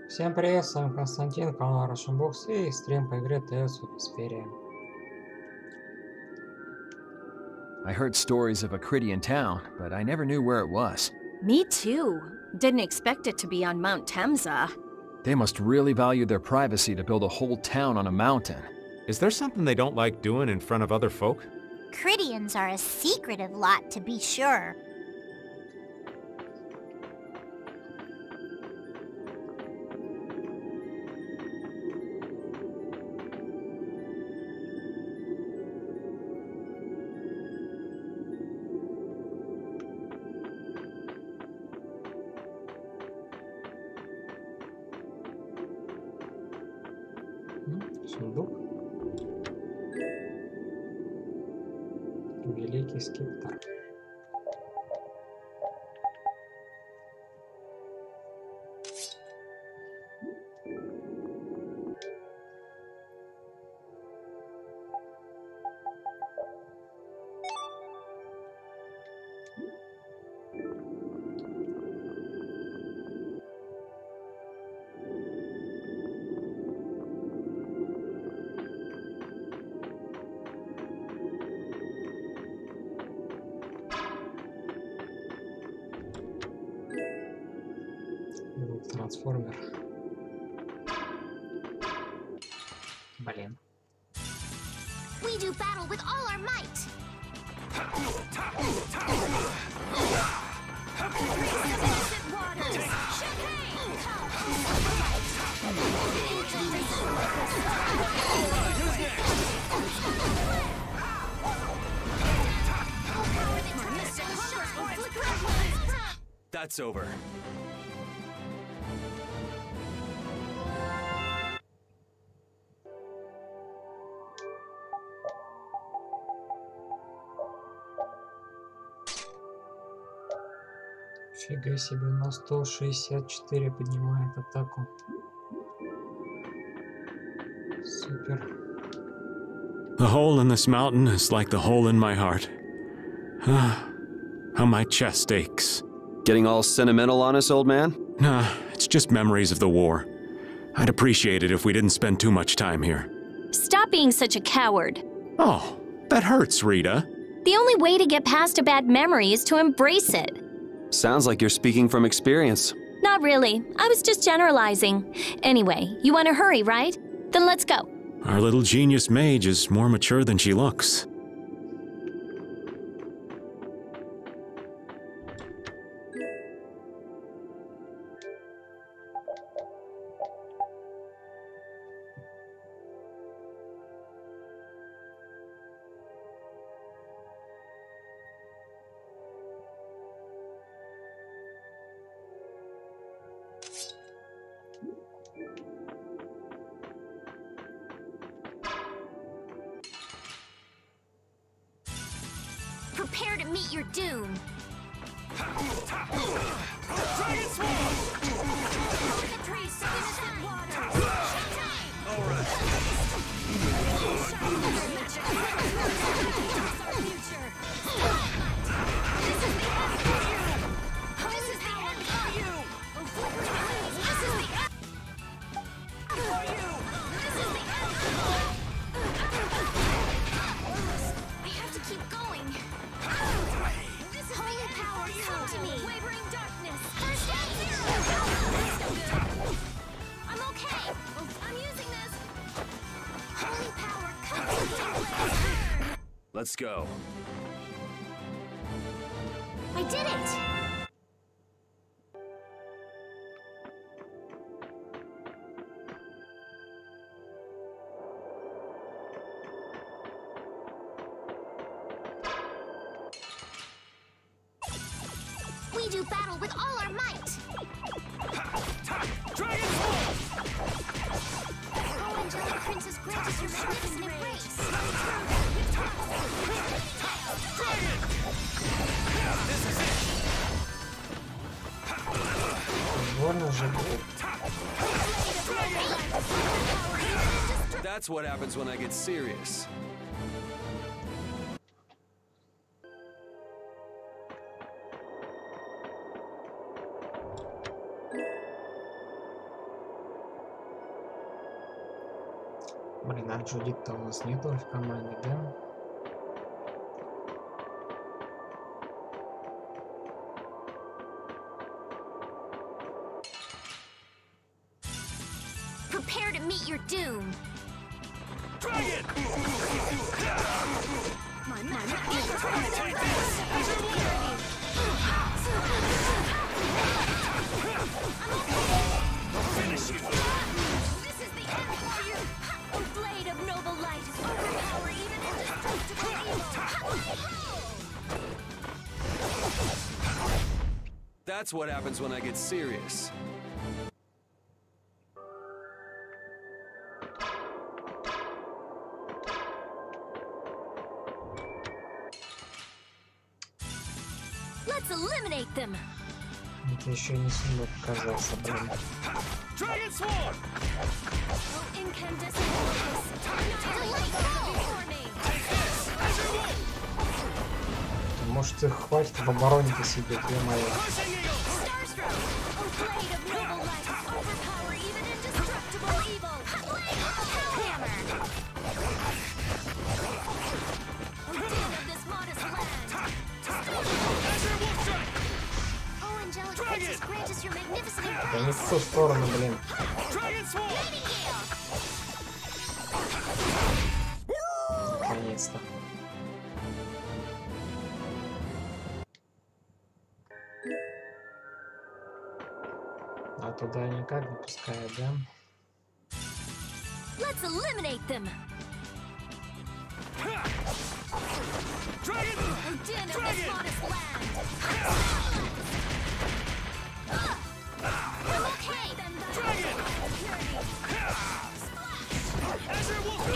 Всем привет, с вами Константин, канал Russian Box и стрим по игре Vesperia. I heard stories of a Cridian town, but I never knew where it was. Me too. Didn't expect it to be on Mount Temza. They must really value their privacy to build a whole town on a mountain. Is there something they don't like doing in front of other folk? Cridians are a secretive lot, to be sure. Сундук. Великий скиптар. Трансформер. Блин. We do battle with all our might. That's over. Фига себе, на 164 поднимает атаку. Супер. The hole in this mountain is like the hole in my heart. How my chest aches. Getting all sentimental on us, old man? Nah, it's just memories of the war. I'd appreciate it if we didn't spend too much time here. Stop being such a coward. Oh, that hurts, Rita. The only way to get past a bad memory is to embrace it. Sounds like you're speaking from experience. Not really. I was just generalizing. Anyway, you want to hurry, right? Then let's go. Our little genius mage is more mature than she looks. Prepare to meet your doom. Let's go. I did it! We do battle with all our might! Dragon's Oh, angelic princess, grant us your magnificent embrace! Больно же. That's what happens when I get serious. Блин, а Джудит-то у нас нету в команде, да? Prepare to meet your doom. Dragon! Finish you! This is the end for you. A blade of noble light is overpower even indestructible evil. That's what happens when I get serious. Let's eliminate them. Это еще не смог показаться, блин. Dragon Sword! Oh, incandescent focus. Delightful before me. Take this! Azure Wolf! Может, их хватит в обороне-то сидеть, ё-моё. Crushing Eagle! Starstroke. A blade of noble light is overpower even indestructible evil. Hellhammer. Oh, din of this modest land. Azure Wolf Strike! Oh, angelic princess, grant us your magnificent Да не в ту сторону, блин. Dragon Sword! Наконец-то. А туда никак не пускают, да? Let's eliminate them. Dragon! Oh, din of this Dragon! modest land. I'm okay. Dragon! Azure Wolf!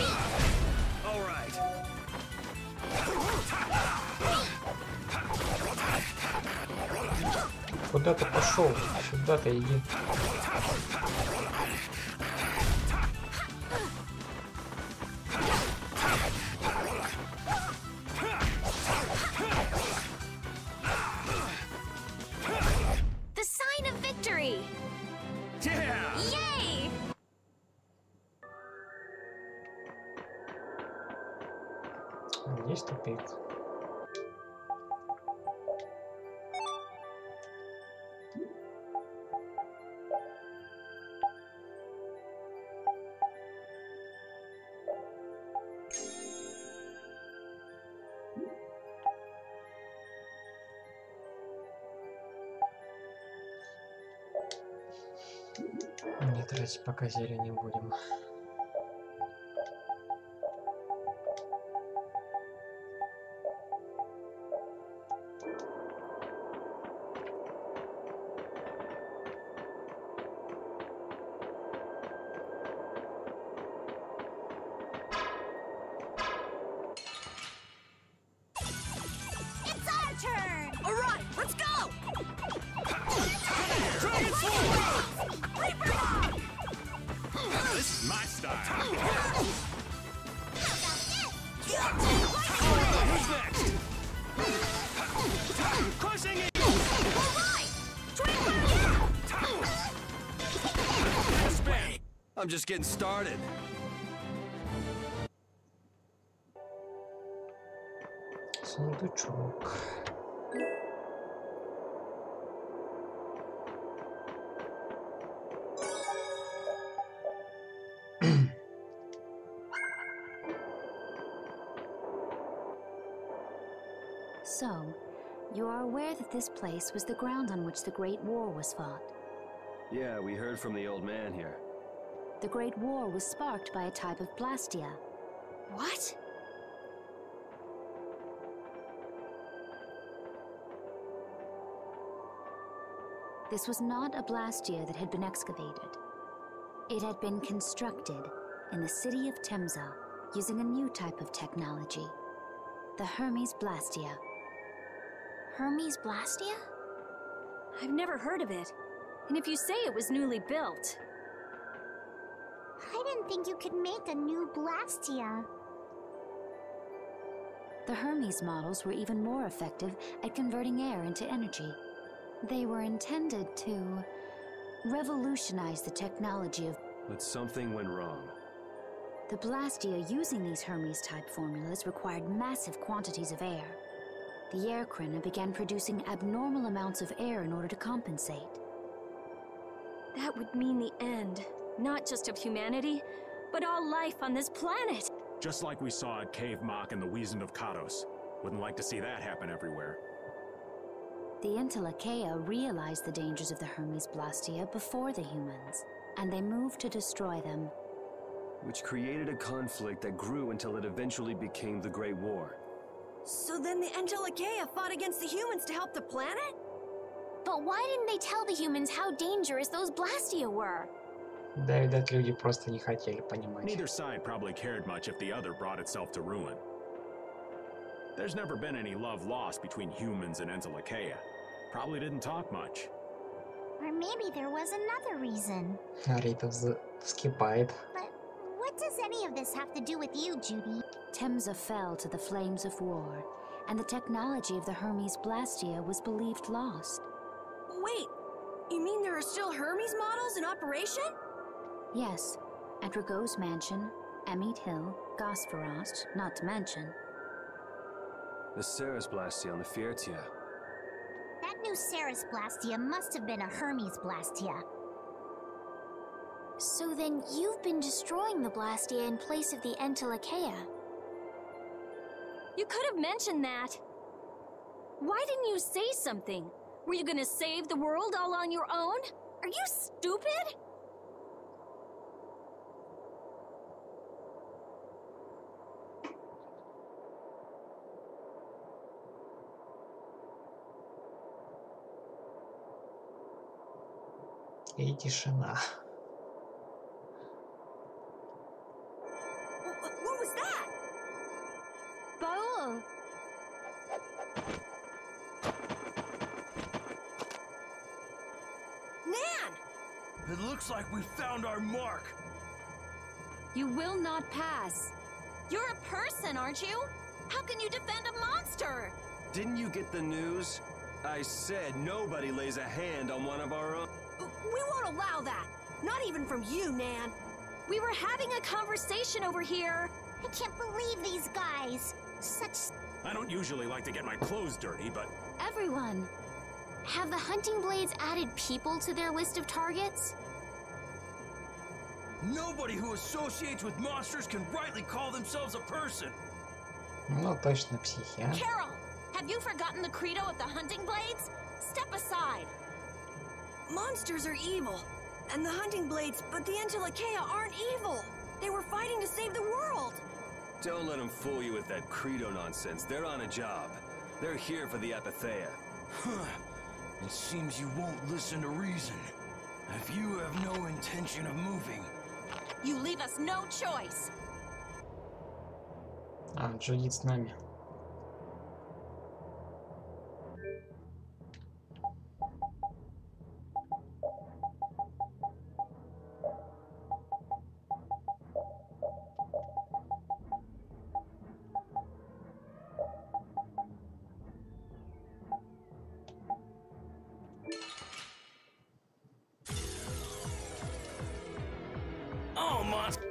All right. Куда ты пошел? Сюда-то иди. The sign of victory. Yeah! Yay! Есть тупик. Не тратить пока зелья не будем. It's our turn! All right, let's go! Dragon Sword! Reaper Bomb! This is my style. How about Who's next? Crushing Eagle! Vesperia! I'm just getting started. Сундучок. So, you are aware that this place was the ground on which the Great War was fought. Yeah, we heard from the old man here. The Great War was sparked by a type of Blastia. What? This was not a Blastia that had been excavated. It had been constructed in the city of Temza using a new type of technology, the Hermes Blastia. Hermes Blastia? I've never heard of it. And if you say it was newly built... I didn't think you could make a new Blastia. The Hermes models were even more effective at converting air into energy. They were intended to revolutionize the technology of... But something went wrong. The Blastia using these Hermes-type formulas required massive quantities of air. The air krina began producing abnormal amounts of air in order to compensate. That would mean the end, not just of humanity, but all life on this planet. Just like we saw at Cave Mach and the Wiesen of Kados. Wouldn't like to see that happen everywhere. The Entelekea realized the dangers of the Hermes Blastia before the humans, and they moved to destroy them. Which created a conflict that grew until it eventually became the Great War. So then the Entelekea fought against the humans to help the planet? But why didn't they tell the humans how dangerous those Blastia were? Да, видать, люди просто не хотели понимать. Neither side probably cared much if the other brought itself to ruin. There's never been any love lost between humans and Entelekea. Probably didn't talk much. Or maybe there was another reason. Рита вскипает. But what does any of this have to do with you, Judy? Temsa fell to the flames of war, and the technology of the Hermes Blastia was believed lost. Wait, you mean there are still Hermes models in operation? Yes, at Rago's mansion, Amit Hill, Gosferost, not to mention. The Ceres Blastia on the Fiertia. That new Ceres Blastia must have been a Hermes Blastia. So then you've been destroying the Blastia in place of the Entelekea. You could have mentioned that. Why didn't you say something? Were you gonna save the world all on your own? Are you stupid? И тишина. What was that? Baul! Nan! It looks like we found our mark. You will not pass. You're a person, aren't you? How can you defend a monster? Didn't you get the news? I said nobody lays a hand on one of our own. We won't allow that. Not even from you, Nan. We were having a conversation over here. I can't believe these guys. Such... I don't usually like to get my clothes dirty, but Everyone. Have the hunting blades added people to their list of targets? Nobody who associates with monsters can rightly call themselves a person. Ну, точно психи, а? Carol, have you forgotten the credo of the hunting blades? Step aside. Monsters are evil, and the hunting blades, but the Entelekea aren't evil. They were fighting to save the world. Don't let them fool you with that credo nonsense. They're on a job. They're here for the Apatheia. It seems you won't listen to reason. If you have no intention of moving, You leave us no choice. А, Джудит с нами. oh, monsters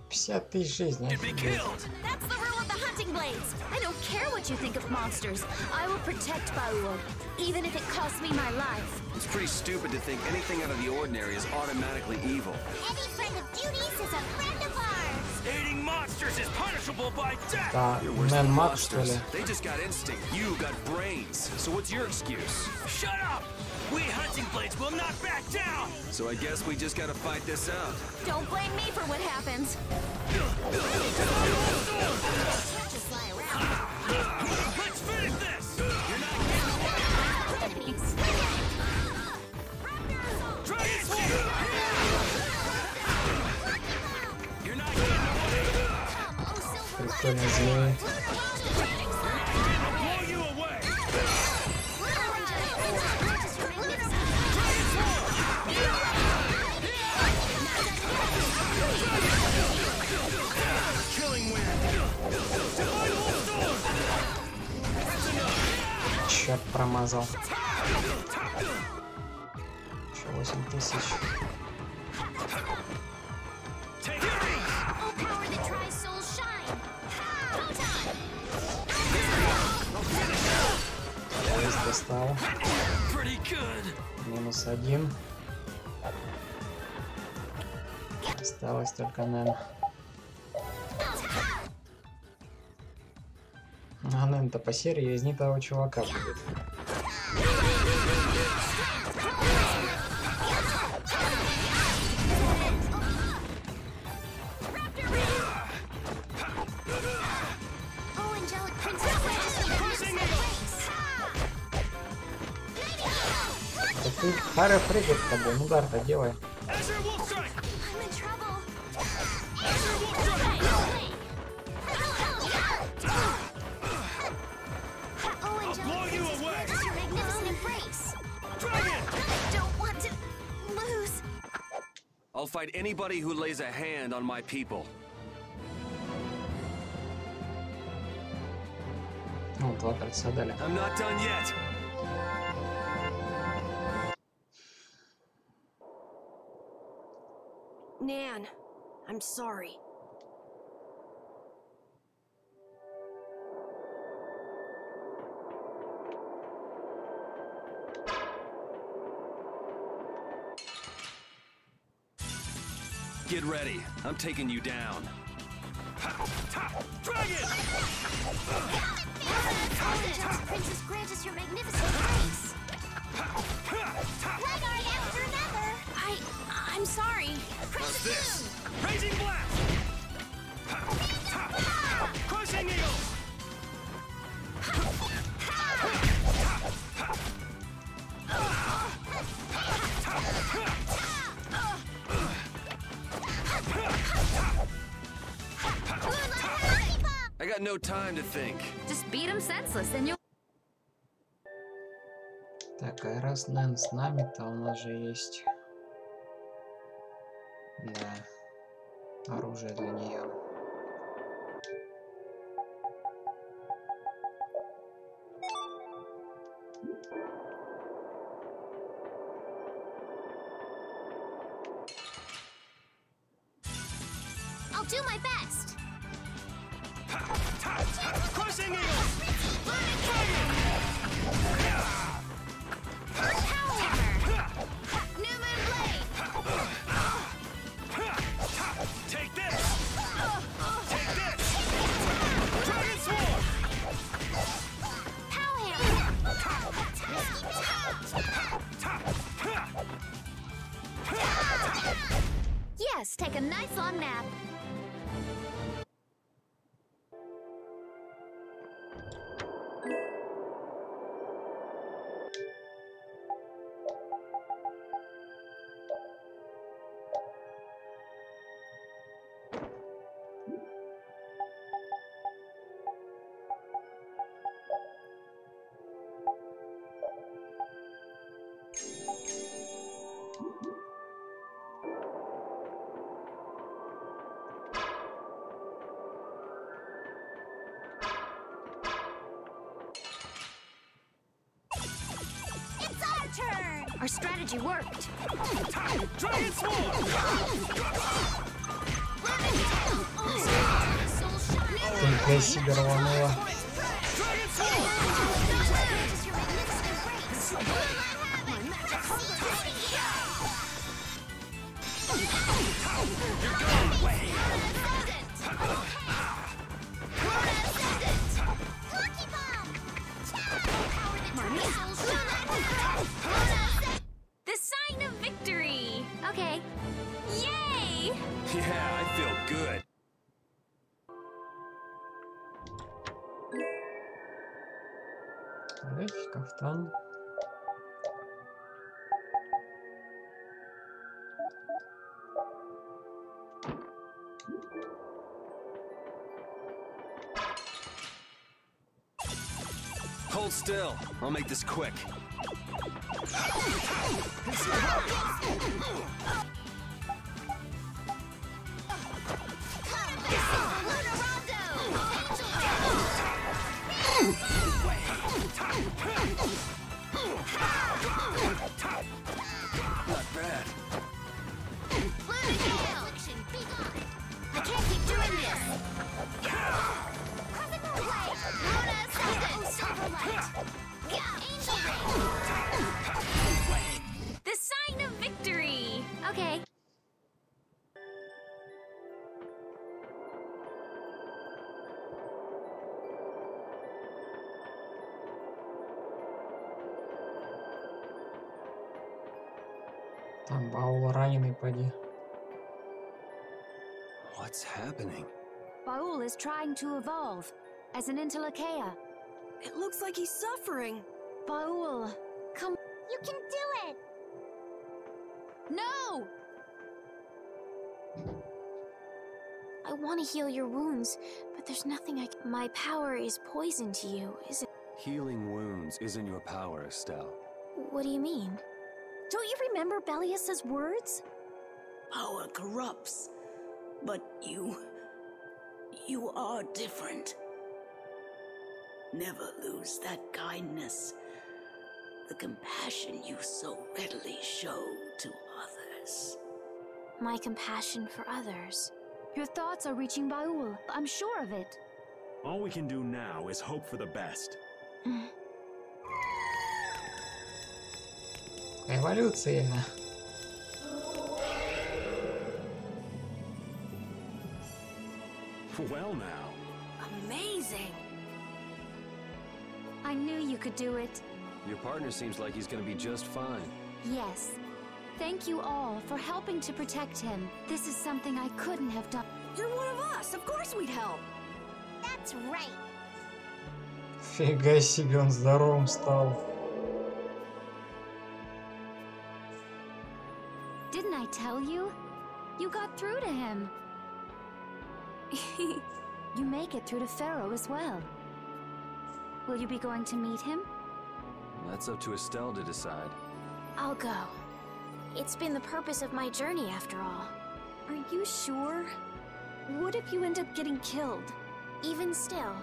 50 тысяч жизней. should be Офигеть. killed. That's the rule of the hunting blades. I don't care what you think of monsters. I will protect Baul, even if it costs me my life. It's pretty stupid to think anything out of the ordinary is automatically evil. Any friend of Judy's is a friend of ours. Aiding monsters is punishable by death. Да, You're worse Мэн than Мак, что monsters. ли? They just got instinct. You got brains. So what's your excuse? Shut up! We hunting blades will not back down. So I guess we just gotta fight this out. Don't blame me for what happens. Just lie around. Let's finish this. You're not getting away. Прикольные змеи. Blow you away. Killing wind. Черт, промазал. 8000. Поезд достал. -1. Осталось только Нэн. А Нэн-то по серии из не того чувака будет. Ты пара прыгает с тобой, удар-то делай. I'll fight anybody who lays a hand on my people. Ну, 2 кольца дали. I'm not done yet. Nan, I'm sorry. Get ready. I'm taking you down. Dragon! Princess, grant us your magnificent grace. One guard after another. I'm sorry. What's this? Raging blast! Crushing eagle! I got no time to think. Just beat him senseless and you'll... Так, а раз Нэн с нами, то у нас же есть... Да, оружие для нее. I'll do my best. Crushing eagle! Take this! Take this! Dragon sword! Yes, take a nice long nap. Our strategy worked. Dragon sword! Только себе рвануло. The sign of victory. Okay. Yay! Yeah, I feel good. Легкий кафтан. Hold still. I'll make this quick. Not Там Баул раненый, поди. What's happening? Baul is trying to evolve as an Intellicaea. It looks like he's suffering. Baul, come. You can do it! No! I want to heal your wounds, but there's nothing I can. My power is poison to you, isn't? Healing wounds isn't your power, Estelle. What do you mean? Don't you remember Bellius's words? Power corrupts, but you are different. Never lose that kindness, the compassion you so readily show to others. My compassion for others. Your thoughts are reaching Baul. I'm sure of it. All we can do now is hope for the best. Эволюция. Well now. Amazing. I knew you could do it. Your partner seems like he's gonna be just fine. Yes. Thank you all for helping to protect him. This is something I couldn't have done. You're one of us. Of course we'd help. That's right. Фига себе, он здоровым стал. Didn't I tell you? You got through to him. You make it through to Pharaoh as well. Will you be going to meet him? That's up to Estelle to decide. I'll go. It's been the purpose of my journey after all. Are you sure? What if you end up getting killed? Even still,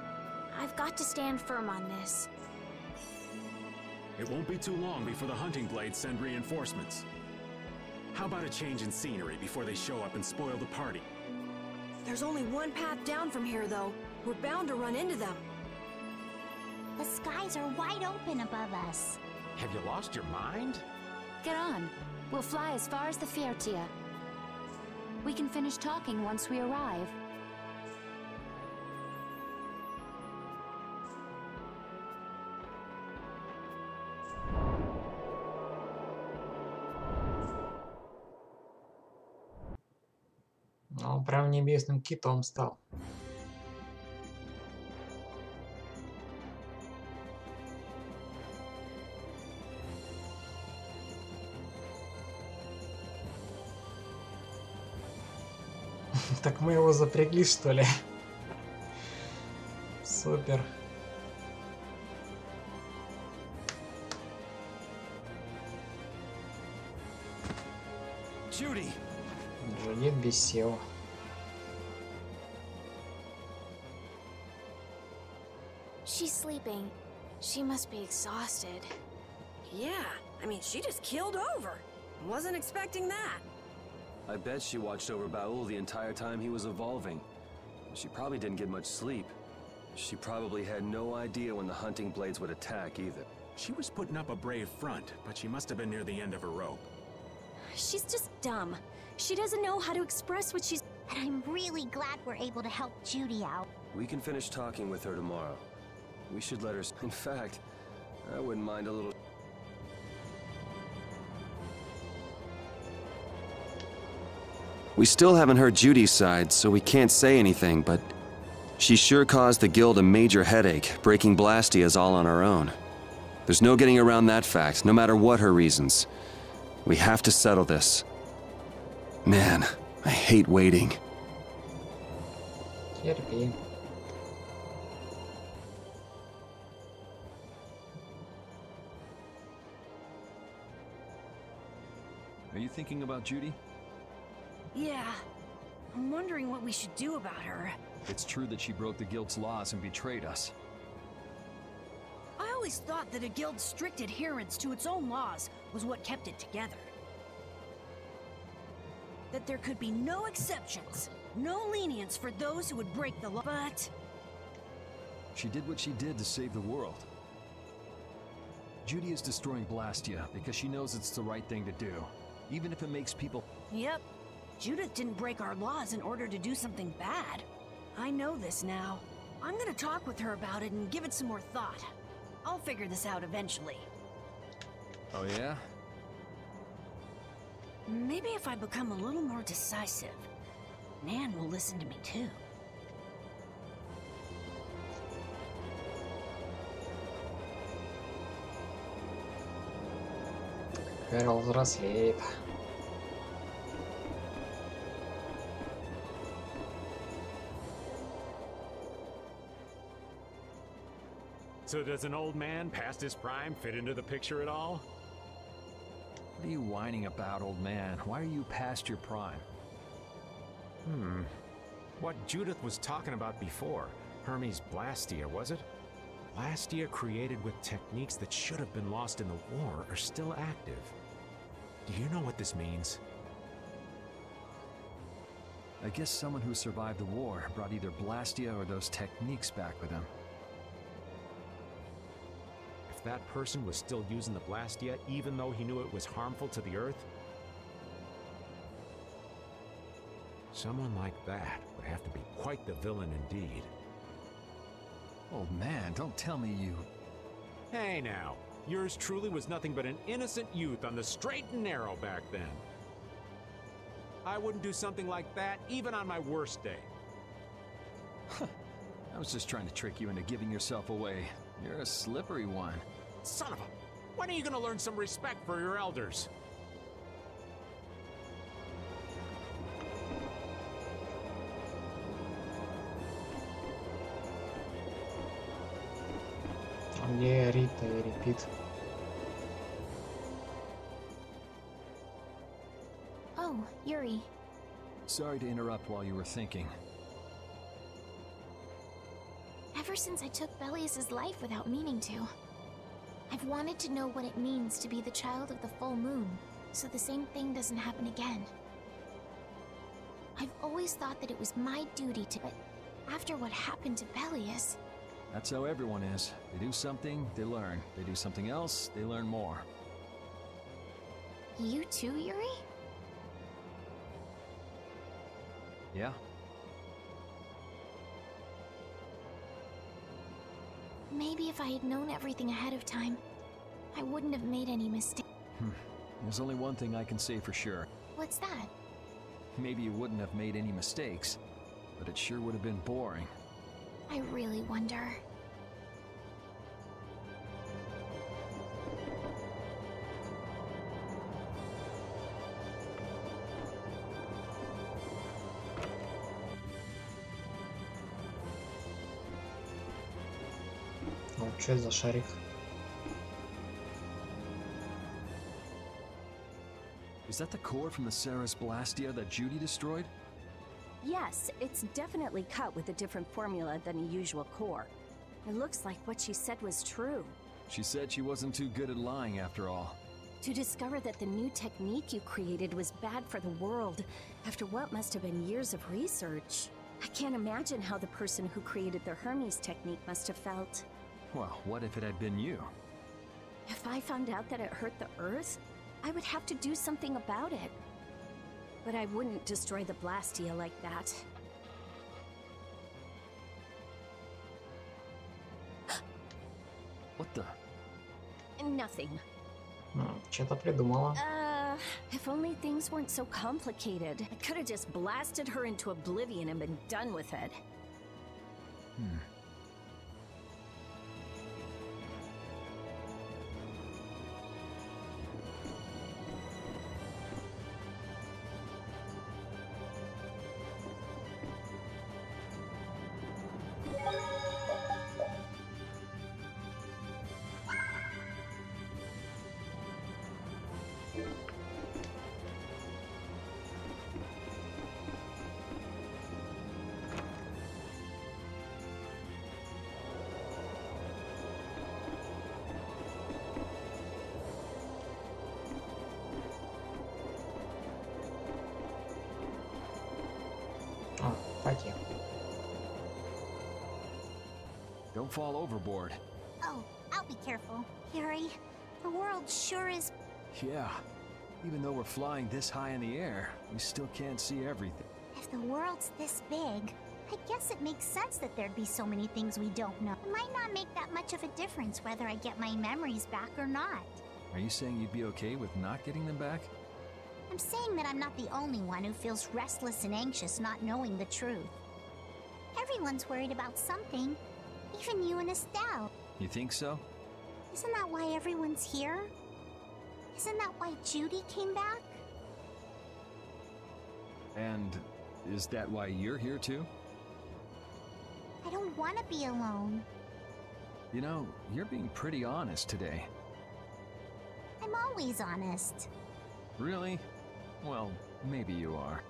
I've got to stand firm on this. It won't be too long before the hunting blades send reinforcements. How about a change in scenery before they show up and spoil the party? There's only one path down from here, though. We're bound to run into them. The skies are wide open above us. Have you lost your mind? Get on. We'll fly as far as the Fertia. We can finish talking once we arrive. Он прям небесным китом стал. Так мы его запрягли, что ли? Супер. Judy! Джудит без сил. She's sleeping. She must be exhausted. Yeah, I mean, she just keeled over. Wasn't expecting that. I bet she watched over Baul the entire time he was evolving. She probably didn't get much sleep. She probably had no idea when the hunting blades would attack either. She was putting up a brave front, but she must have been near the end of her rope. She's just dumb. She doesn't know how to express what she's... And I'm really glad we're able to help Judy out. We can finish talking with her tomorrow. We should let her... In fact, I wouldn't mind a little... We still haven't heard Judy's side, so we can't say anything, but she sure caused the guild a major headache, breaking Blastias all on her own. There's no getting around that fact, no matter what her reasons. We have to settle this. Man, I hate waiting. Терпи. Are you thinking about Judy? Yeah. I'm wondering what we should do about her. It's true that she broke the guild's laws and betrayed us. I always thought that a guild's strict adherence to its own laws was what kept it together. That there could be no exceptions, no lenience for those who would break the law. But She did what she did to save the world. Judy is destroying Blastia because she knows it's the right thing to do, even if it makes people... yep, Judith didn't break our laws in order to do something bad. I know this now. I'm gonna talk with her about it and give it some more thought. I'll figure this out eventually. Oh yeah? Maybe if I become a little more decisive, Nan will listen to me too. Кэрол взрослеет. So does an old man past his prime fit into the picture at all? What are you whining about, old man? Why are you past your prime? What Judith was talking about before, Hermes Blastia, was it? Blastia created with techniques that should have been lost in the war are still active. Do you know what this means? I guess someone who survived the war brought either Blastia or those techniques back with him. If that person was still using the Blastia even though he knew it was harmful to the Earth, someone like that would have to be quite the villain indeed. Old man, don't tell me you... Hey now, yours truly was nothing but an innocent youth on the straight and narrow back then. I wouldn't do something like that even on my worst day. I was just trying to trick you into giving yourself away. You're a slippery one. Son of a... When are you gonna learn some respect for your elders? Где Рита и Репит? Oh, Yuri. Sorry to interrupt while you were thinking. Ever since I took Belias's life without meaning to, I've wanted to know what it means to be the child of the full moon, so the same thing doesn't happen again. I've always thought that it was my duty to, but after what happened to Belias... That's how everyone is. They do something, they learn. They do something else, they learn more. You too, Yuri? Yeah? Maybe if I had known everything ahead of time, I wouldn't have made any mistakes. There's only one thing I can say for sure. What's that? Maybe you wouldn't have made any mistakes, but it sure would have been boring. I really wonder. Ну, что это за шарик? Is that the core from the Ceres Blastia that Judy destroyed? Yes, it's definitely cut with a different formula than a usual core. It looks like what she said was true. She said she wasn't too good at lying after all. To discover that the new technique you created was bad for the world, after what must have been years of research. I can't imagine how the person who created the Hermes technique must have felt. Well, what if it had been you? If I found out that it hurt the Earth, I would have to do something about it. But I wouldn't destroy the Blastia like that. What the? Nothing. Что-то придумала. If only things weren't so complicated. I could have just blasted her into oblivion and been done with it. Пойдем. Don't fall overboard. Oh, I'll be careful. Yuri, the world sure is... Yeah. Even though we're flying this high in the air, we still can't see everything. If the world's this big, I guess it makes sense that there'd be so many things we don't know. It might not make that much of a difference whether I get my memories back or not. Are you saying you'd be okay with not getting them back? I'm saying that I'm not the only one who feels restless and anxious not knowing the truth. Everyone's worried about something, even you and Estelle. You think so? Isn't that why everyone's here? Isn't that why Judy came back? And is that why you're here too? I don't want to be alone. You know, you're being pretty honest today. I'm always honest. Really? Well, maybe you are.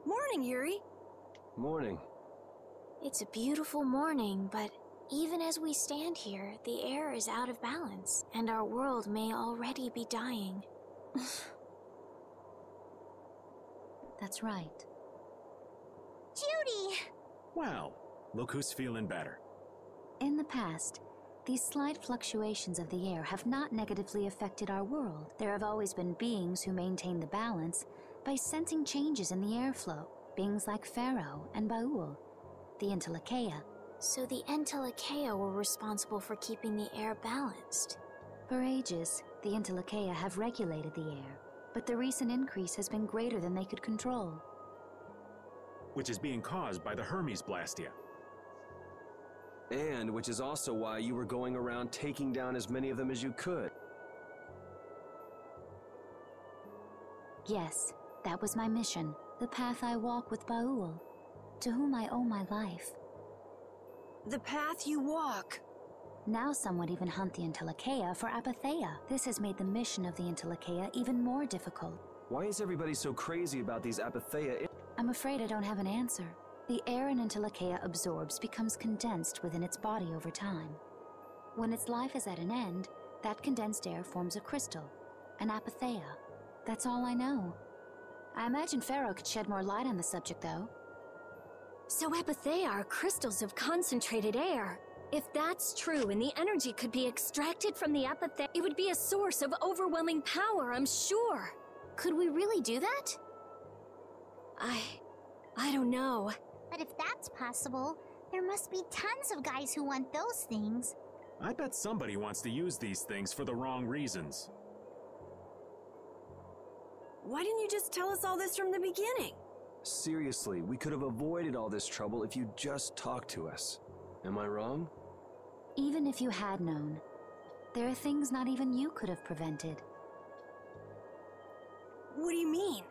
Morning, Yuri. Morning. It's a beautiful morning, but even as we stand here, the air is out of balance, and our world may already be dying. That's right. Judy! Well, look who's feeling better. In the past, these slight fluctuations of the air have not negatively affected our world. There have always been beings who maintain the balance by sensing changes in the airflow, beings like Pharaoh and Baul, the Entelekea. So the Entelekea were responsible for keeping the air balanced. For ages, the Entelekea have regulated the air, but the recent increase has been greater than they could control. Which is being caused by the Hermes Blastia. And which is also why you were going around taking down as many of them as you could. Yes, that was my mission, the path I walk with Baul, to whom I owe my life. The path you walk. Now some would even hunt the Entelekea for apatheia. This has made the mission of the Entelekea even more difficult. Why is everybody so crazy about these apatheia? I'm afraid I don't have an answer. The air an Entelekea absorbs becomes condensed within its body over time. When its life is at an end, that condensed air forms a crystal, an apatheia. That's all I know. I imagine Pharaoh could shed more light on the subject, though. So apatheia are crystals of concentrated air. If that's true and the energy could be extracted from the apatheia, it would be a source of overwhelming power, I'm sure. Could we really do that? I don't know. But if that's possible, there must be tons of guys who want those things. I bet somebody wants to use these things for the wrong reasons. Why didn't you just tell us all this from the beginning? Seriously, we could have avoided all this trouble if you just talked to us. Am I wrong? Even if you had known, there are things not even you could have prevented. What do you mean?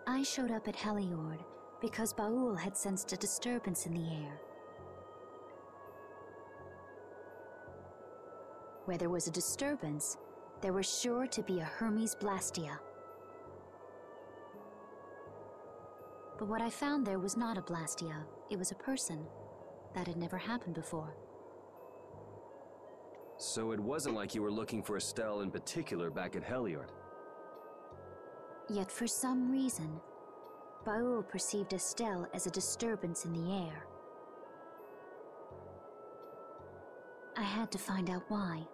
I showed up at Heliord because Baul had sensed a disturbance in the air. Where there was a disturbance, there was sure to be a Hermes Blastia. But what I found there was not a Blastia, it was a person. That had never happened before. So it wasn't like you were looking for Estelle in particular back at Heliord. Yet for some reason, Baul perceived Estelle as a disturbance in the air. I had to find out why,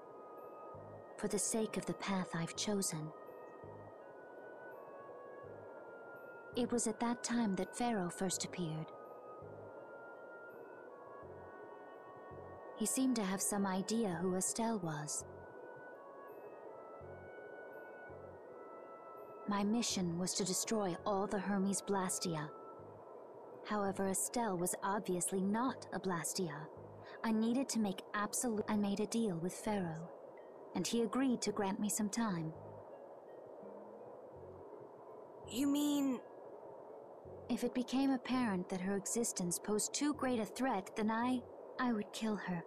for the sake of the path I've chosen. It was at that time that Pharaoh first appeared. He seemed to have some idea who Estelle was. My mission was to destroy all the Hermes Blastia. However, Estelle was obviously not a Blastia. I needed to make absolute... I made a deal with Pharaoh, and he agreed to grant me some time. You mean... If it became apparent that her existence posed too great a threat, then I would kill her.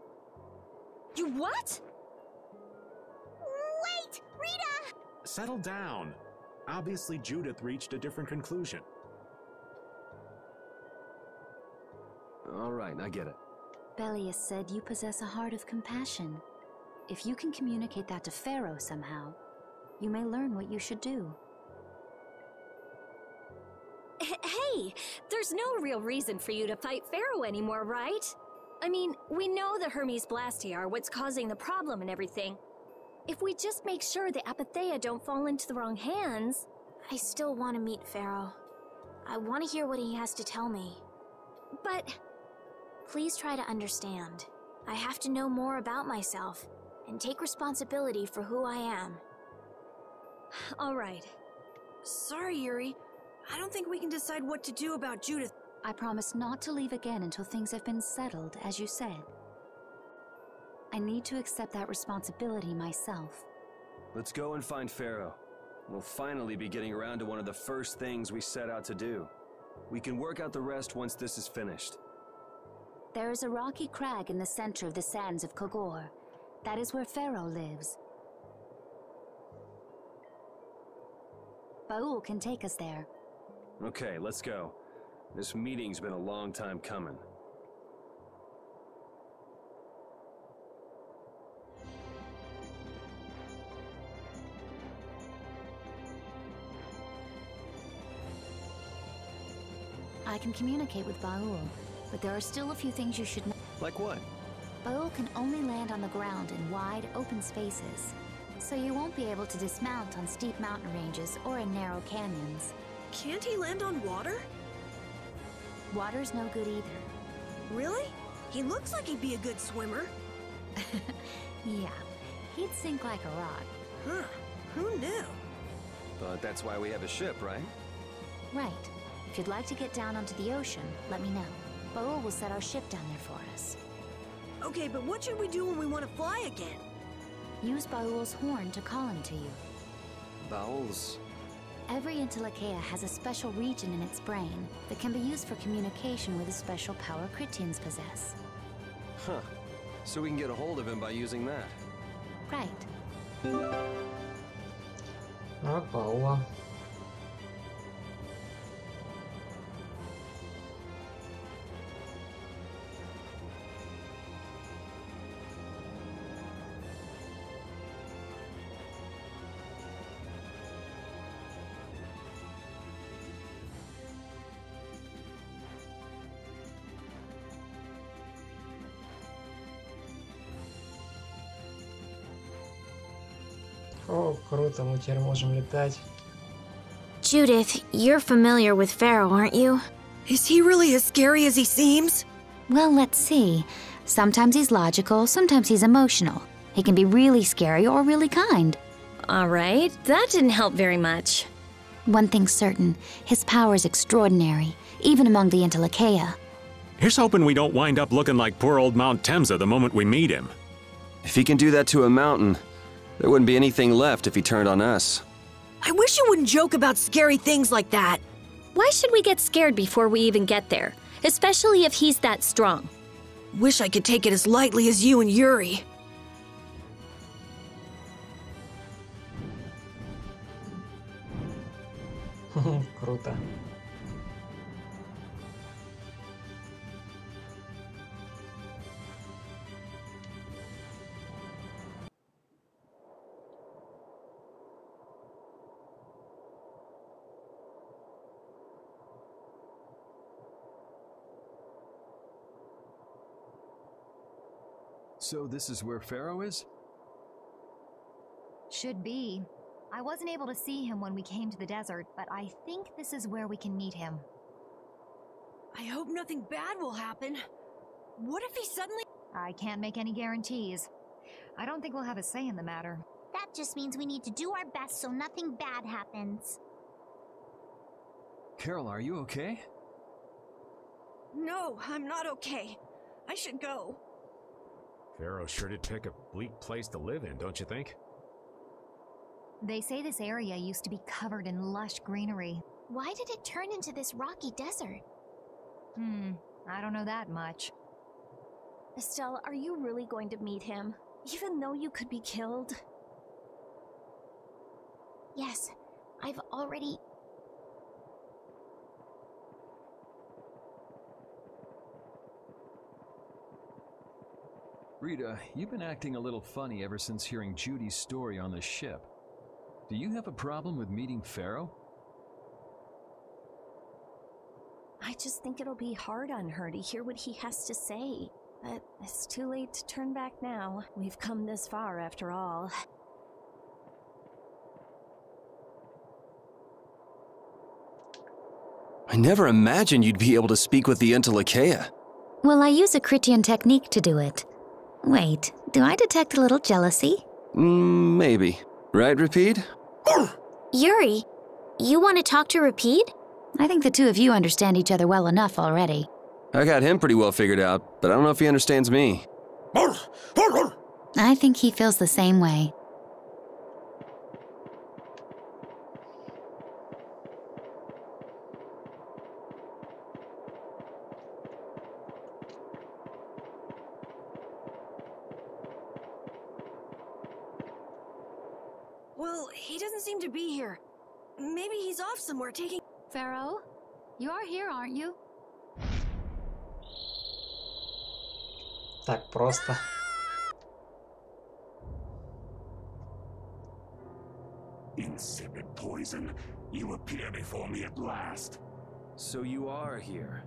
You what? Wait! Rita! Settle down. Obviously, Judith reached a different conclusion. All right, I get it. Belias said you possess a heart of compassion. If you can communicate that to Pharaoh somehow, you may learn what you should do. Hey, there's no real reason for you to fight Pharaoh anymore, right? I mean, we know the Hermes Blastia are what's causing the problem and everything. If we just make sure the Apatheia don't fall into the wrong hands... I still want to meet Pharaoh. I want to hear what he has to tell me. But... Please try to understand. I have to know more about myself, and take responsibility for who I am. All right. Sorry, Yuri. I don't think we can decide what to do about Judith. I promise not to leave again until things have been settled, as you said. I need to accept that responsibility myself. Let's go and find Pharaoh. We'll finally be getting around to one of the first things we set out to do. We can work out the rest once this is finished. There is a rocky crag in the center of the sands of Kogor. That is where Pharaoh lives. Baul can take us there. Okay, let's go. This meeting's been a long time coming. I can communicate with Baul, but there are still a few things you should know. Like what? Baul can only land on the ground in wide, open spaces, so you won't be able to dismount on steep mountain ranges or in narrow canyons. Can't he land on water? Water's no good either. Really? He looks like he'd be a good swimmer. Yeah, he'd sink like a rock. Huh, who knew? But that's why we have a ship, right? Right. If you'd like to get down onto the ocean, let me know. Baul will set our ship down there for us. Okay, but what should we do when we want to fly again? Use Baul's horn to call him to you. Baul's? Every Entelekea has a special region in its brain that can be used for communication with a special power Critians possess. Huh. So we can get a hold of him by using that. Right. Paula. О, круто, мы теперь можем летать. Judith, you're familiar with Pharaoh, aren't you? Is he really as scary as he seems? Well, let's see. Sometimes he's logical, sometimes he's emotional. He can be really scary or really kind. All right, that didn't help very much. One thing's certain, his power is extraordinary, even among the Entelekea. Here's hoping we don't wind up looking like poor old Mount Temsa the moment we meet him. If he can do that to a mountain, there wouldn't be anything left if he turned on us. I wish you wouldn't joke about scary things like that. Why should we get scared before we even get there? Especially if he's that strong. Wish I could take it as lightly as you and Yuri. Круто. So this is where Pharaoh is? Should be. I wasn't able to see him when we came to the desert, but I think this is where we can meet him. I hope nothing bad will happen. What if he suddenly... I can't make any guarantees. I don't think we'll have a say in the matter. That just means we need to do our best so nothing bad happens. Carol, are you okay? No, I'm not okay. I should go. Pharaoh sure did pick a bleak place to live in, don't you think? They say this area used to be covered in lush greenery. Why did it turn into this rocky desert? I don't know that much. Estelle, are you really going to meet him? Even though you could be killed? Yes, I've already... Rita, you've been acting a little funny ever since hearing Judy's story on the ship. Do you have a problem with meeting Pharaoh? I just think it'll be hard on her to hear what he has to say. But it's too late to turn back now. We've come this far after all. I never imagined you'd be able to speak with the Entelekea. Well, I use a Critian technique to do it. Wait, do I detect a little jealousy? Maybe. Right, Rapide? Yuri, you want to talk to Rapide? I think the two of you understand each other well enough already. I got him pretty well figured out, but I don't know if he understands me. I think he feels the same way. Well, he doesn't seem to be here. Maybe he's off somewhere taking... Pharaoh, you are here, aren't you? Так просто. Insipid poison, you appear before me at last. So you are here.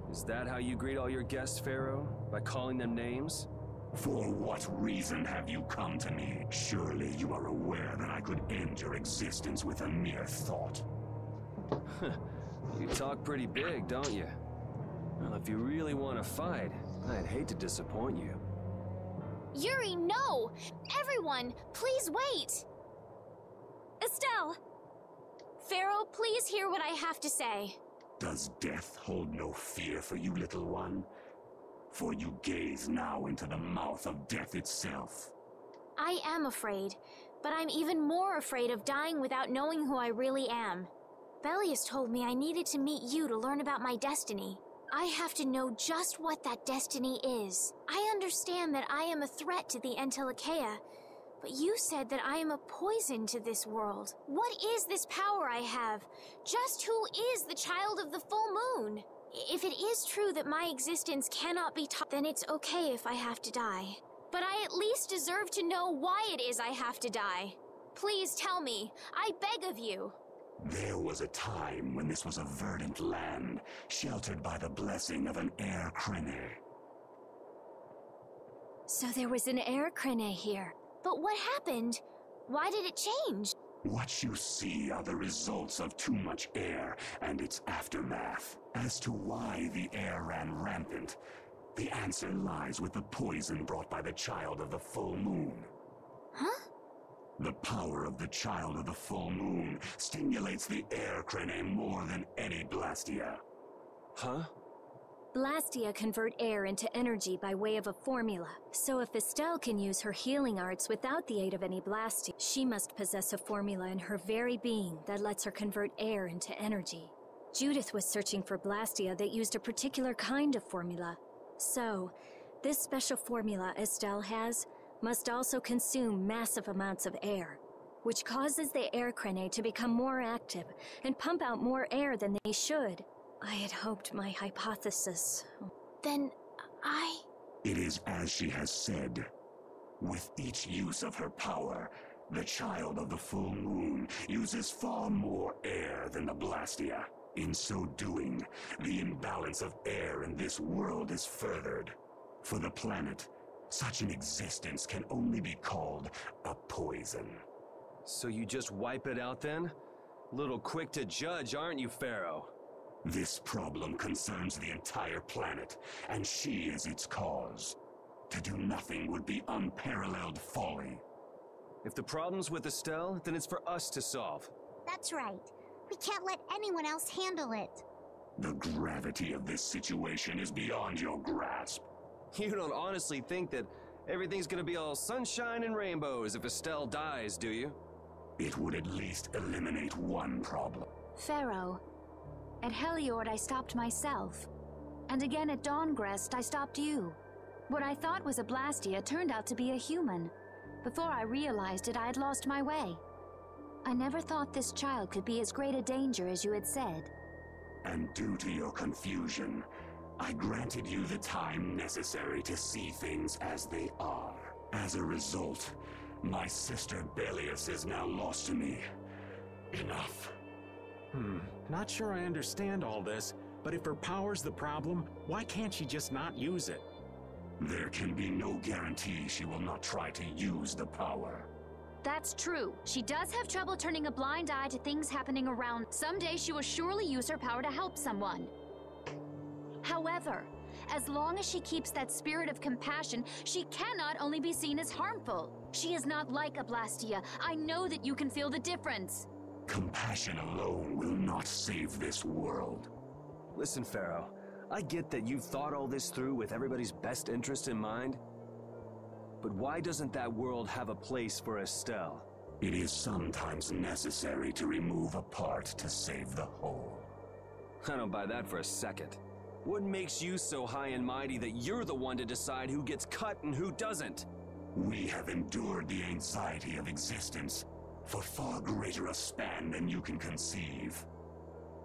Is that how you greet all your guests, Pharaoh? By calling them names? For what reason have you come to me? Surely you are aware that I could end your existence with a mere thought. You talk pretty big, don't you? Well, if you really want to fight, I'd hate to disappoint you. Yuri, no! Everyone, please wait! Estelle! Pharaoh, please hear what I have to say. Does death hold no fear for you, little one? For you gaze now into the mouth of death itself. I am afraid, but I'm even more afraid of dying without knowing who I really am. Belius told me I needed to meet you to learn about my destiny. I have to know just what that destiny is. I understand that I am a threat to the Entelekea, but you said that I am a poison to this world. What is this power I have? Just who is the child of the full moon? If it is true that my existence cannot be taught, then it's okay if I have to die. But I at least deserve to know why it is I have to die. Please tell me. I beg of you. There was a time when this was a verdant land, sheltered by the blessing of an air crene. So there was an air crene here. But what happened? Why did it change? What you see are the results of too much air and its aftermath. As to why the air ran rampant, the answer lies with the poison brought by the child of the full moon. Huh? The power of the child of the full moon stimulates the air crene more than any Blastia. Huh? Blastia convert air into energy by way of a formula. So if Estelle can use her healing arts without the aid of any Blastia, she must possess a formula in her very being that lets her convert air into energy. Judith was searching for Blastia that used a particular kind of formula. So, this special formula Estelle has must also consume massive amounts of air, which causes the air crene to become more active and pump out more air than they should. I had hoped my hypothesis. Then It is as she has said. With each use of her power, the child of the full moon uses far more air than the Blastia. In so doing, the imbalance of air in this world is furthered. For the planet, such an existence can only be called a poison. So you just wipe it out then? Little quick to judge, aren't you, Pharaoh? This problem concerns the entire planet, and she is its cause. To do nothing would be unparalleled folly. If the problem's with Estelle, then it's for us to solve. That's right. We can't let anyone else handle it. The gravity of this situation is beyond your grasp. You don't honestly think that everything's gonna be all sunshine and rainbows if Estelle dies, do you? It would at least eliminate one problem. Pharaoh, at Heliord I stopped myself. And again at Dawngrest I stopped you. What I thought was a Blastia turned out to be a human. Before I realized it, I had lost my way. I never thought this child could be as great a danger as you had said. And due to your confusion, I granted you the time necessary to see things as they are. As a result, my sister Belius is now lost to me. Enough. Not sure I understand all this, but if her power's the problem, why can't she just not use it? There can be no guarantee she will not try to use the power. That's true. She does have trouble turning a blind eye to things happening around. Someday she will surely use her power to help someone. However, as long as she keeps that spirit of compassion, she cannot only be seen as harmful. She is not like a Blastia. I know that you can feel the difference. Compassion alone will not save this world. Listen, Pharaoh, I get that you've thought all this through with everybody's best interest in mind. But why doesn't that world have a place for Estelle? It is sometimes necessary to remove a part to save the whole. I don't buy that for a second. What makes you so high and mighty that you're the one to decide who gets cut and who doesn't? We have endured the anxiety of existence for far greater a span than you can conceive.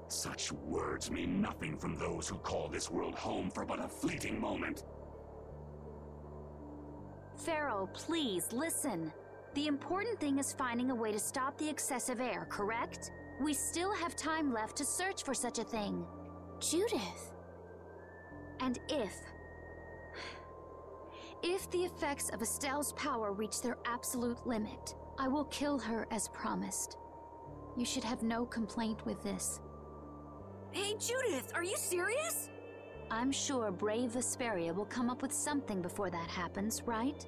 Such words mean nothing from those who call this world home for but a fleeting moment. Pharaoh, please listen. The important thing is finding a way to stop the excessive air, correct? We still have time left to search for such a thing. Judith. And if the effects of Estelle's power reach their absolute limit, I will kill her as promised. You should have no complaint with this. Hey, Judith, are you serious? I'm sure brave Vesperia will come up with something before that happens, right?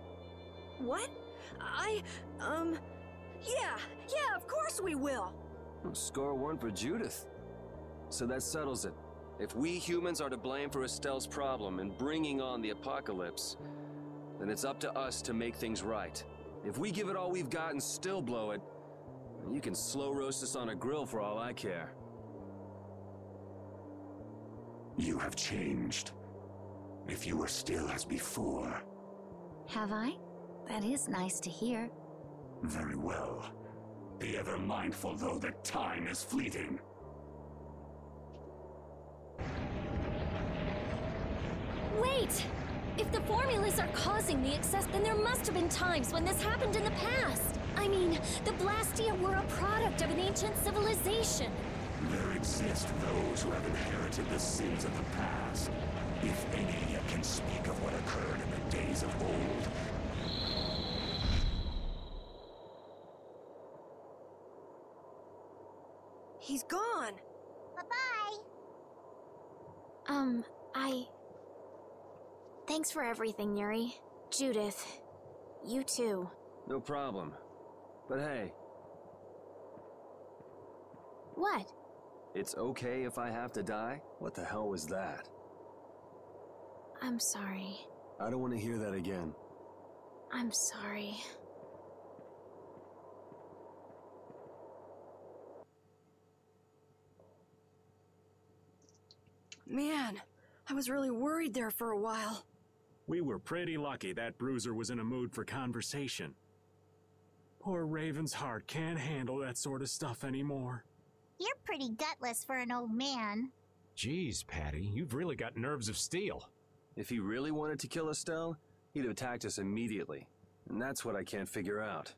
What? Yeah, of course we will. Score one for Judith. So that settles it. If we humans are to blame for Estelle's problem and bringing on the apocalypse, then it's up to us to make things right. If we give it all we've got and still blow it, you can slow roast us on a grill for all I care. You have changed. If you were still as before. Have I? That is nice to hear. Very well. Be ever mindful, though, that time is fleeting. Wait! If the formulas are causing the excess, then there must have been times when this happened in the past. I mean, the Blastia were a product of an ancient civilization. There exist those who have inherited the sins of the past, if any yet can speak of what occurred in the days of old. He's gone. Bye-bye. Thanks for everything, Yuri. Judith, you too. No problem. But hey. What? It's okay if I have to die? What the hell was that? I'm sorry. I don't want to hear that again. I'm sorry. Man, I was really worried there for a while. We were pretty lucky that bruiser was in a mood for conversation. Poor Raven's heart can't handle that sort of stuff anymore. You're pretty gutless for an old man. Jeez, Patty, you've really got nerves of steel. If he really wanted to kill Estelle, he'd have attacked us immediately. And that's what I can't figure out.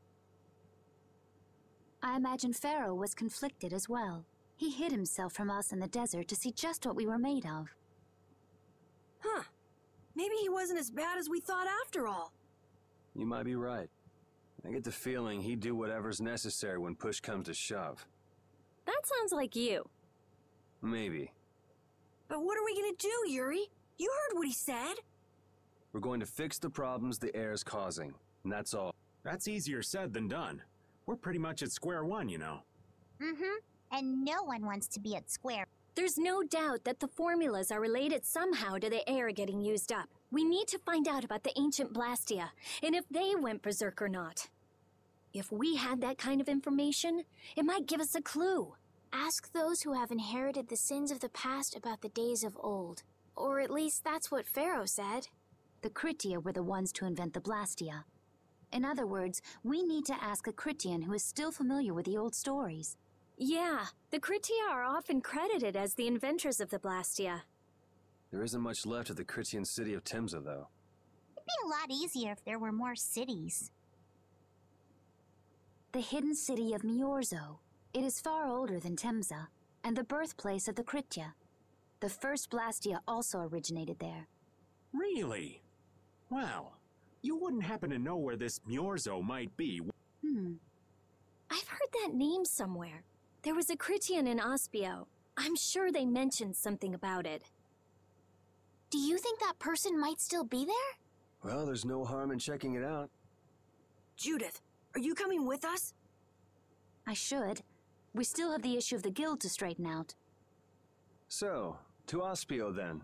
I imagine Pharaoh was conflicted as well. He hid himself from us in the desert to see just what we were made of. Huh. Maybe he wasn't as bad as we thought after all. You might be right. I get the feeling he'd do whatever's necessary when push comes to shove. That sounds like you. Maybe. But what are we gonna do, Yuri? You heard what he said. We're going to fix the problems the air's causing, and that's all. That's easier said than done. We're pretty much at square one, you know. Mm-hmm. And no one wants to be at square. There's no doubt that the formulas are related somehow to the air getting used up. We need to find out about the ancient Blastia, and if they went berserk or not. If we had that kind of information, it might give us a clue. Ask those who have inherited the sins of the past about the days of old. Or at least that's what Pharaoh said. The Critia were the ones to invent the Blastia. In other words, we need to ask a Critian who is still familiar with the old stories. Yeah, the Critia are often credited as the inventors of the Blastia. There isn't much left of the Critian city of Temza, though. It'd be a lot easier if there were more cities. The hidden city of Miorzo. It is far older than Temza, and the birthplace of the Kritia. The first Blastia also originated there. Really? Well, you wouldn't happen to know where this Miorzo might be. I've heard that name somewhere. There was a Critian in Ospio. I'm sure they mentioned something about it. Do you think that person might still be there? Well, there's no harm in checking it out. Judith, are you coming with us? I should. We still have the issue of the guild to straighten out. So, to Ospio then.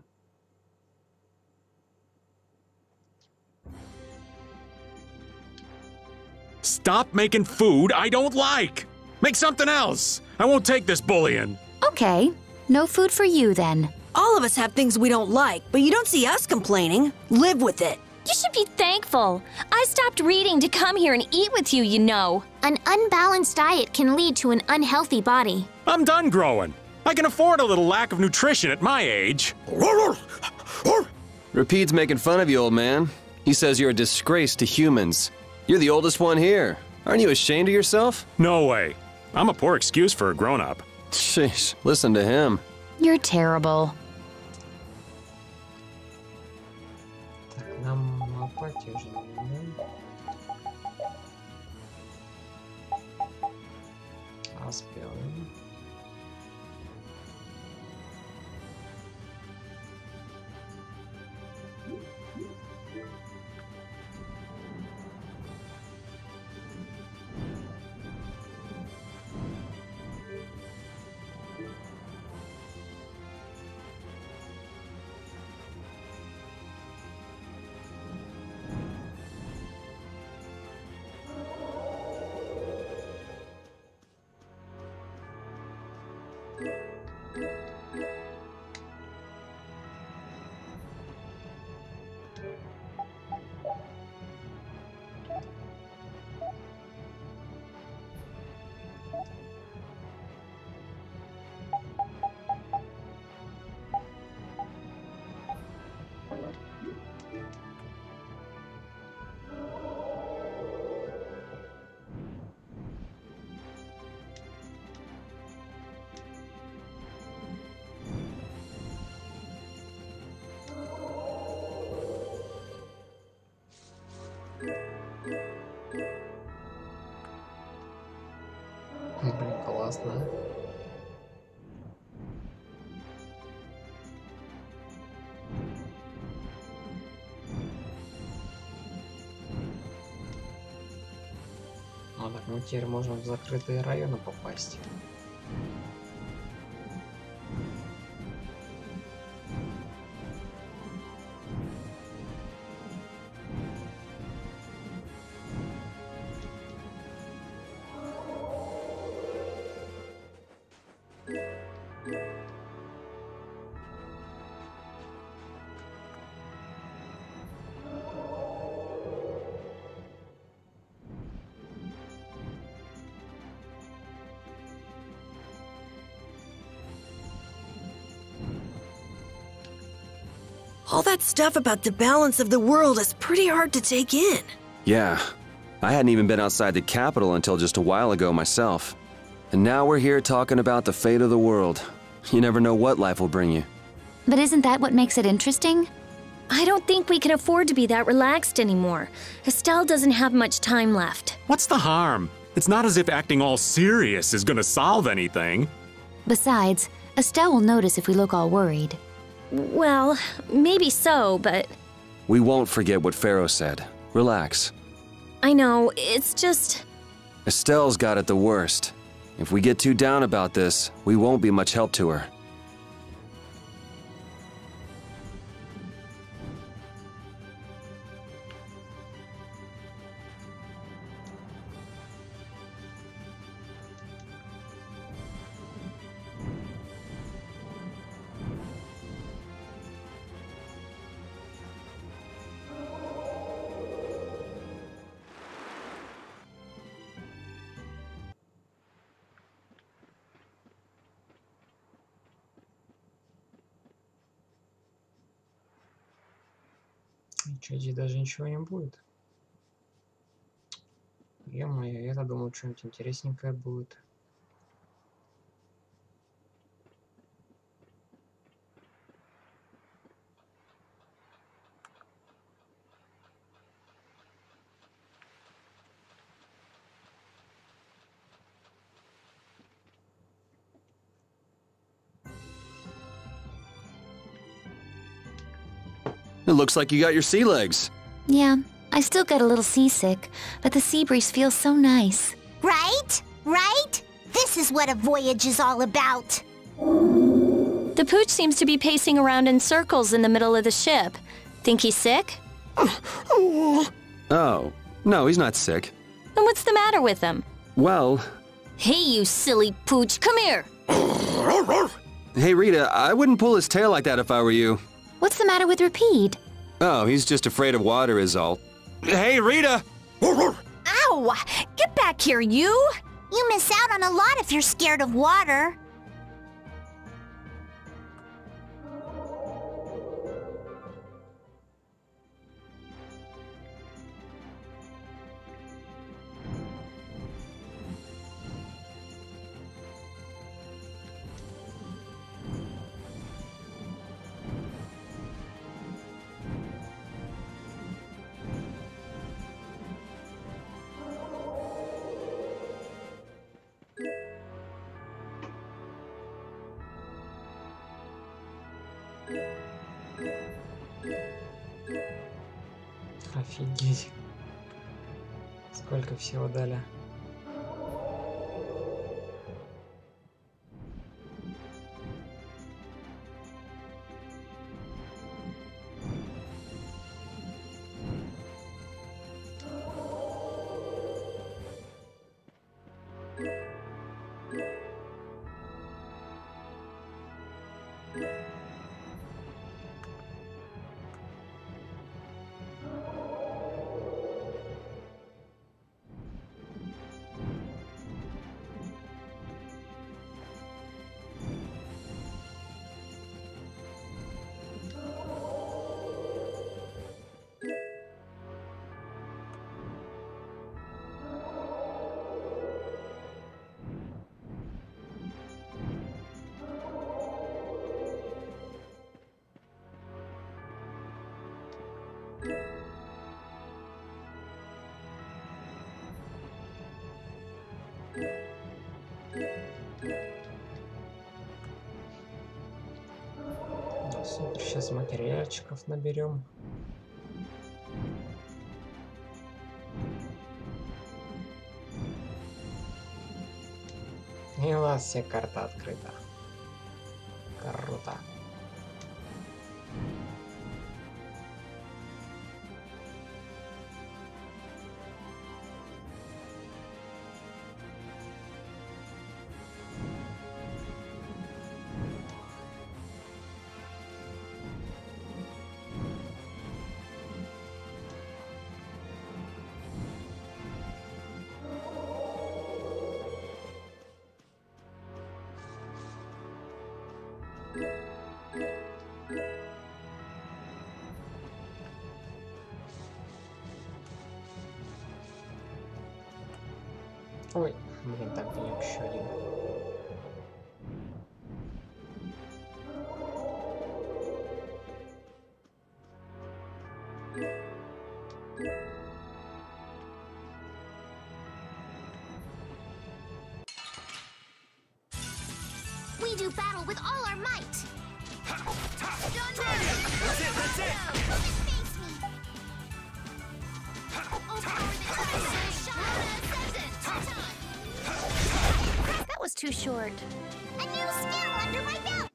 Stop making food I don't like! Make something else! I won't take this bullying! Okay, no food for you then. All of us have things we don't like, but you don't see us complaining. Live with it. You should be thankful. I stopped reading to come here and eat with you, you know. An unbalanced diet can lead to an unhealthy body. I'm done growing. I can afford a little lack of nutrition at my age. Rapid's making fun of you, old man. He says you're a disgrace to humans. You're the oldest one here. Aren't you ashamed of yourself? No way. I'm a poor excuse for a grown-up. Sheesh, listen to him. You're terrible. Так, нам апатию же надо, да? Аспио. Блин, классно. А, так мы теперь можем в закрытые районы попасть. All that stuff about the balance of the world is pretty hard to take in. Yeah, I hadn't even been outside the capital until just a while ago myself. And now we're here talking about the fate of the world. You never know what life will bring you. But isn't that what makes it interesting? I don't think we can afford to be that relaxed anymore. Estelle doesn't have much time left. What's the harm? It's not as if acting all serious is gonna solve anything. Besides, Estelle will notice if we look all worried. Well, maybe so, but... We won't forget what Pharaoh said. Relax. I know, it's just... Estelle's got it the worst. If we get too down about this, we won't be much help to her. Че, здесь даже ничего не будет. Ё-моё, я-то думал, что-нибудь интересненькое будет. It looks like you got your sea legs. Yeah, I still get a little seasick, but the sea breeze feels so nice. Right? Right? This is what a voyage is all about. The pooch seems to be pacing around in circles in the middle of the ship. Think he's sick? Oh, no, he's not sick. Then what's the matter with him? Well... Hey, you silly pooch, come here! Hey, Rita, I wouldn't pull his tail like that if I were you. What's the matter with Rapide? Oh, he's just afraid of water is all. Hey, Rita! Ow! Get back here, you! You miss out on a lot if you're scared of water. Офигеть. Сколько всего дали. Супер, сейчас материальчиков наберем. И у вас вся карта открыта. Круто. Ой, блин, там был еще один. We do battle with all our might. That's it! Face me. That was too short. A new skill under my belt.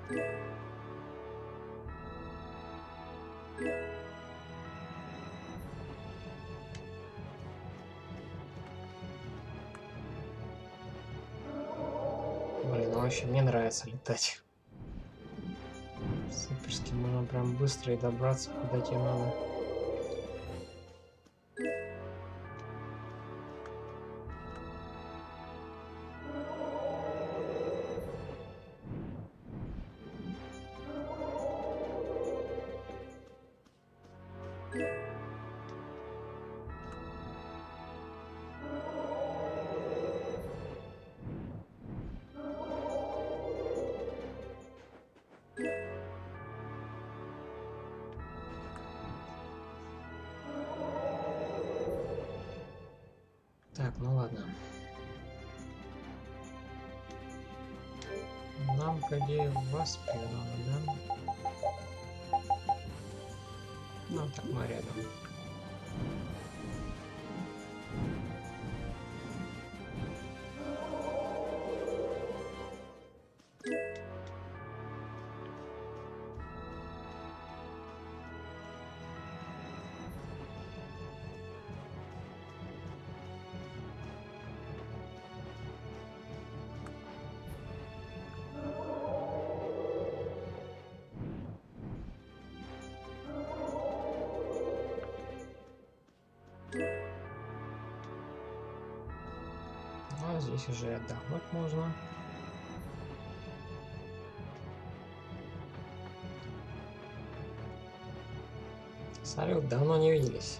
Блин, ну вообще мне нравится летать. Суперски, можно прям быстро и добраться, куда тебе надо. Так, ну ладно. Нам где Vesperia, да? Ну так мы рядом. А здесь уже и отдохнуть можно. Салют, давно не виделись.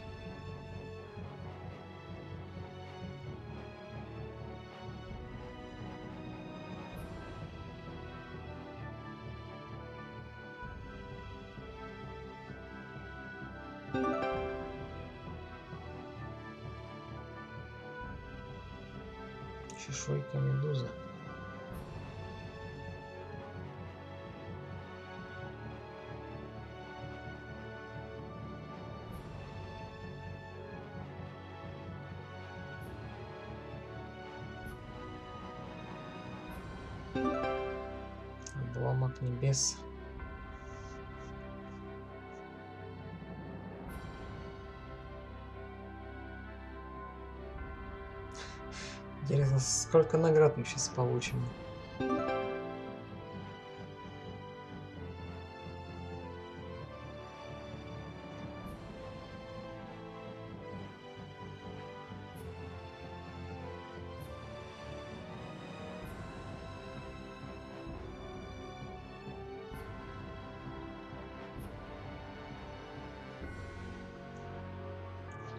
Чешуйка медузы. Обломок небес. Интересно, сколько наград мы сейчас получим?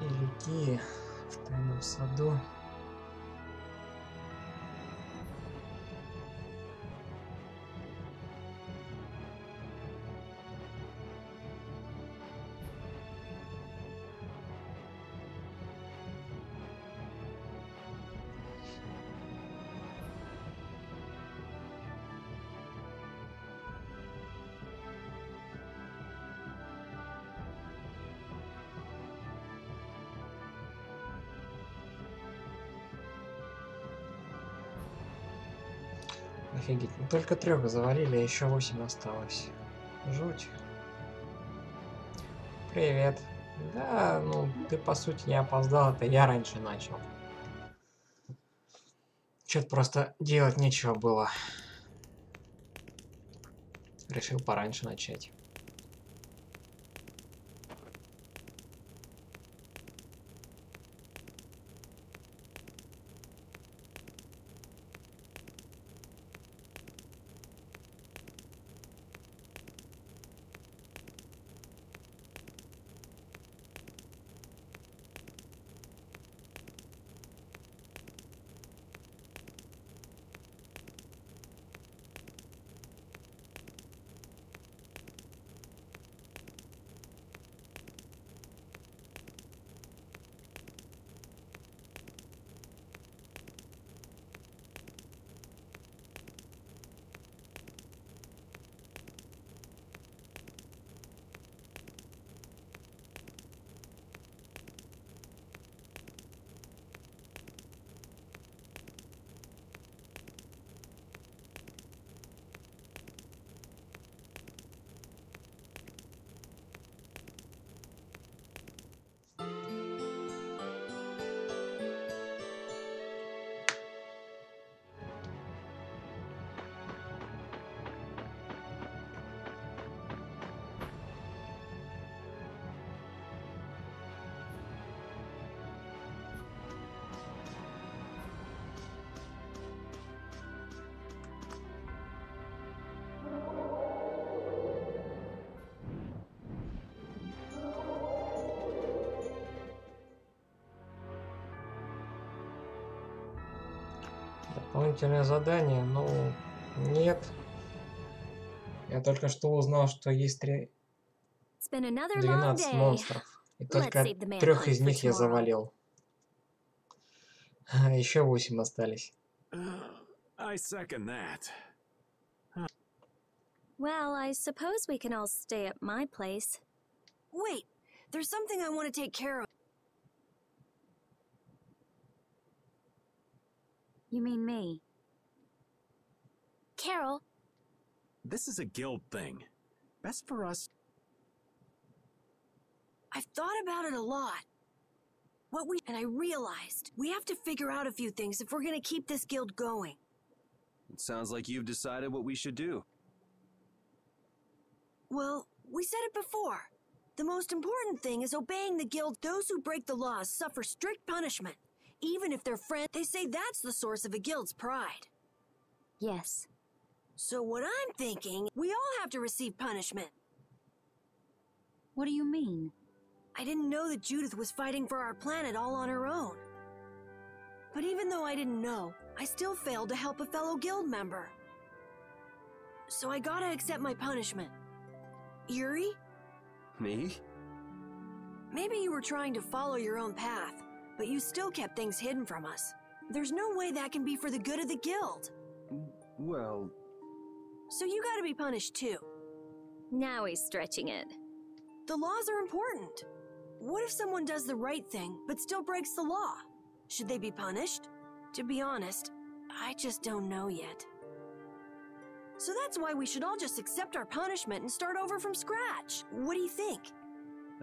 Элегии в тайном саду. Офигеть, мы только 3 завалили, а еще 8 осталось. Жуть. Привет. Да, ну ты по сути не опоздал, это я раньше начал. Чё-то просто делать нечего было. Решил пораньше начать. Дополнительное задание? Ну, нет. Я только что узнал, что есть 12 монстров. И только 3 из них я завалил. Еще 8 остались. I second that. Well, I suppose we can all stay at my place. Wait, there's something I want to take care of. You mean me? Carol. This is a guild thing. Best for us. I've thought about it a lot. And I realized we have to figure out a few things if we're going to keep this guild going. It sounds like you've decided what we should do. Well, we said it before. The most important thing is obeying the guild. Those who break the laws suffer strict punishment. Even if they're friends, they say that's the source of a guild's pride. Yes. So what I'm thinking, we all have to receive punishment. What do you mean? I didn't know that Judith was fighting for our planet all on her own. But even though I didn't know, I still failed to help a fellow guild member. So I gotta accept my punishment. Yuri? Me? Maybe you were trying to follow your own path, but you still kept things hidden from us. There's no way that can be for the good of the guild. Well... So you gotta be punished too. Now he's stretching it. The laws are important. What if someone does the right thing, but still breaks the law? Should they be punished? To be honest, I just don't know yet. So that's why we should all just accept our punishment and start over from scratch. What do you think?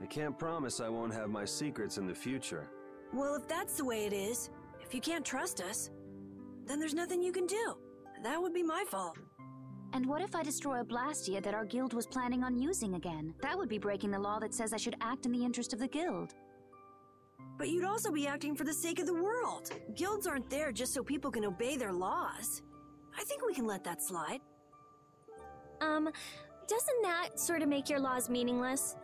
I can't promise I won't have my secrets in the future. Well, if that's the way it is, if you can't trust us, then there's nothing you can do. That would be my fault. And what if I destroy a Blastia that our guild was planning on using again? That would be breaking the law that says I should act in the interest of the guild. But you'd also be acting for the sake of the world. Guilds aren't there just so people can obey their laws. I think we can let that slide. Doesn't that sort of make your laws meaningless?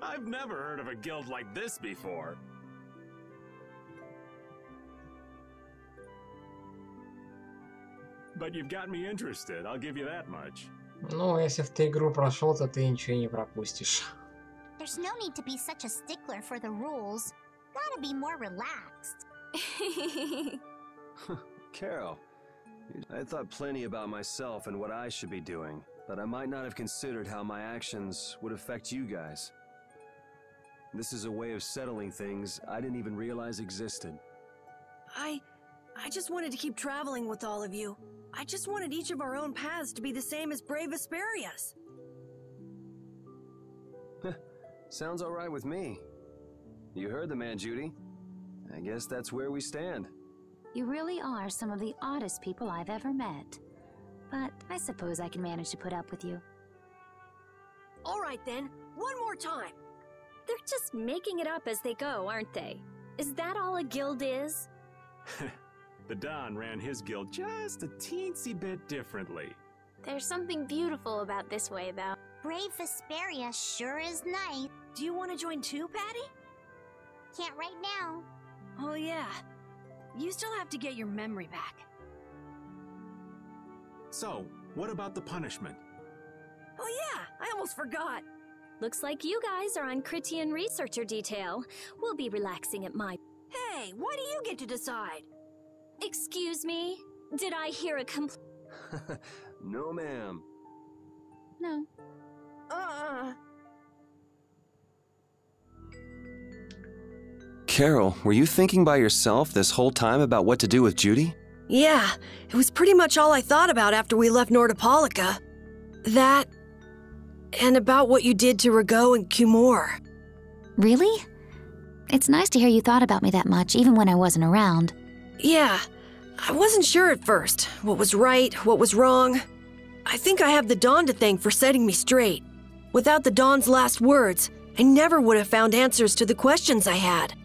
I've never heard of a guild like this before. But you've got me interested, I'll give you that much. Ну, если в ты игру прошел, то ты ничего не пропустишь. There's no need to be such a stickler for the rules. Gotta be more relaxed. Carol, I thought plenty about myself and what I should be doing, but I might not have considered how my actions would affect you guys. This is a way of settling things I didn't even realize existed. I just wanted to keep traveling with all of you. I just wanted each of our own paths to be the same as brave Vesperia's. Sounds all right with me. You heard the man, Judy. I guess that's where we stand. You really are some of the oddest people I've ever met. But I suppose I can manage to put up with you. All right then, one more time. They're just making it up as they go, aren't they? Is that all a guild is? The Don ran his guild just a teensy bit differently. There's something beautiful about this way, though. Brave Vesperia sure is nice. Do you want to join too, Patty? Can't right now. Oh yeah. You still have to get your memory back. So, what about the punishment? Oh yeah, I almost forgot. Looks like you guys are on Critian researcher detail. We'll be relaxing at my... Hey, why do you get to decide? Excuse me? Did I hear a complaint? No, ma'am. No. Carol, were you thinking by yourself this whole time about what to do with Judy? Yeah, it was pretty much all I thought about after we left Nordopolica. That, and about what you did to Rigaud and Cumore. Really? It's nice to hear you thought about me that much, even when I wasn't around. Yeah, I wasn't sure at first what was right, what was wrong. I think I have the Dawn to thank for setting me straight. Without the Dawn's last words, I never would have found answers to the questions I had.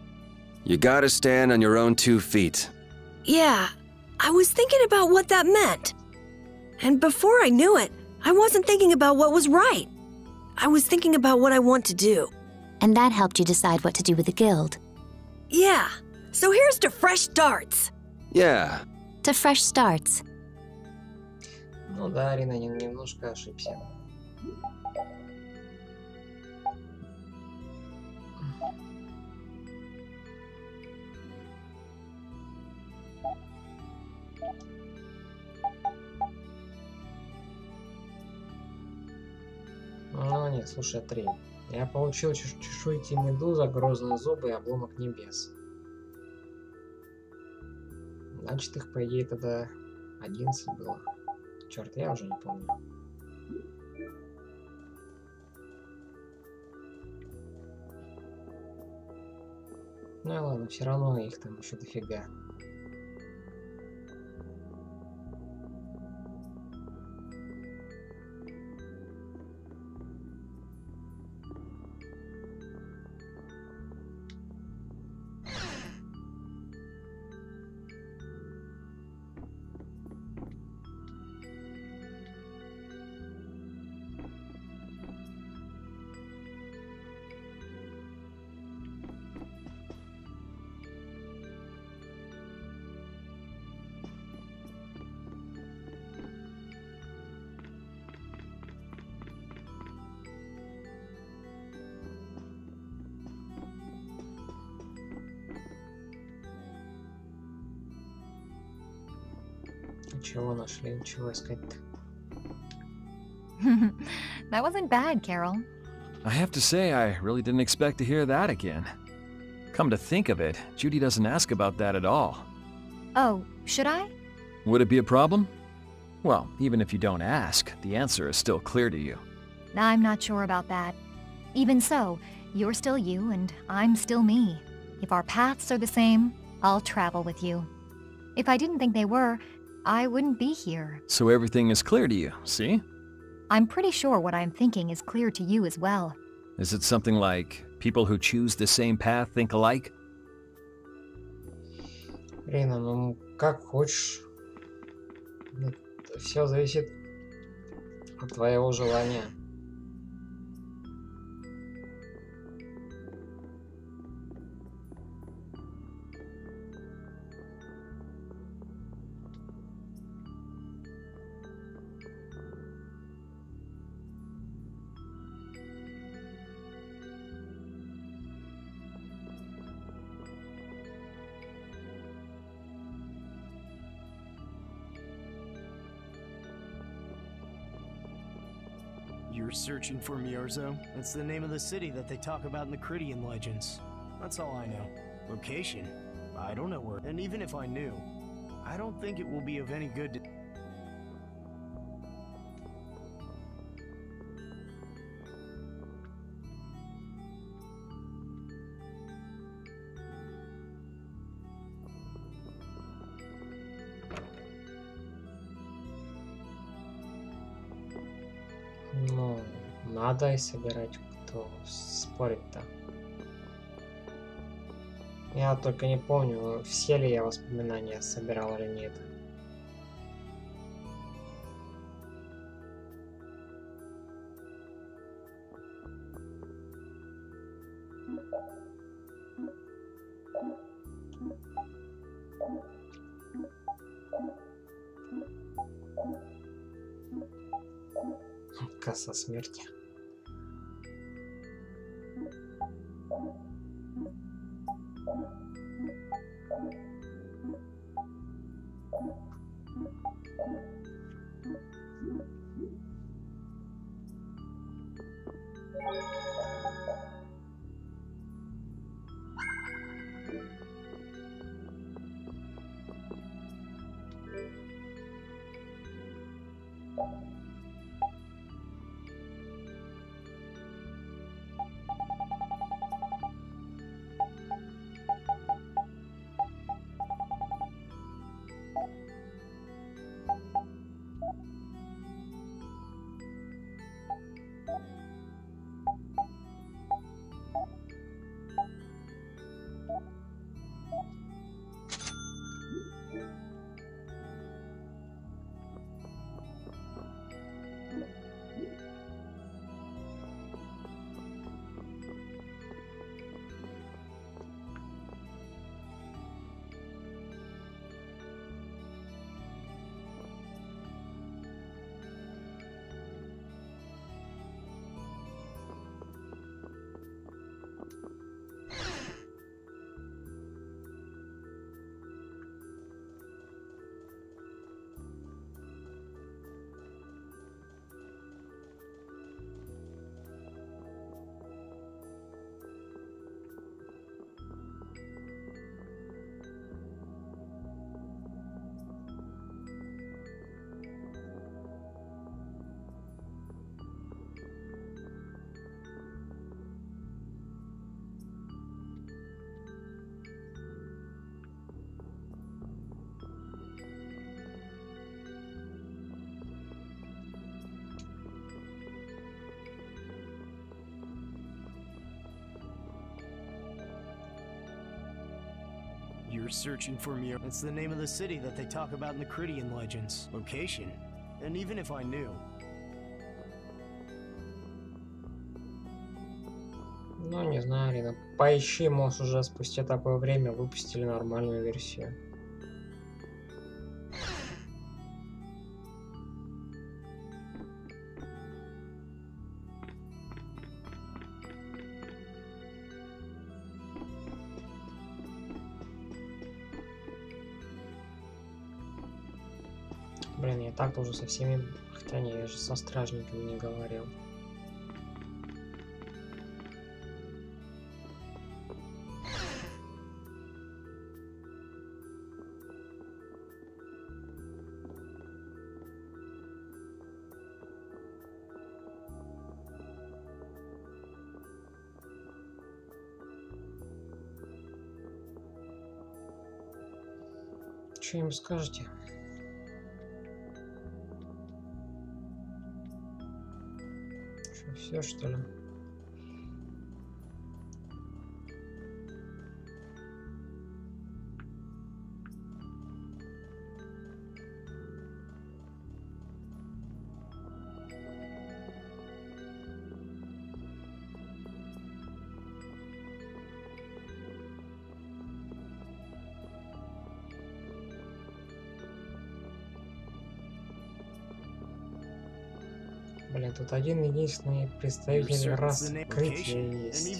You gotta stand on your own 2 feet. Yeah, I was thinking about what that meant. And before I knew it, I wasn't thinking about what was right. I was thinking about what I want to do. And that helped you decide what to do with the guild. Yeah, so here's to fresh starts. Yeah. To fresh starts. Ну да, Арина немножко ошибся. Ну нет, слушай, 3. Я получил чешуйки медуза, грозные зубы и обломок небес. Значит, их, по идее, тогда 11 было. Черт, я уже не помню. Ну и ладно, все равно их там еще дофига. Чего нашли? Чего искать-то? That wasn't bad, Carol. I have to say, I really didn't expect to hear that again. Come to think of it, Judy doesn't ask about that at all. Oh, should I? Would it be a problem? Well, even if you don't ask, the answer is still clear to you. I'm not sure about that. Even so, you're still you and I'm still me. If our paths are the same, I'll travel with you. If I didn't think they were, I wouldn't be here. So everything is clear to you, see? I'm pretty sure what I'm thinking is clear to you as well. Is it something like people who choose the same path think alike? Рина, ну как хочешь. Все зависит от твоего желания. You're searching for Mierzo? That's the name of the city that they talk about in the Critian legends. That's all I know. Location? I don't know where. And even if I knew, I don't think it will be of any good to... Ну, надо и собирать, кто спорит-то. Я только не помню, все ли я воспоминания собирал или нет. Касса смерти. You're searching for me. It's the name of the city that they talk about in the Critian legends. Location. And even if I knew... Ну, не знаю, Рина. Поищи, может, уже спустя такое время выпустили нормальную версию. Блин, я так-то уже со всеми... Хотя не, я же со стражниками не говорил. Что им скажете? Что, все, что ли? Блин, тут один единственный представитель раскрытия есть.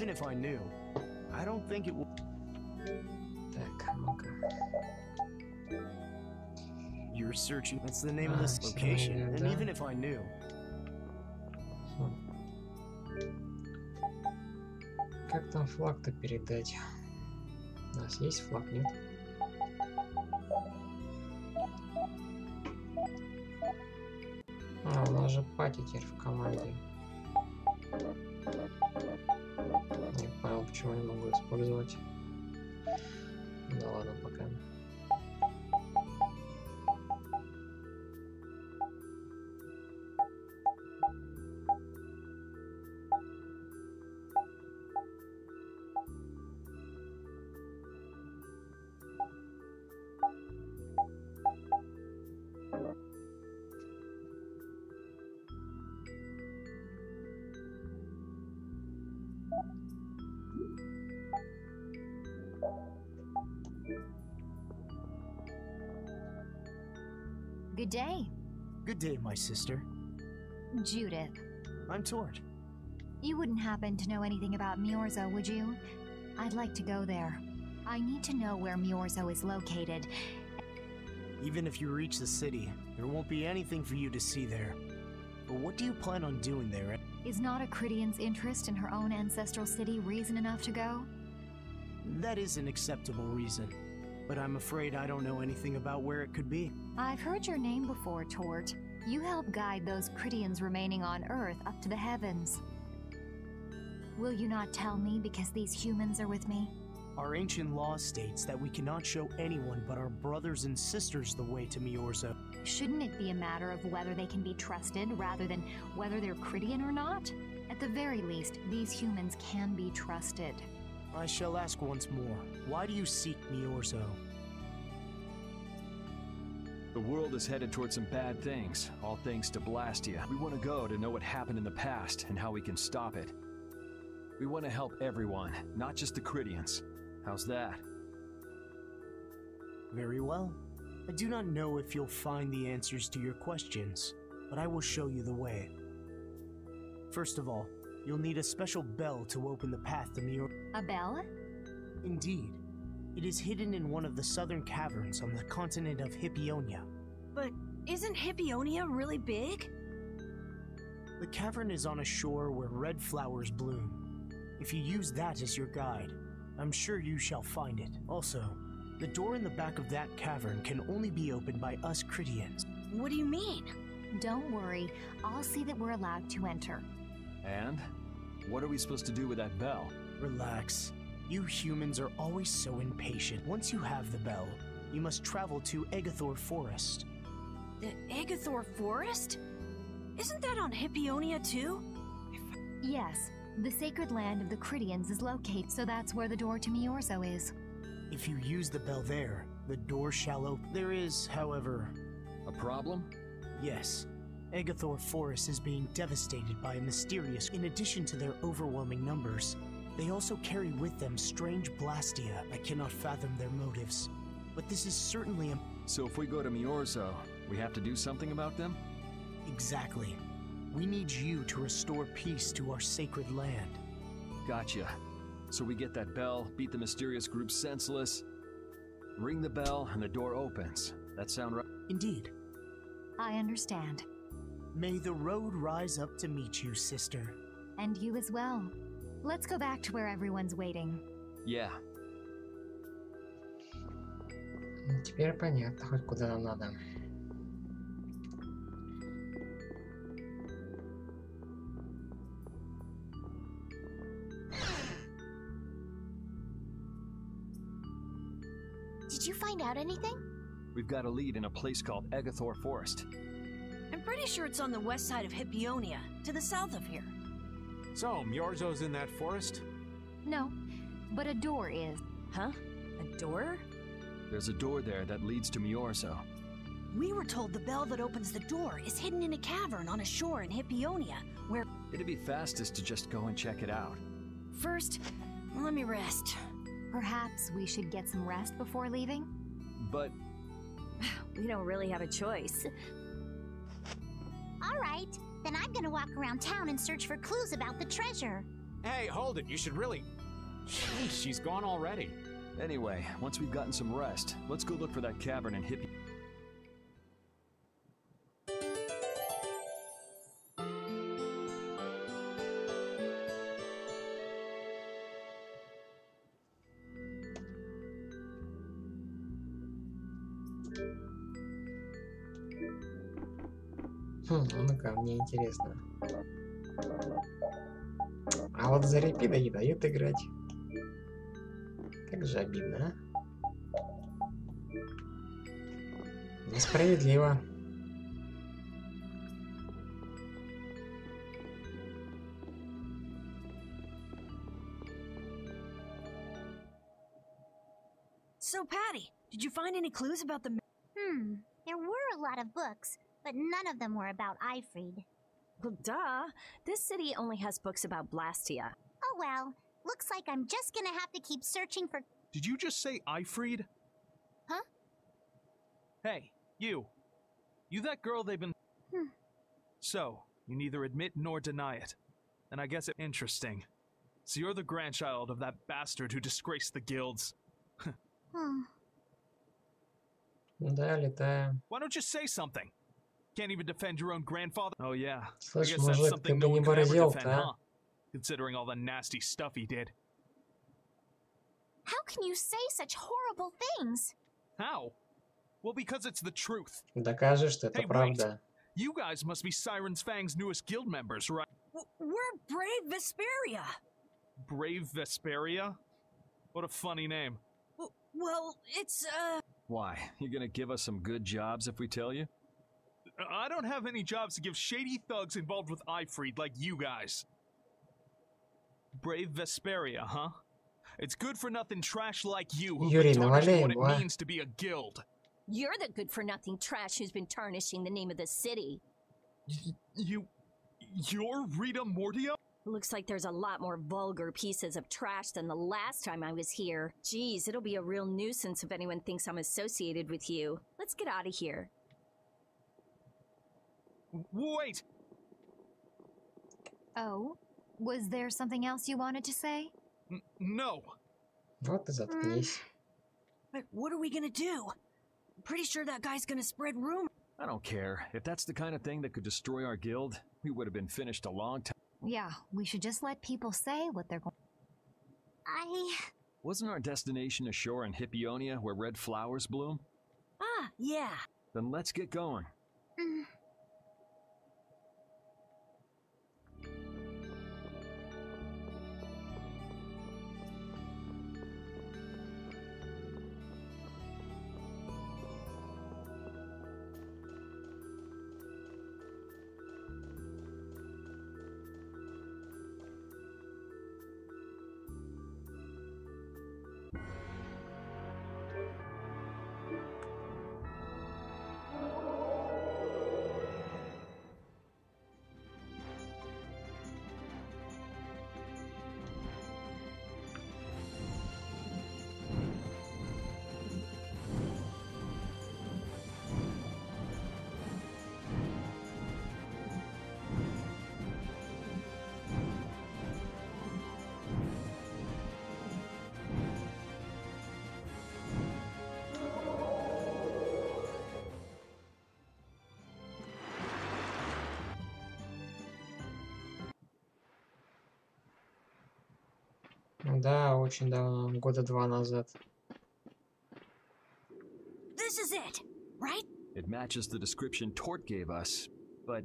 Так, ну-ка. Как там флаг-то передать? У нас есть флаг, нет? А, у нас же пати теперь в команде. Не понял, почему я не могу использовать. Да ладно, пока. Good day. Good day, my sister. Judith. I'm Tort. You wouldn't happen to know anything about Miorzo, would you? I'd like to go there. I need to know where Miorzo is located. Even if you reach the city, there won't be anything for you to see there. But what do you plan on doing there? Is not a Critian's interest in her own ancestral city reason enough to go? That is an acceptable reason. But I'm afraid I don't know anything about where it could be. I've heard your name before, Tort. You help guide those Critians remaining on Earth up to the heavens. Will you not tell me because these humans are with me? Our ancient law states that we cannot show anyone but our brothers and sisters the way to Miorzo. Shouldn't it be a matter of whether they can be trusted rather than whether they're Critian or not? At the very least, these humans can be trusted. I shall ask once more. Why do you seek Miorzo? The world is headed towards some bad things, all thanks to Blastia. We want to go to know what happened in the past and how we can stop it. We want to help everyone, not just the Critians. How's that? Very well. I do not know if you'll find the answers to your questions, but I will show you the way. First of all, you'll need a special bell to open the path to Miorzo. A bell? Indeed. It is hidden in one of the southern caverns on the continent of Hippionia. But isn't Hippionia really big? The cavern is on a shore where red flowers bloom. If you use that as your guide, I'm sure you shall find it. Also, the door in the back of that cavern can only be opened by us Critians. What do you mean? Don't worry, I'll see that we're allowed to enter. And? What are we supposed to do with that bell? Relax. You humans are always so impatient. Once you have the bell, you must travel to Egathor Forest. The Egathor Forest? Isn't that on Hippionia too? Yes, the sacred land of the Critians is located, so that's where the door to Miorzo is. If you use the bell there, the door shall open. There is, however... A problem? Yes. Agathor Forest is being devastated by a mysterious... In addition to their overwhelming numbers, they also carry with them strange Blastia. I cannot fathom their motives. But this is certainly a... So if we go to Miorzo, we have to do something about them? Exactly. We need you to restore peace to our sacred land. Gotcha. So we get that bell, beat the mysterious group senseless, ring the bell, and the door opens. That sound right? Indeed. I understand. May the road rise up to meet you, sister. And you as well. Let's go back to where everyone's waiting. Yeah. Теперь понятно, хоть куда нам надо. Did you find out anything? We've got a lead in a place called Agathor Forest. I'm pretty sure it's on the west side of Hippionia, to the south of here. So, Miorzo's in that forest? No, but a door is. Huh? A door? There's a door there that leads to Miorzo. We were told the bell that opens the door is hidden in a cavern on a shore in Hippionia, where... It'd be fastest to just go and check it out. First, let me rest. Perhaps we should get some rest before leaving? But... We don't really have a choice. All right, then I'm gonna walk around town and search for clues about the treasure. Hey, hold it, you should really... Sheesh, she's gone already. Anyway, once we've gotten some rest, let's go look for that cavern in Hippie. Ну-ка, мне интересно. А вот за Репида не дают играть. Как же обидно, а? Несправедливо. So, Patty, did you find any clues about the... There were a lot of books, but none of them were about Ifrid. Well, duh. This city only has books about Blastia. Oh well, looks like I'm just gonna have to keep searching for... Did you just say Ifrid? Huh? Hey, you. You that girl they've been... So, you neither admit nor deny it. And I guess it's interesting. So you're the grandchild of that bastard who disgraced the guilds. Да, летаем. Why don't you say something? Can't even defend your own grandfather? Oh yeah, I Слышь, guess that's мужик, ты something бы no не one could ever борзел-то, defend, а? huh? Considering all the nasty stuff he did. How can you say such horrible things? How? Well, because it's the truth. Докажи, что это Hey, правда. You guys must be Siren's Fang's newest guild members, right? We're Brave Vesperia. Brave Vesperia? What a funny name. Well, it's, Why? You gonna give us some good jobs if we tell you? I don't have any jobs to give shady thugs involved with Ifrid like you guys. Brave Vesperia, huh? It's good for nothing trash like you who've Юрий, been tarnishing наваляй what ему, it а? means to be a guild. You're the good-for-nothing trash who's been tarnishing the name of the city. You're Rita Mordia? Looks like there's a lot more vulgar pieces of trash than the last time I was here. Geez, it'll be a real nuisance if anyone thinks I'm associated with you. Let's get out of here. Wait! Oh? Was there something else you wanted to say? No. Вот и заткнись. But what are we gonna do? I'm pretty sure that guy's gonna spread rumors. I don't care. If that's the kind of thing that could destroy our guild, we would have been finished a long time. Yeah, we should just let people say what they're going. Wasn't our destination a shore in Hippionia where red flowers bloom? Ah, yeah. Then let's get going. Да, очень давно, года 2 назад. This is it, right? It matches the description Tort gave us, but...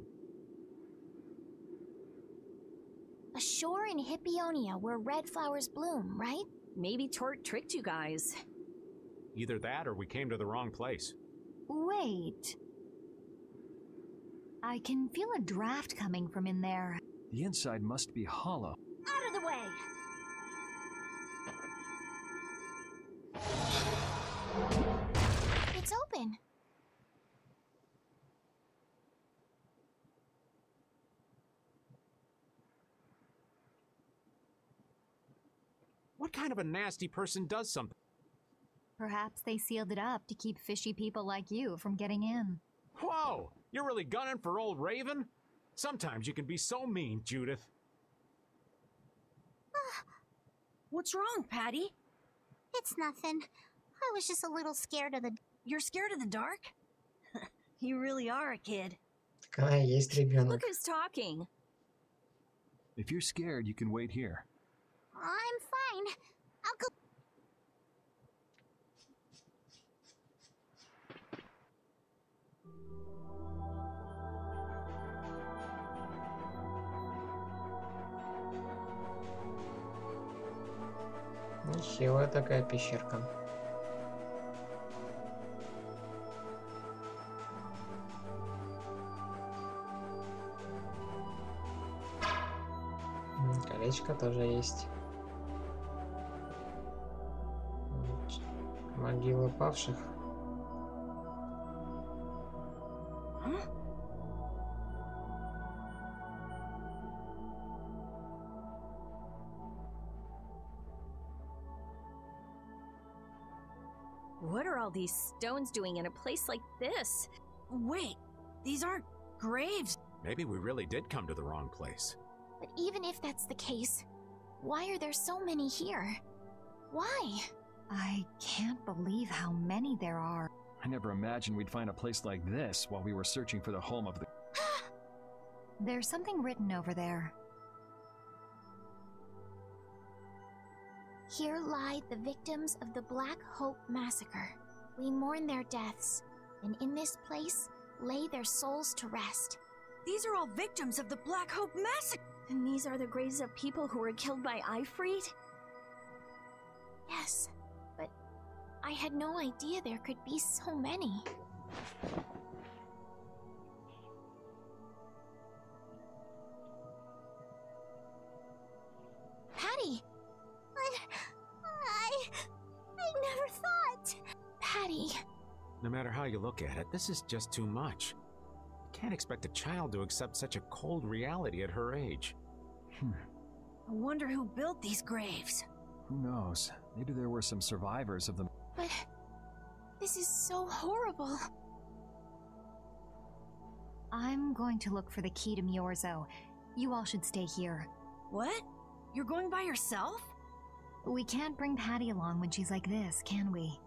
A shore in Hippionia where red flowers bloom, right? Maybe Tort tricked you guys. Either that or we came to the wrong place. Wait. I can feel a draft coming from in there. The inside must be hollow. Out of the way! It's open. What kind of a nasty person does something? Perhaps they sealed it up to keep fishy people like you from getting in. Whoa! You're really gunning for old Raven? Sometimes you can be so mean, Judith. What's wrong, Patty? It's nothing. I was just a little scared of the... You're scared of the dark? You really are a kid. Так она и есть ребенок. Look who's talking. If you're scared, you can wait here. I'm fine. I'll go... Нехилая такая пещерка. Колечко тоже есть. Могилы павших. What are all these stones doing in a place like this? Wait, these aren't graves. Maybe we really did come to the wrong place. But even if that's the case, why are there so many here? Why? I can't believe how many there are. I never imagined we'd find a place like this while we were searching for the home of the... There's something written over there. Here lie the victims of the Black Hope Massacre. We mourn their deaths, and in this place lay their souls to rest. These are all victims of the Black Hope Massacre. And these are the graves of people who were killed by Ifrit? Yes, but I had no idea there could be so many. Patty! I never thought. Patty! No matter how you look at it, this is just too much. You can't expect a child to accept such a cold reality at her age. I wonder who built these graves. Who knows? Maybe there were some survivors of them. But this is so horrible. I'm going to look for the key to Myorzo. You all should stay here. What? You're going by yourself? We can't bring Patty along when she's like this, can we?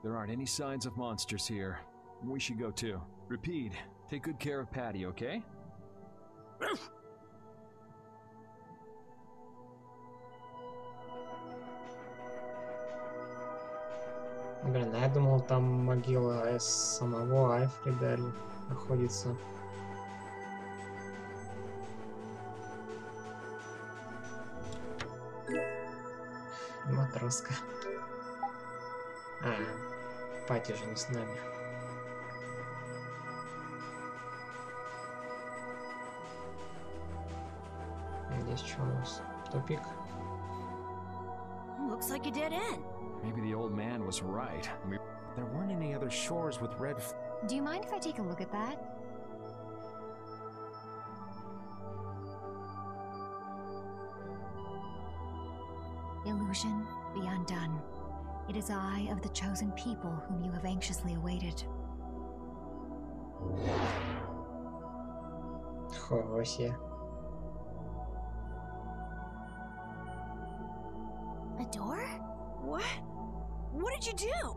There aren't any signs of monsters here. We should go too. Repeat, take good care of Patty, okay? Блин, я думал, там могила самого Альфреда находится. Матроска. Пати же не с нами. Здесь что у нас? Тупик? Looks like a dead end. Maybe the old man was right. There weren't any other shores with red... Do you mind if I take a look at that? Illusion, be undone. It is I of the chosen people whom you have anxiously awaited. Хоросе. A door? What? What did you do?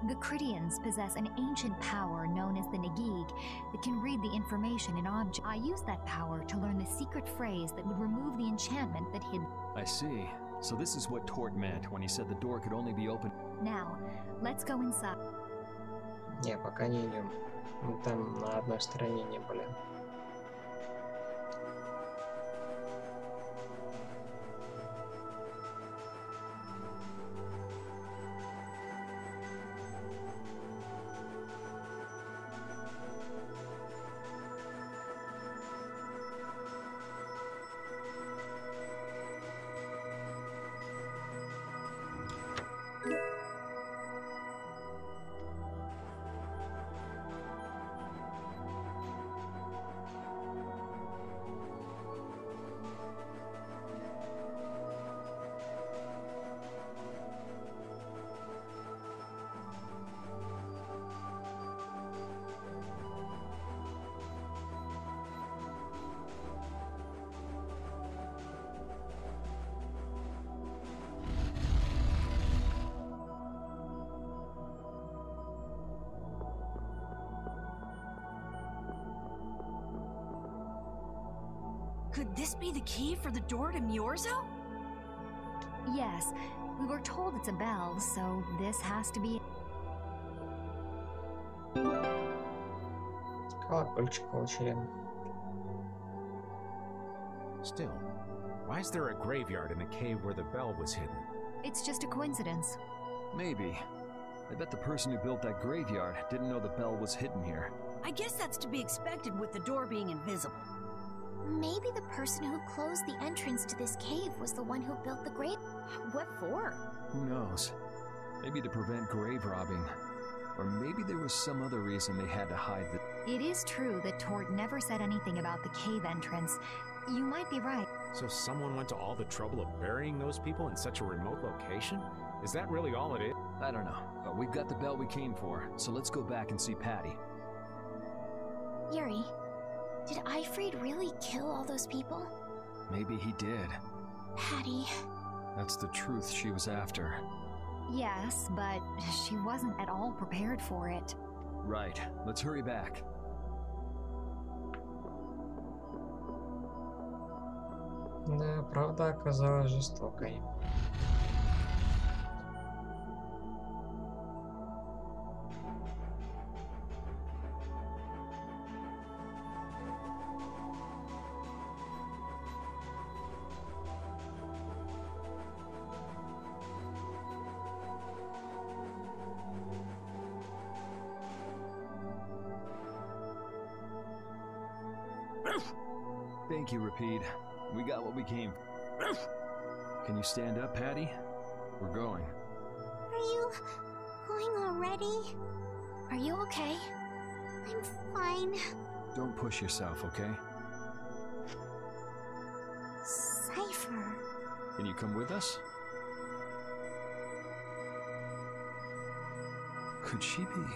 The Cridians possess an ancient power known as the Negig that can read the information in objects. I used that power to learn the secret phrase that would remove the enchantment that hid. I see. So this is what Tort meant when he said the door could only be opened. Now, let's go inside. Не, пока не идем. Мы там на одной стороне не были. Could this be the key for the door to Myorzo? Yes, we were told it's a bell, so this has to be... Колокольчик получили. Still, why is there a graveyard in a cave where the bell was hidden? It's just a coincidence. Maybe. I bet the person who built that graveyard didn't know the bell was hidden here. I guess that's to be expected with the door being invisible. Maybe the person who closed the entrance to this cave was the one who built the grave. What for? Who knows? Maybe to prevent grave robbing. Or maybe there was some other reason they had to hide the... It is true that Tort never said anything about the cave entrance. You might be right. So someone went to all the trouble of burying those people in such a remote location? Is that really all it is? I don't know, but we've got the bell we came for, so let's go back and see Patty. Yuri, did Ifrid really kill all those people? Maybe he did. Patty. That's the truth she was after. Yes, but she wasn't at all prepared for it. Right. Let's hurry back. Да, правда оказалась жестокой. Thank you, Rapide. We got what we came for. Can you stand up, Patty? We're going. Are you going already? Are you okay? I'm fine. Don't push yourself, okay? Cypher. Can you come with us? Could she be?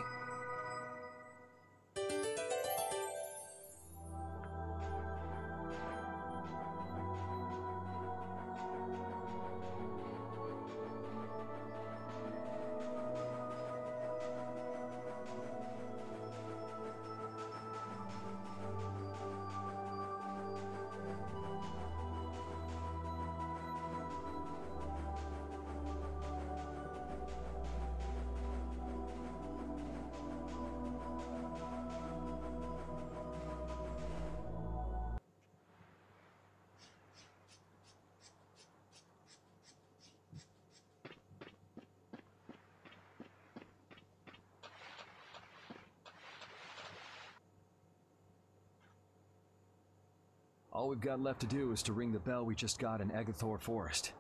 All we've got left to do is to ring the bell we just got in Agathor Forest.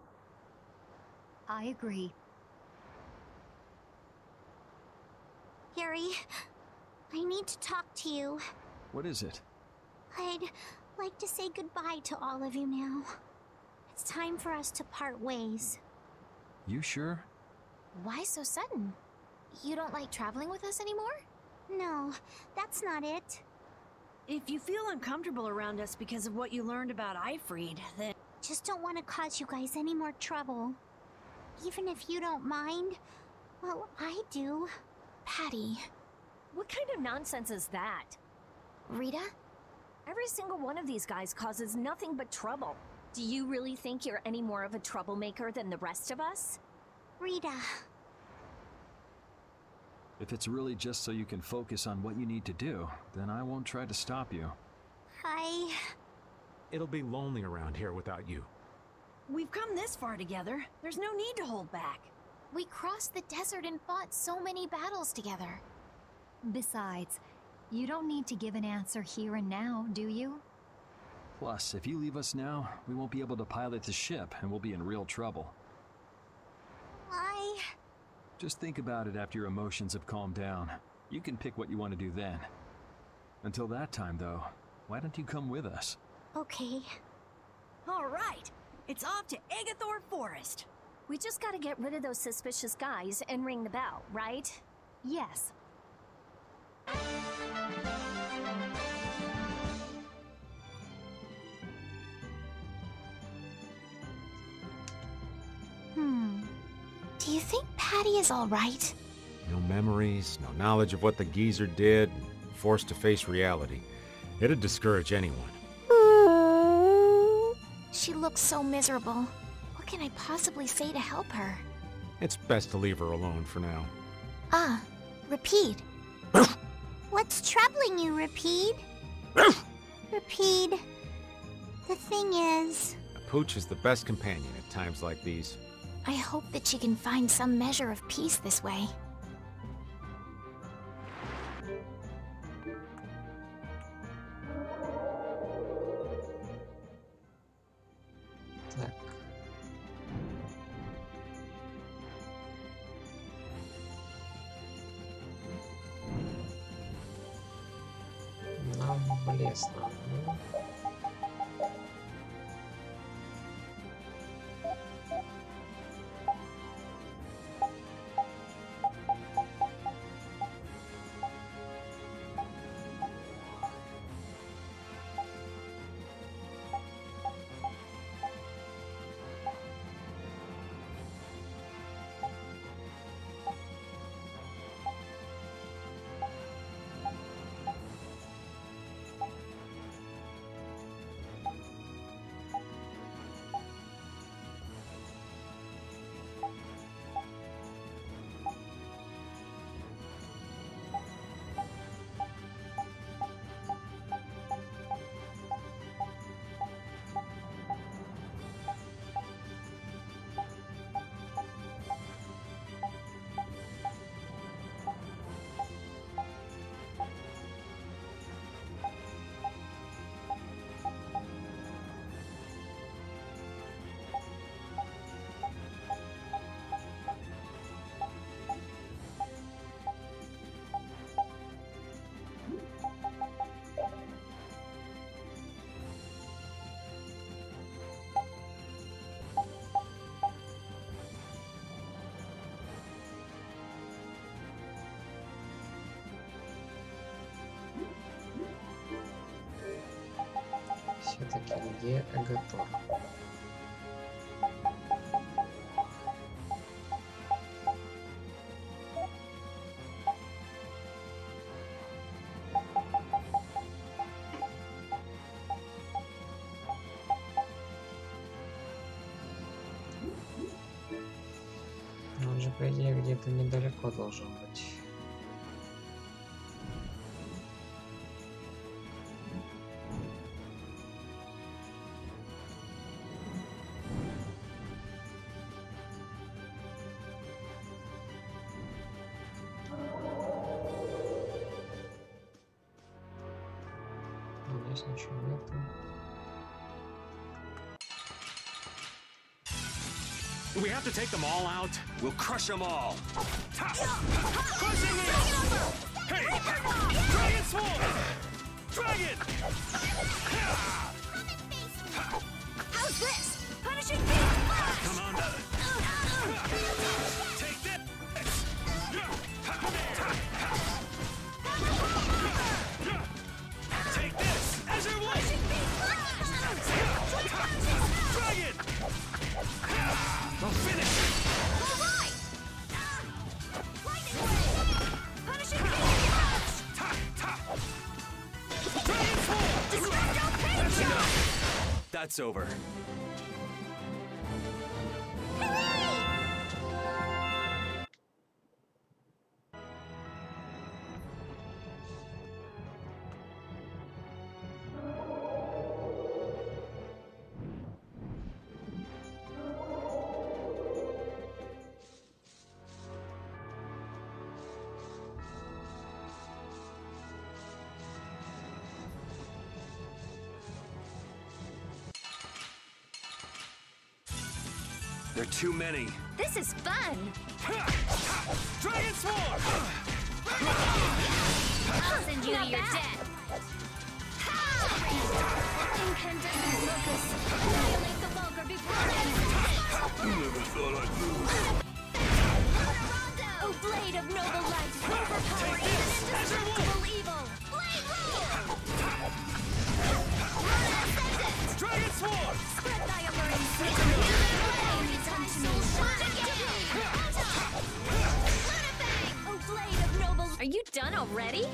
I agree. Yuri, I need to talk to you. What is it? I'd like to say goodbye to all of you now. It's time for us to part ways. You sure? Why so sudden? You don't like traveling with us anymore? No, that's not it. If you feel uncomfortable around us because of what you learned about Ifrid, then... Just don't want to cause you guys any more trouble. Even if you don't mind, well, I do. Patty. What kind of nonsense is that? Rita? Every single one of these guys causes nothing but trouble. Do you really think you're any more of a troublemaker than the rest of us? Rita. If it's really just so you can focus on what you need to do, then I won't try to stop you. It'll be lonely around here without you. We've come this far together. There's no need to hold back. We crossed the desert and fought so many battles together. Besides, you don't need to give an answer here and now, do you? Plus, if you leave us now, we won't be able to pilot the ship, and we'll be in real trouble. Just think about it after your emotions have calmed down. You can pick what you want to do then. Until that time, though, why don't you come with us? Okay. All right. It's off to Agathor Forest. We just gotta get rid of those suspicious guys and ring the bell, right? Yes. Do you think Patty is all right? No memories, no knowledge of what the geezer did, forced to face reality. It'd discourage anyone. She looks so miserable. What can I possibly say to help her? It's best to leave her alone for now. Repeat. What's troubling you, Repeat? Repeat. The thing is... A pooch is the best companion at times like these. I hope that she can find some measure of peace this way. Так. Нам в лес надо. Все-таки где Агатор? Он же, по идее, где-то недалеко должен быть. Здесь ничего нету. We have to take them all out. We'll crush them all. Crushing it! Hey! Dragon Sword! Dragon! How's this? Punishing beast flash! Come on. Take this! Take this! Azure Wolf! Dragon! Go finish it! All right! Lightning Blade! Punishing beast Dragon Sword! Disruptor Pain Shot! That's over. There are too many. This is fun! Dragon Swarm! I'll send you to your death. Incandescent focus. Annihilate the vulgar before they Never thought I'd lose. Oh, blade of noble light, overpower even indestructible evil! Blade rule! Dragon Swarm! Spread thy alluring sword! Come to me! Oh, blade of noble... Are you done already?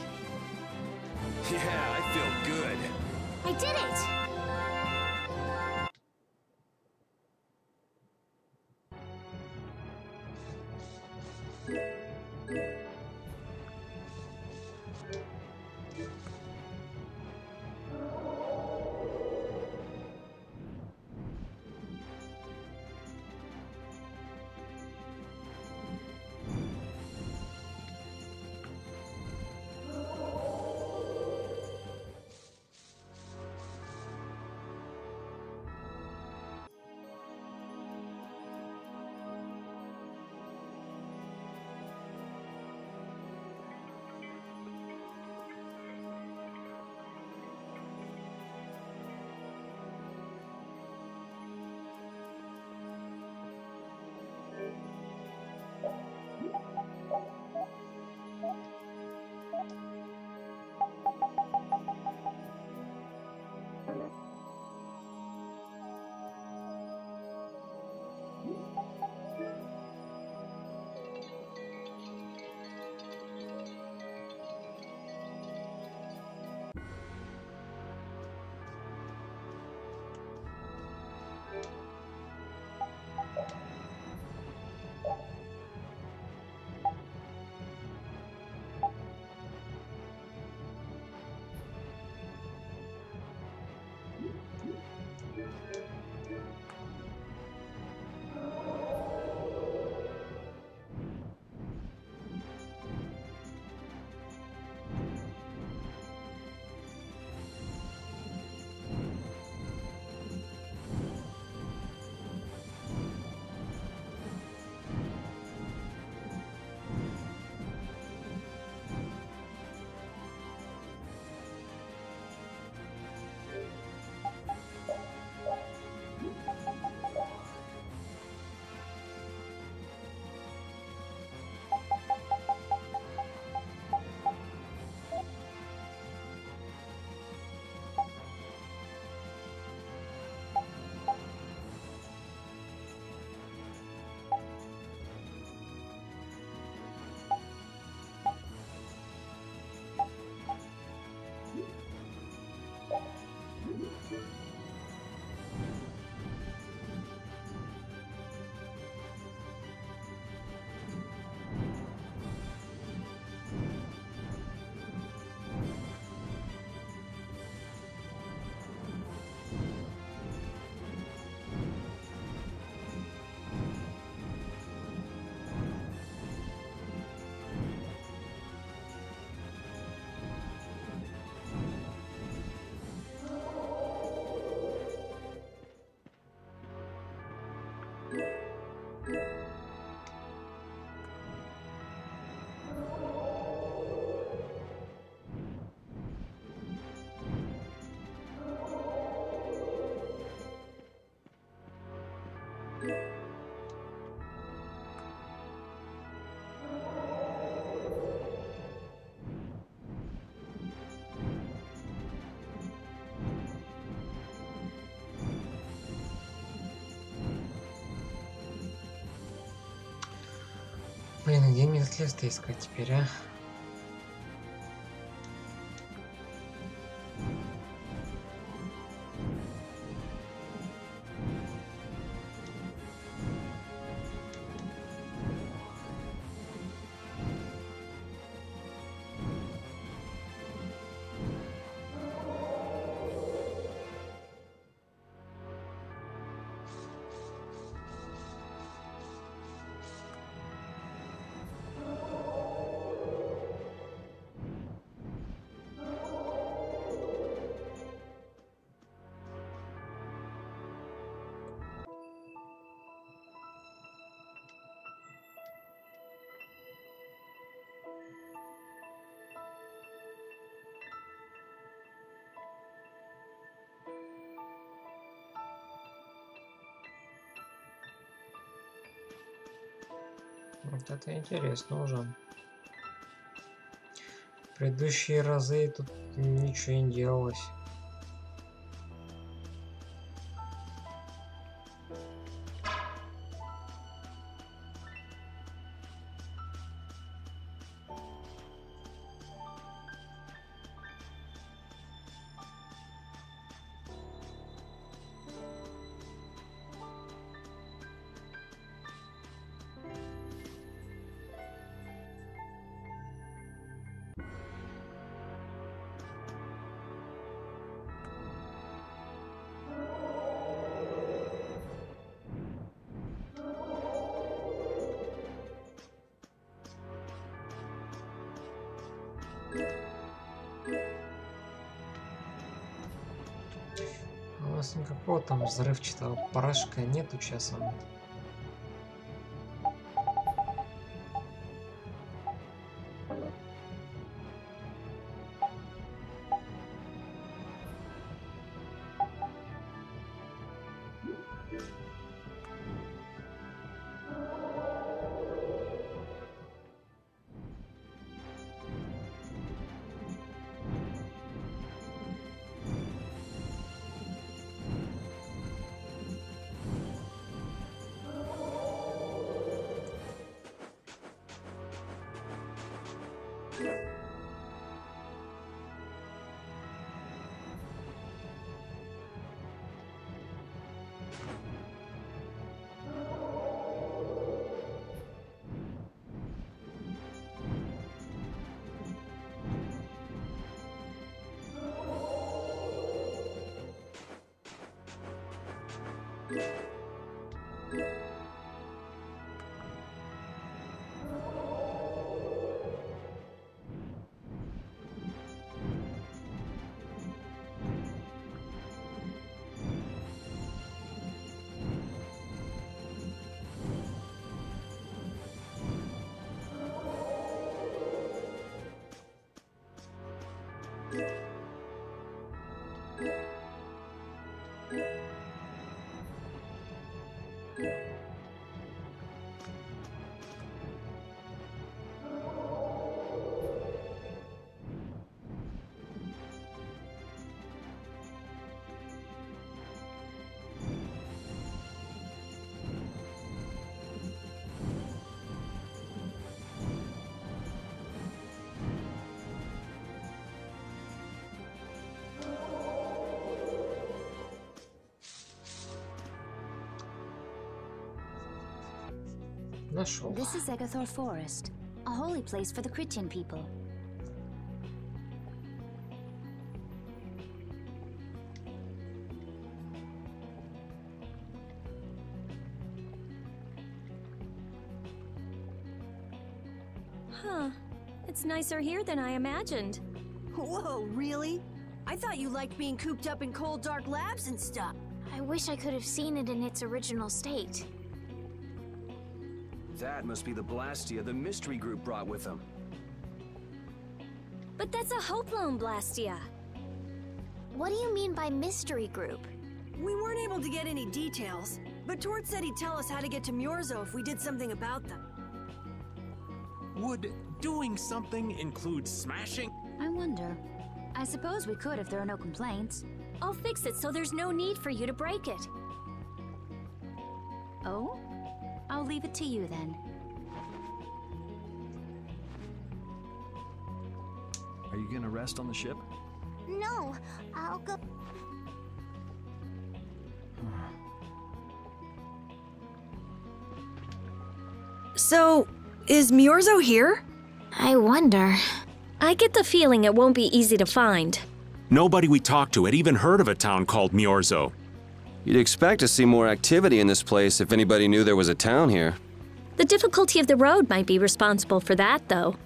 Yeah, I feel good. I did it! Блин, где мне следствие искать теперь, а? Вот это интересно уже. Предыдущие разы тут ничего не делалось. У нас никакого там взрывчатого порошка нету часом. Нашел. This is Egathor Forest, a holy place for the Christian people. Huh. It's nicer here than I imagined. Whoa, really? I thought you liked being cooped up in cold, dark labs and stuff. I wish I could have seen it in its original state. That must be the Blastia the mystery group brought with them. But that's a hope loan, Blastia. What do you mean by mystery group? We weren't able to get any details, but Tort said he'd tell us how to get to Myorzo if we did something about them. Would doing something include smashing? I wonder. I suppose we could if there are no complaints. I'll fix it so there's no need for you to break it. Oh? I'll leave it to you then. Are you gonna rest on the ship? No, I'll go. So, is Myorzo here? I wonder. I get the feeling it won't be easy to find. Nobody we talked to had even heard of a town called Myorzo. You'd expect to see more activity in this place if anybody knew there was a town here. The difficulty of the road might be responsible for that, though.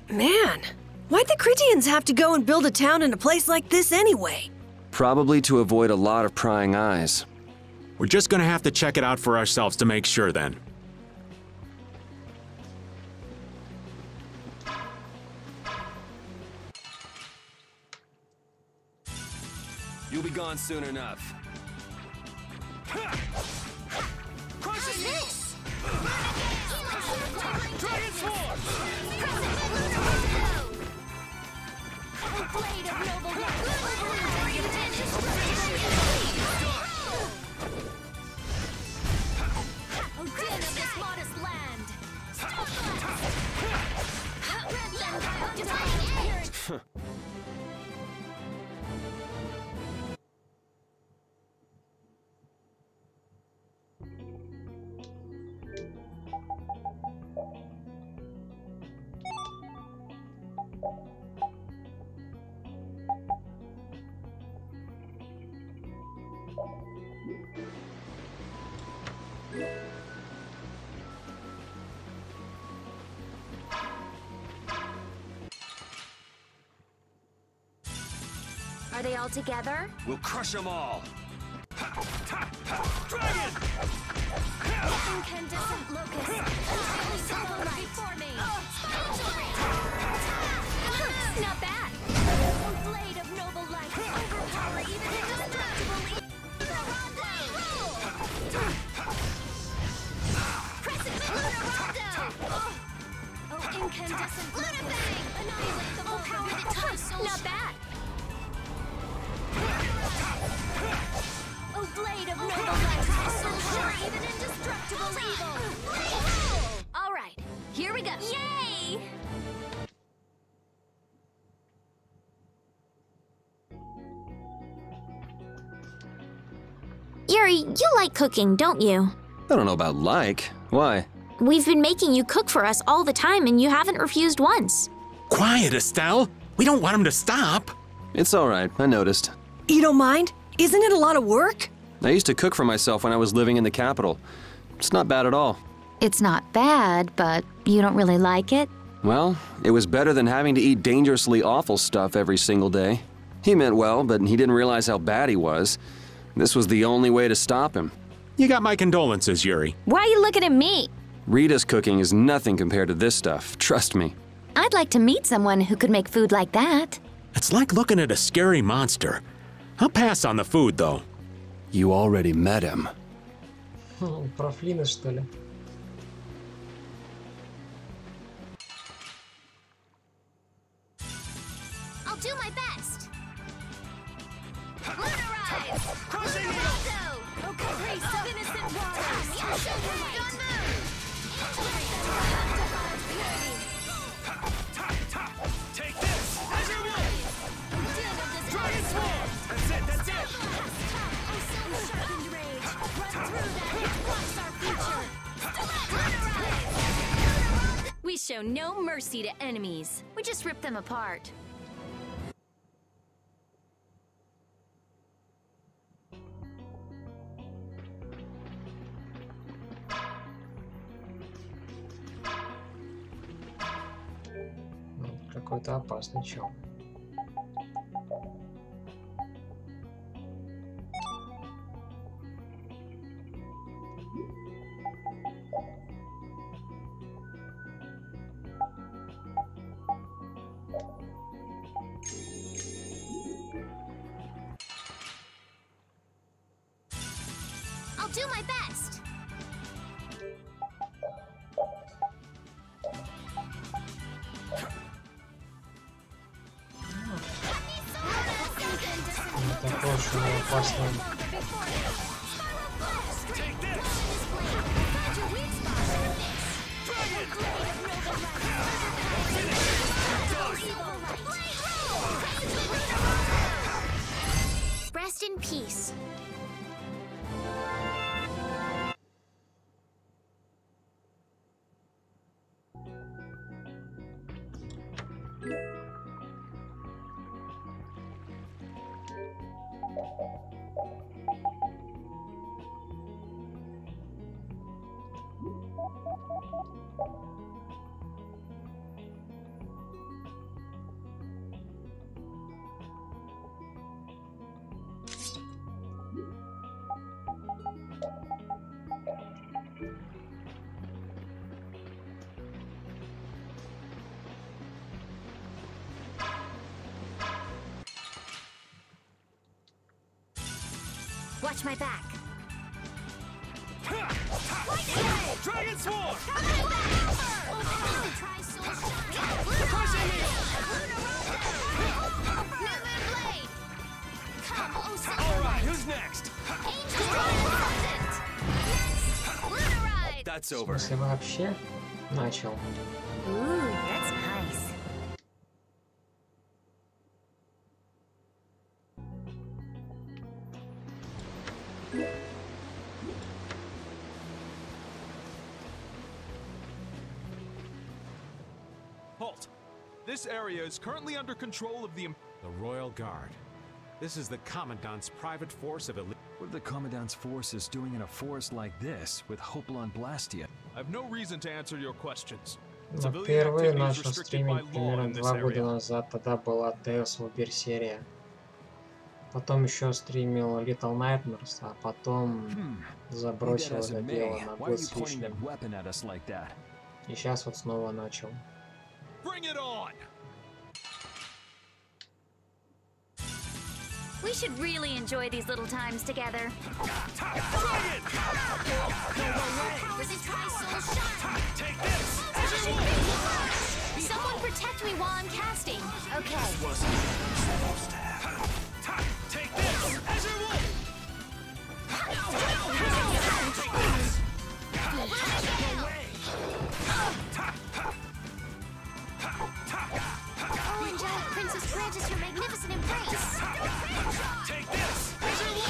Man, why'd the Critians have to go and build a town in a place like this anyway? Probably to avoid a lot of prying eyes. We're just gonna have to check it out for ourselves to make sure then. You'll be gone soon enough. What's this? Are they all together? We'll crush them all! Dragon! Incandescent locust. Before me. Not bad. Blade of noble light. Overpower even indestructible evil. Crescent lunar rondo. Oh, incandescent locust. Annihilate the power that touch. Not bad. Oh, blade of noble light, so sure even indestructible evil. All right, here we go. Yay! Yuri, you like cooking, don't you? I don't know about like. Why? We've been making you cook for us all the time, and you haven't refused once. Quiet, Estelle. We don't want him to stop. It's all right. I noticed. You don't mind? Isn't it a lot of work? I used to cook for myself when I was living in the capital. It's not bad at all. It's not bad, but you don't really like it? Well, it was better than having to eat dangerously awful stuff every single day. He meant well, but he didn't realize how bad he was. This was the only way to stop him. You got my condolences, Yuri. Why are you looking at me? Rita's cooking is nothing compared to this stuff, trust me. I'd like to meet someone who could make food like that. It's like looking at a scary monster. I'll pass on the food, though. You already met him. Про Флина, что ли? I'll do my best. Lunarize! Crushing you! Oh, caprice of innocent waters! Take this! Everyone! Dragon Sword! That's it, that's it! We show no mercy to enemies. We just rip them apart. Какой-то опасный чел. I'll do my best. Такого, что опасно. Rest in peace. Watch my back. Dragon Sword! Alright, who's next? That's over. Если вообще начал. Ooh, that's nice. Halt! This area is currently under control of the Royal Guard. This is the Commandant's private force of elite. What are the Commandant's forces doing in a forest like this with Hopalon Blastia? I have no reason to answer your questions. Но впервые начал стримить примерно 2 года назад, тогда была Tales of Vesperia. Потом еще стримил Little Nightmares, а потом забросил это дело на год с лишним. И сейчас вот снова начал. We should really enjoy these little times together. Someone protect me while I'm casting. Okay. Take this! As you will! Oh, angelic princess, grant us your magnificent embrace. Take this! As you will!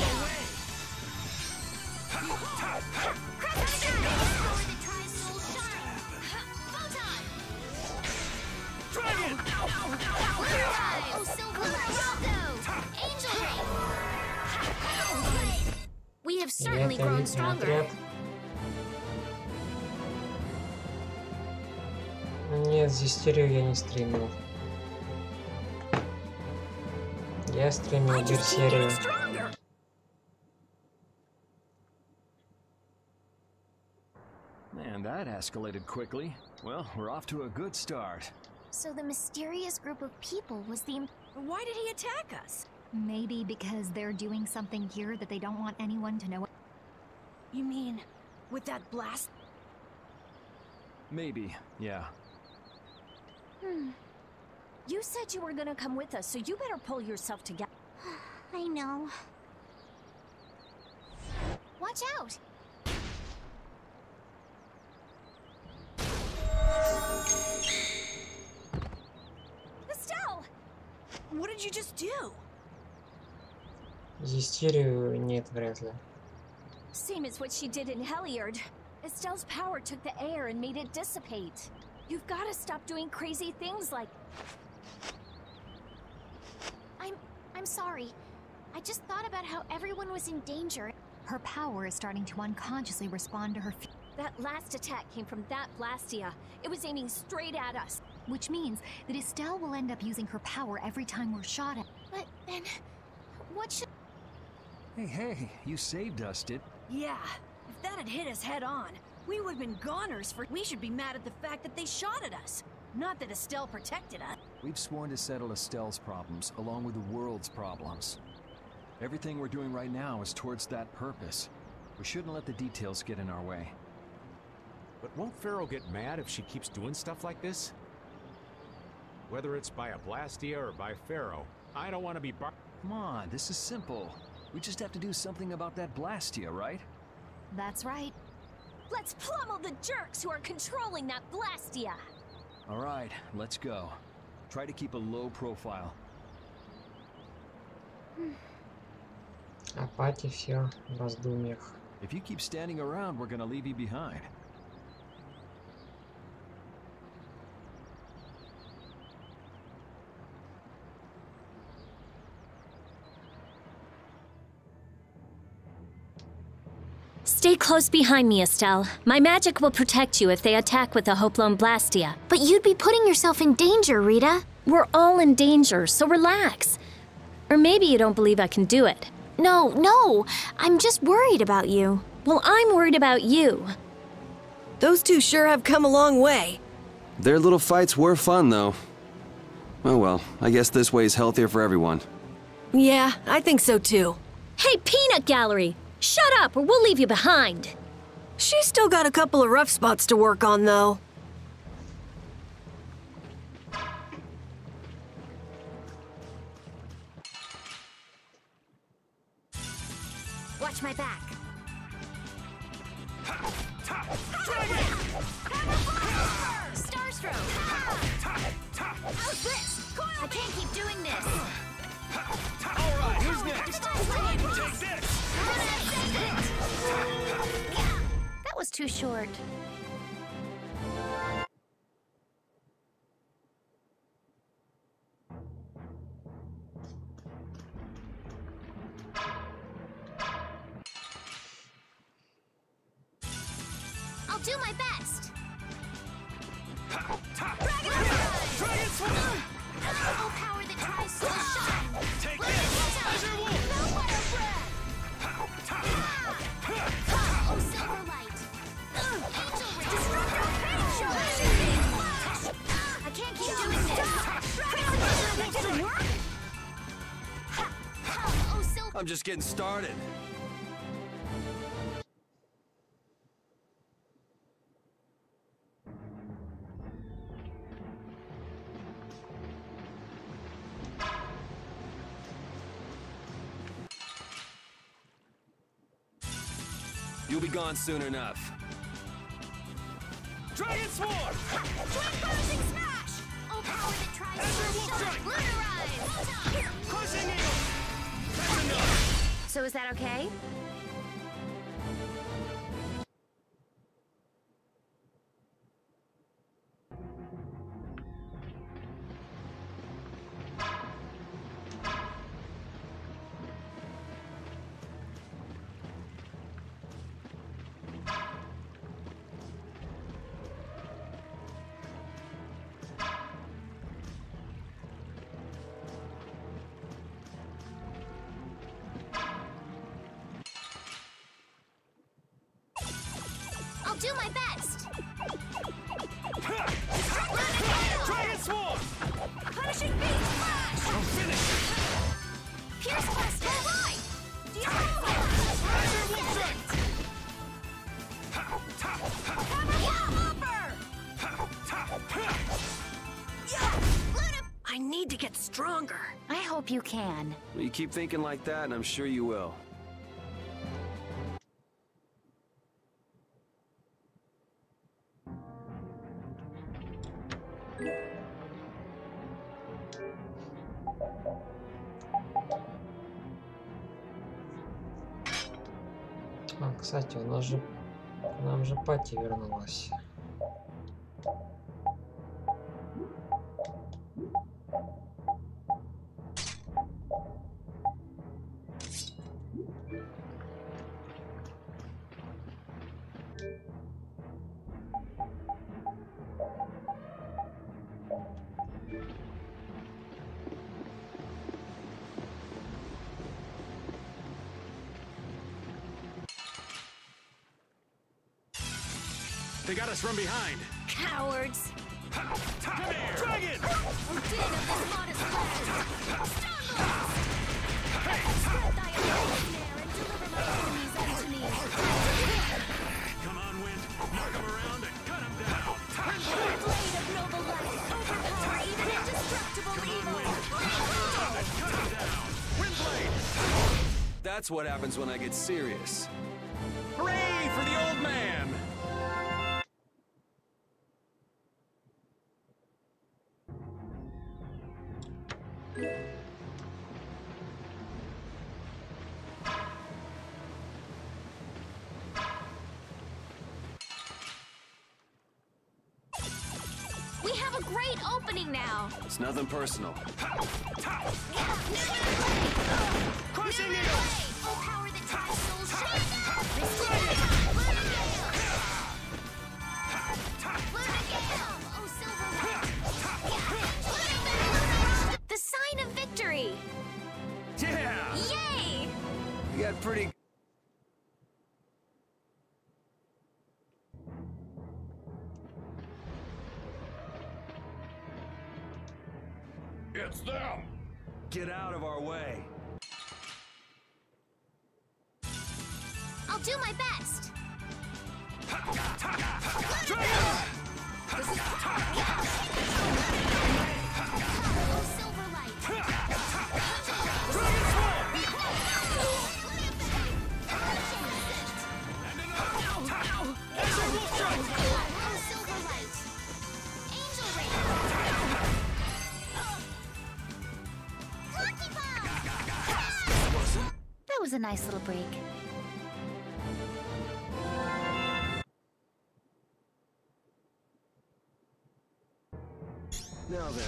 Dragon! Oh, silver angel ring! We have certainly grown stronger. Нет, Vesperia я не стримил. Я стримил Vesperia. Man, that escalated quickly. Well, we're off to a good start. So the mysterious group of people was the... Why did he attack us? Maybe because they're doing something here that they don't want anyone to know. You mean, with that blast? Maybe, yeah. You said you were gonna come with us, so you better pull yourself together. I know. Watch out! Estelle! What did you just do? Vesperia нет, вряд ли. Same as what she did in Heliard. Estelle's power took the air and made it dissipate. You've got to stop doing crazy things like... I'm sorry. I just thought about how everyone was in danger. Her power is starting to unconsciously respond to her That last attack came from that Blastia. It was aiming straight at us. Which means that Estelle will end up using her power every time we're shot at. But then... what should... Hey, you saved us, did... Yeah, if that had hit us head on, we would have been goners for... We should be mad at the fact that they shot at us. Not that Estelle protected us. We've sworn to settle Estelle's problems, along with the world's problems. Everything we're doing right now is towards that purpose. We shouldn't let the details get in our way. But won't Pharaoh get mad if she keeps doing stuff like this? Whether it's by a Blastia or by Pharaoh, I don't want to be Come on, this is simple. We just have to do something about that Blastia, right? That's right. Let's pummel the jerks who are controlling that Blastia! Alright, let's go. Try to keep a low profile. Апатия, все в раздумьях. If you keep standing around, we're gonna leave you behind. Stay close behind me, Estelle. My magic will protect you if they attack with a Hopalon Blastia. But you'd be putting yourself in danger, Rita. We're all in danger, so relax. Or maybe you don't believe I can do it. No, I'm just worried about you. Well, I'm worried about you. Those two sure have come a long way. Their little fights were fun, though. Oh well, I guess this way is healthier for everyone. Yeah, I think so too. Hey, Peanut Gallery! Shut up, or we'll leave you behind. She's still got a couple of rough spots to work on, though. Watch my back. Starstroke! How's this? I can't keep doing this. Alright, who's next? Take this! That was too short. I'll do my best. Dragon Sword! Oh, power that tries to shine. Take this! Azure Wolf! Oh, silver light. Angel Ring. I can't keep doing this. Did it work? Oh, silver. I'm just getting started. You'll be gone soon enough. Dragon Sword! Twin Bursting Smash! Oh, power that tries to shine. Lunarize! Crushing Eagle! That's enough! So is that okay? I'll do my best. Dragon Sword! Punishing beam flash! I'm finished! Pierce Quest, all right! Do you Azure Wolf Strike! I need to get stronger. I hope you can. Well, you keep thinking like that, and I'm sure you will. А, кстати, у нас же... К нам же Пати вернулась. They got us from behind. Cowards! Come here! Dragon! Oh, din of this modest land! Stun blast! Hey! Spread thy abundant snare and deliver my enemies unto me! Come on, Wind! Knock him around and cut him down! Blade of noble light! Overpower even indestructible evil! Cut him down! Windblade! That's what happens when I get serious. Hooray for the old man! We have a great opening now! It's nothing personal. Crushing New Eagle! blade! Oh, power that tries soul shine! Oh, silver light! The sign of victory! Yeah! Yay! You got pretty... It's them! Get out of our way. I'll do my best! That was a nice little break. Now then,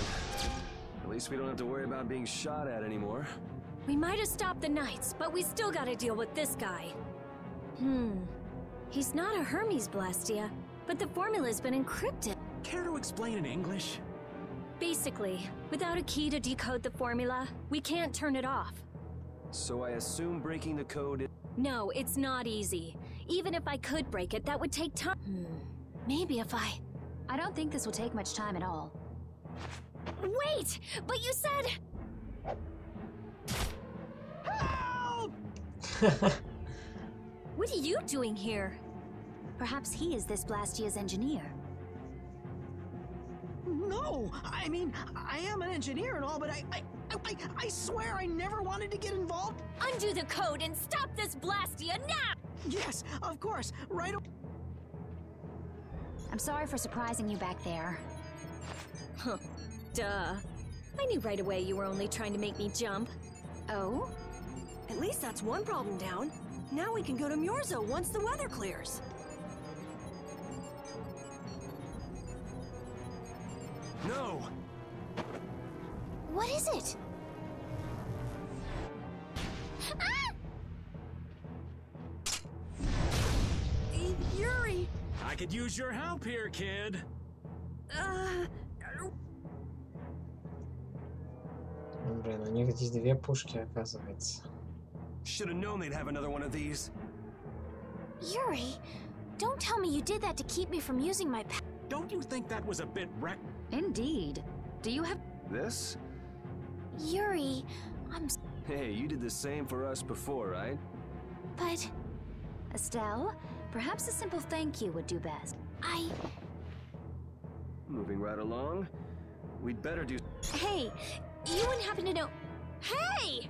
at least we don't have to worry about being shot at anymore. We might have stopped the Knights, but we still gotta deal with this guy. He's not a Hermes Blastia, but the formula's been encrypted. Care to explain in English? Basically, without a key to decode the formula, we can't turn it off. So I assume breaking the code is... No, it's not easy. Even if I could break it, that would take time. Maybe if I don't think this will take much time at all. Wait! But you said... Help! What are you doing here? Perhaps he is this Blastia's engineer. No! I mean, I am an engineer and all, but I swear I never wanted to get involved. Undo the code and stop this Blastia now! Yes, of course, right. I'm sorry for surprising you back there. Huh. Duh. I knew right away you were only trying to make me jump. Oh? At least that's one problem down. Now we can go to Myorzo once the weather clears. No! What is it? Ah! Yuri! I could use your help here, kid. Блин, у них здесь две пушки, оказывается. Should have known they'd have another one of these. Yuri, don't tell me you did that to keep me from using my power. Don't you think that was a bit Indeed. Do you have... This? Yuri, Hey, you did the same for us before, right? But... Estelle, perhaps a simple thank you would do best. Moving right along. We'd better do... Hey, you wouldn't happen to know... Hey!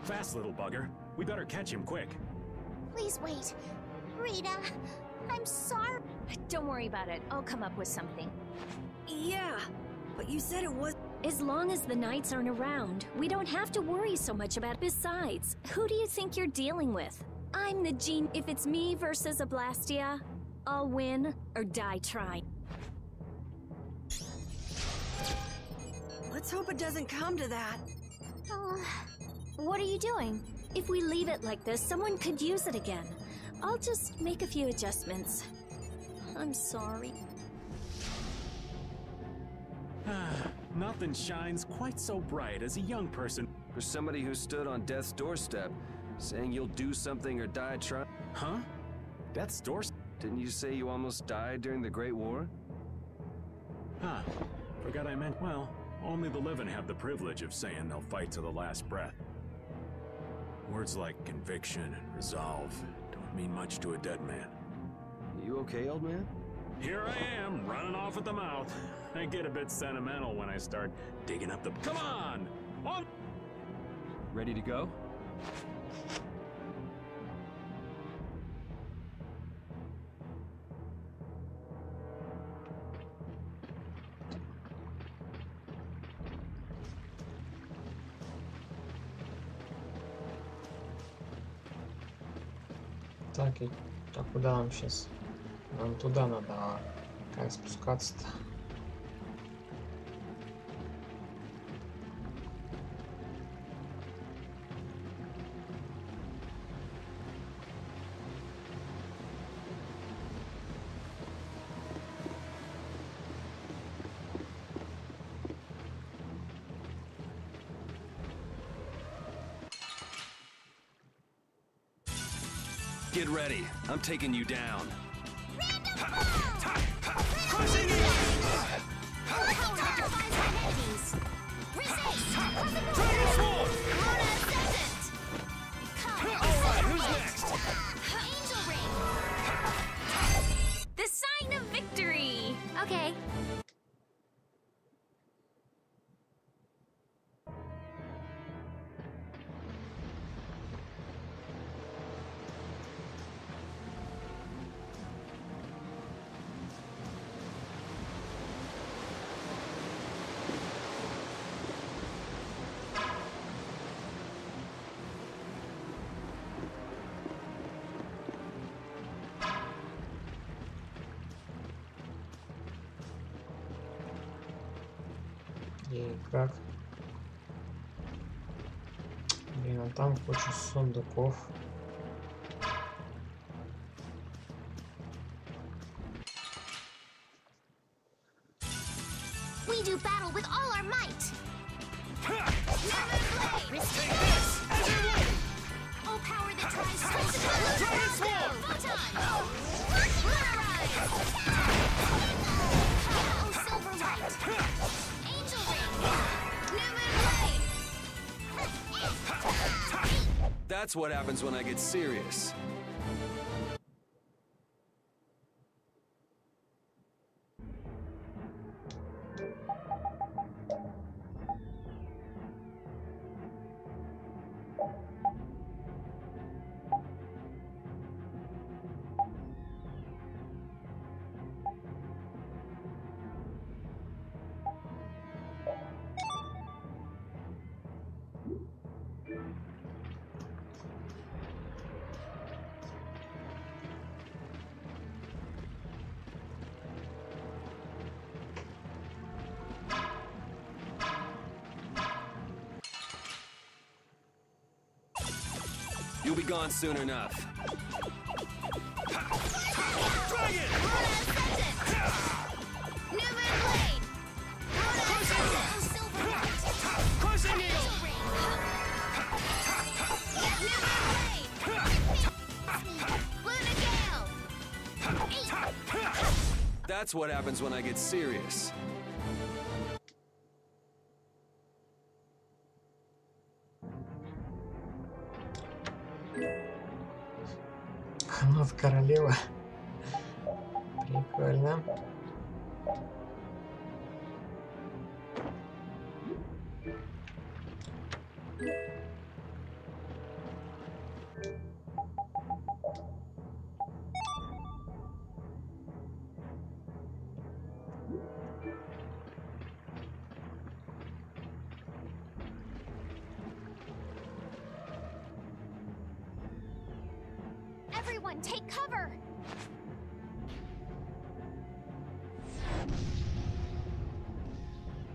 Fast, little bugger. We better catch him quick. Please wait. Rita, I'm sorry. Don't worry about it. I'll come up with something. Yeah, but you said it was... As long as the Knights aren't around, we don't have to worry so much about... Besides, who do you think you're dealing with? I'm the gene. If it's me versus a Blastia, I'll win or die trying. Let's hope it doesn't come to that. What are you doing? If we leave it like this, someone could use it again. I'll just make a few adjustments. I'm sorry. Nothing shines quite so bright as a young person. For somebody who stood on death's doorstep, saying you'll do something or die trying... Huh? Death's doorstep? Didn't you say you almost died during the Great War? Huh. Forgot I meant, well, only the living have the privilege of saying they'll fight to the last breath. Words like conviction and resolve don't mean much to a dead man. You okay, old man? Here I am, running off at the mouth. I get a bit sentimental when I start digging up the... Come on! On! Ready to go? Так, а куда нам сейчас? Нам туда надо, а как спускаться-то? Get ready. I'm taking you down. Crushing it! Power amplifies my enemies. Resist! Dragon Sword! Corona Ascendant! И как? Блин, а там куча сундуков. We do battle with all our might. Oh, power that tries to Oh, silver light. Angel ring. New moon blade. That's what happens when I get serious. You'll be gone soon enough. Dragon! New moon blade. Silver light. Angel ring. New moon blade. Luna gale. That's what happens when I get serious. Канат королева. Прикольно. Everyone, take cover!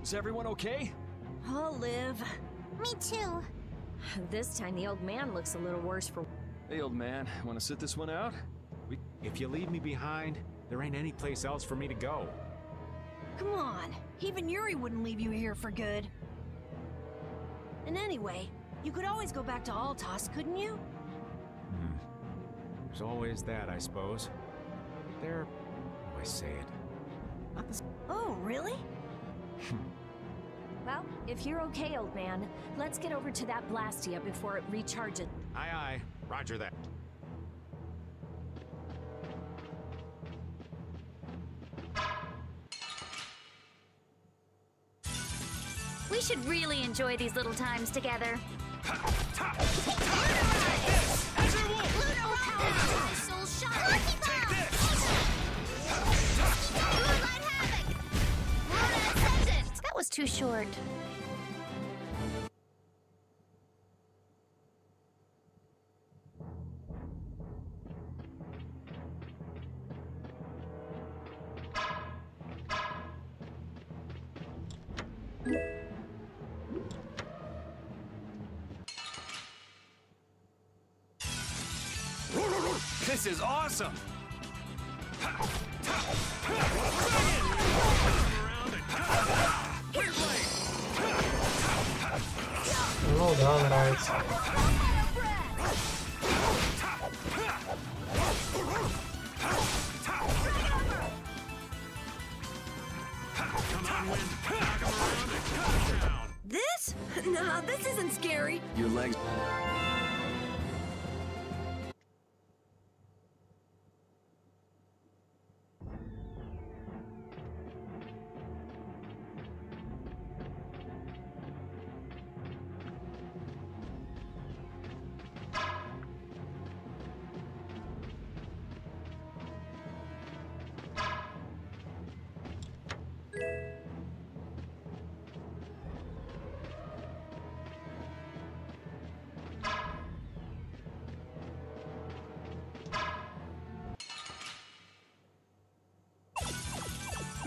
Is everyone okay? I'll live. Me too. This time the old man looks a little worse for... Hey, old man, want to sit this one out? If you leave me behind, there ain't any place else for me to go. Come on, even Yuri wouldn't leave you here for good. And anyway, you could always go back to Altos, couldn't you? There's always that, I suppose. There... how do I say it? Not this... Oh, really? Well, if you're okay, old man, let's get over to that Blastia before it recharges. Aye, aye. Roger that. We should really enjoy these little times together. That was too short. This is awesome! Ну да, нравится. This? Nah, this isn't scary. Your legs...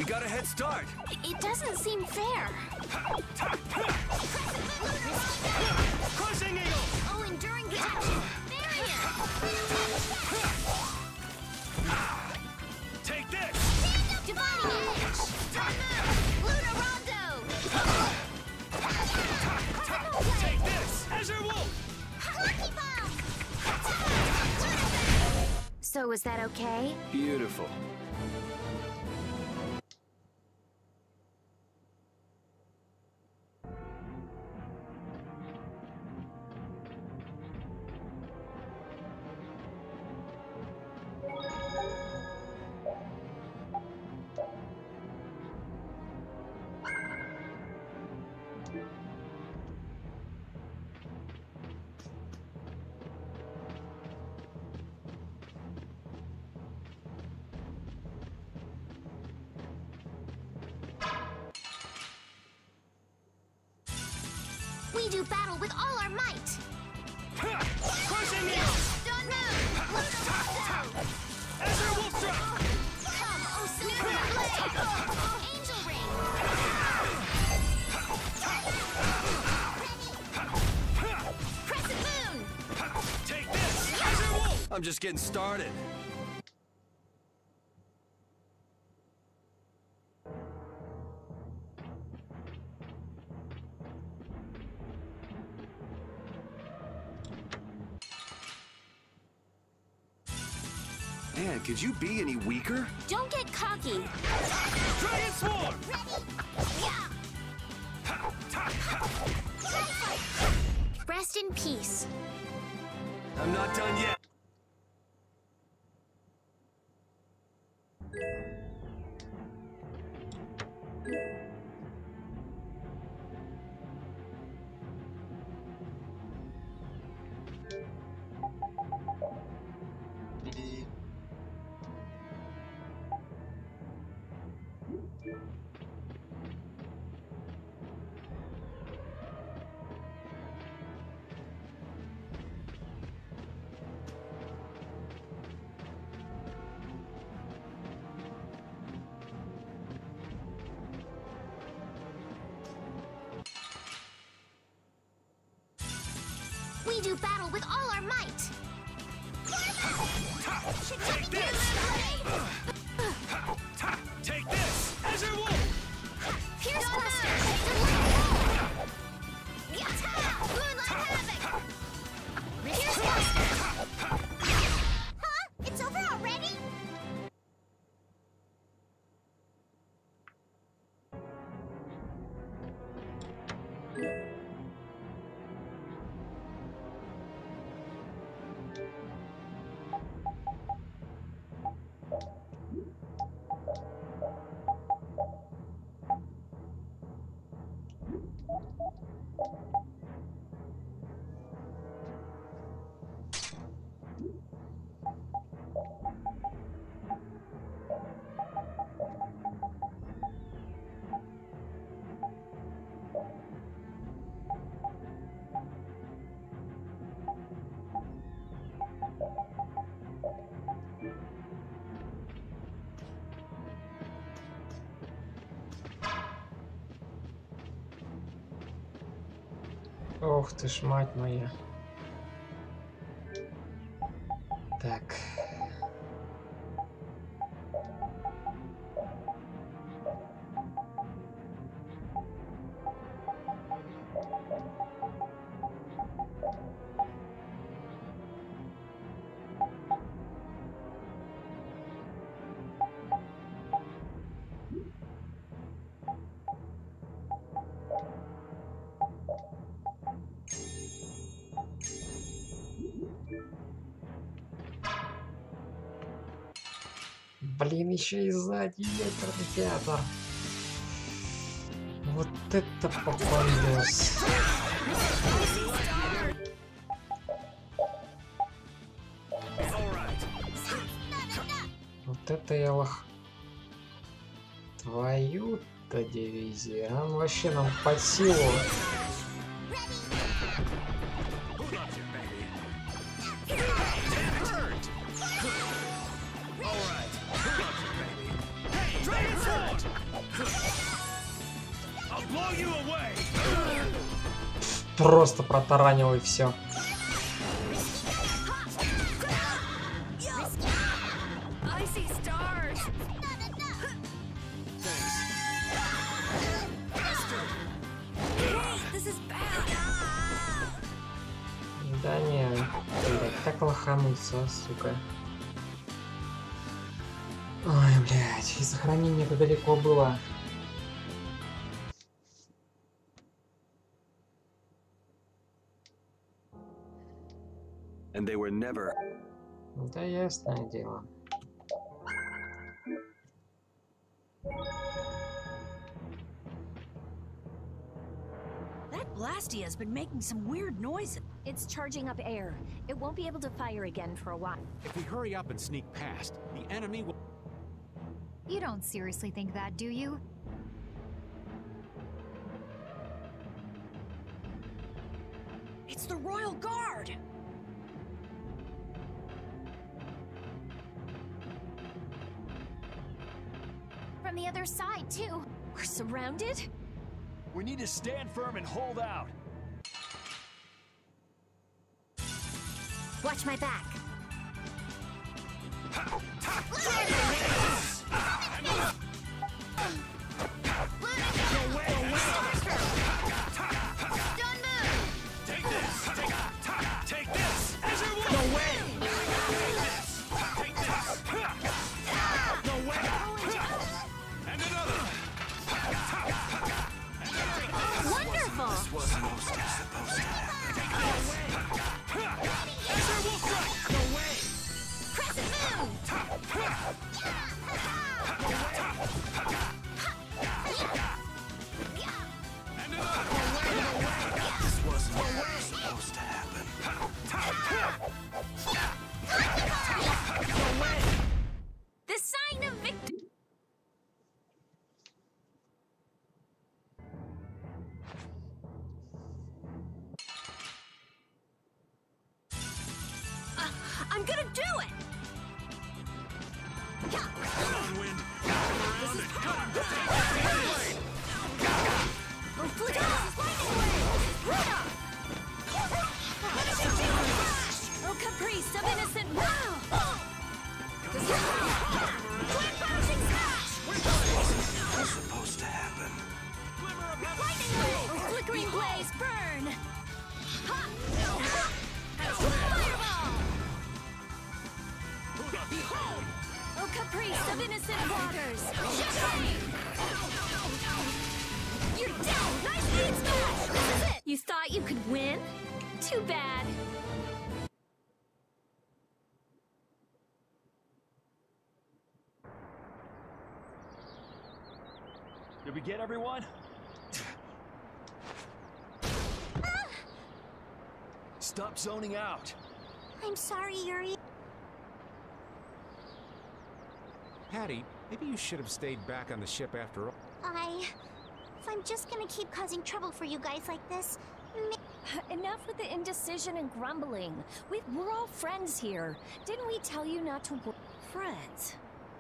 got a head start. It doesn't seem fair. Crushing eagle. Oh, enduring protection. Barrier. Take this. Dividing edge. Luna Rondo. Take this. Azure Wolf. Lucky Bomb. So is that okay? Beautiful. We do battle with all our might. Crushing you. Don't move. Azure Wolf strike. Come, oh silver blade. Angel ring. Crescent moon. Take this. Azure Wolf. I'm just getting started. Man, could you be any weaker? Don't get cocky. Dragon Swarm! Rest in peace. I'm not done yet. We do battle with all our might. Take this! Take this! Azure Wolf! Pierce Buster! Moonlight Havoc! Pierce Buster! Huh? It's over already? Ох ты ж, мать моя. Так. Блин, еще и сзади ядерный театр. Вот это попадос. Вот это я лох. Твою-то дивизию. Он вообще нам под силу. Dragon Sword! Просто протаранил и все. Да не, блядь, так лохануться, сука. Ой, блядь, и сохранение-то далеко было. And they were never... Да ясное дело. That Blastia has been making some weird noises. It's charging up air. It won't be able to fire again for a while. If we hurry up and sneak past, the enemy will... You don't seriously think that, do you? It's the Royal Guard! From the other side, too. We're surrounded? We need to stand firm and hold out. Watch my back. Take this! No way! Take this! No way! And another! Wonderful! This wasn't supposed to happen. Take this! No way! Crescent moon! This wasn't supposed to happen. The sign of victory! I'm gonna do it! Come on, wind. This is Oh, flick off! Oh, caprice of innocent wow! Supposed to happen. Lightning bolt! Oh, flickering blaze, burn! Fireball! Behold! Oh, caprice of innocent waters! You're down! Nice beat smash! This is it! You thought you could win? Too bad. Did we get everyone? Stop zoning out. I'm sorry, Yuri. Patty, maybe you should have stayed back on the ship after all. If I'm just gonna keep causing trouble for you guys like this, Enough with the indecision and grumbling. We're all friends here. Didn't we tell you not to friends?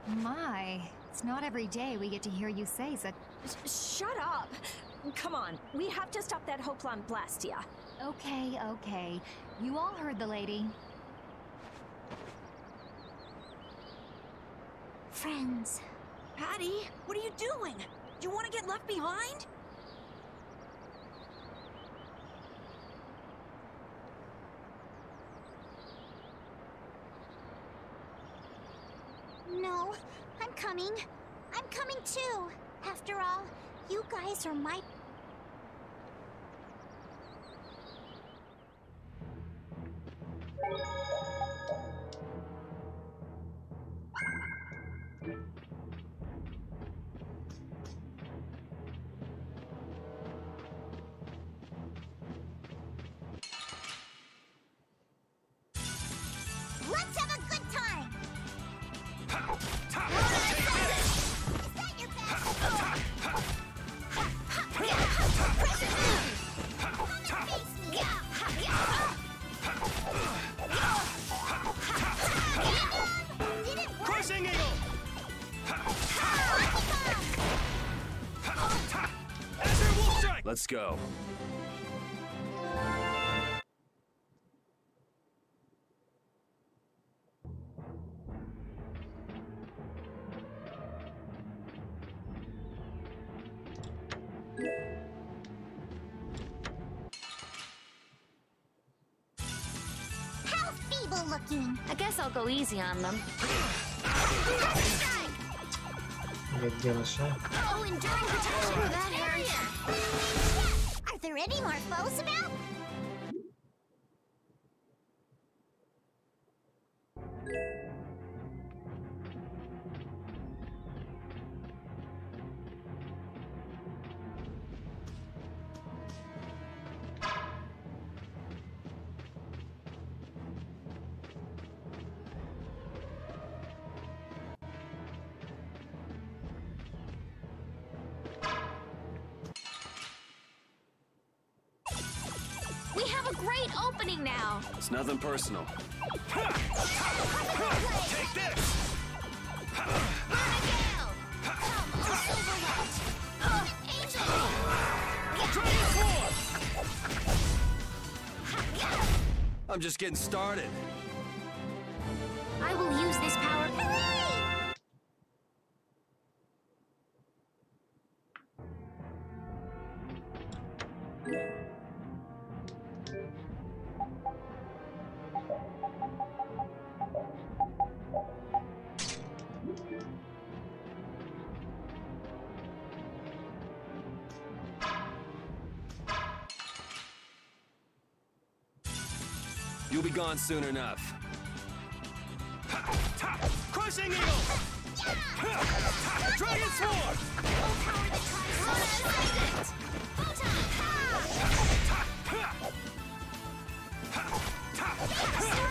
My, it's not every day we get to hear you say such... Shut up! Come on, we have to stop that hope on Blastia. Okay, okay. You all heard the lady. friends. Patty, what are you doing? Do you want to get left behind? No, I'm coming. I'm coming too. After all, you guys are my... Let's have a good time! Crushing eagle! Let's go. looking. I guess I'll go easy on them. Где наша? Oh, enduring protection of that area. Are there any more foes about? We have a great opening now. It's nothing personal. Take this. I'm just getting started. I will use this power. You'll be gone soon enough. Crushing eagle! Dragon sword!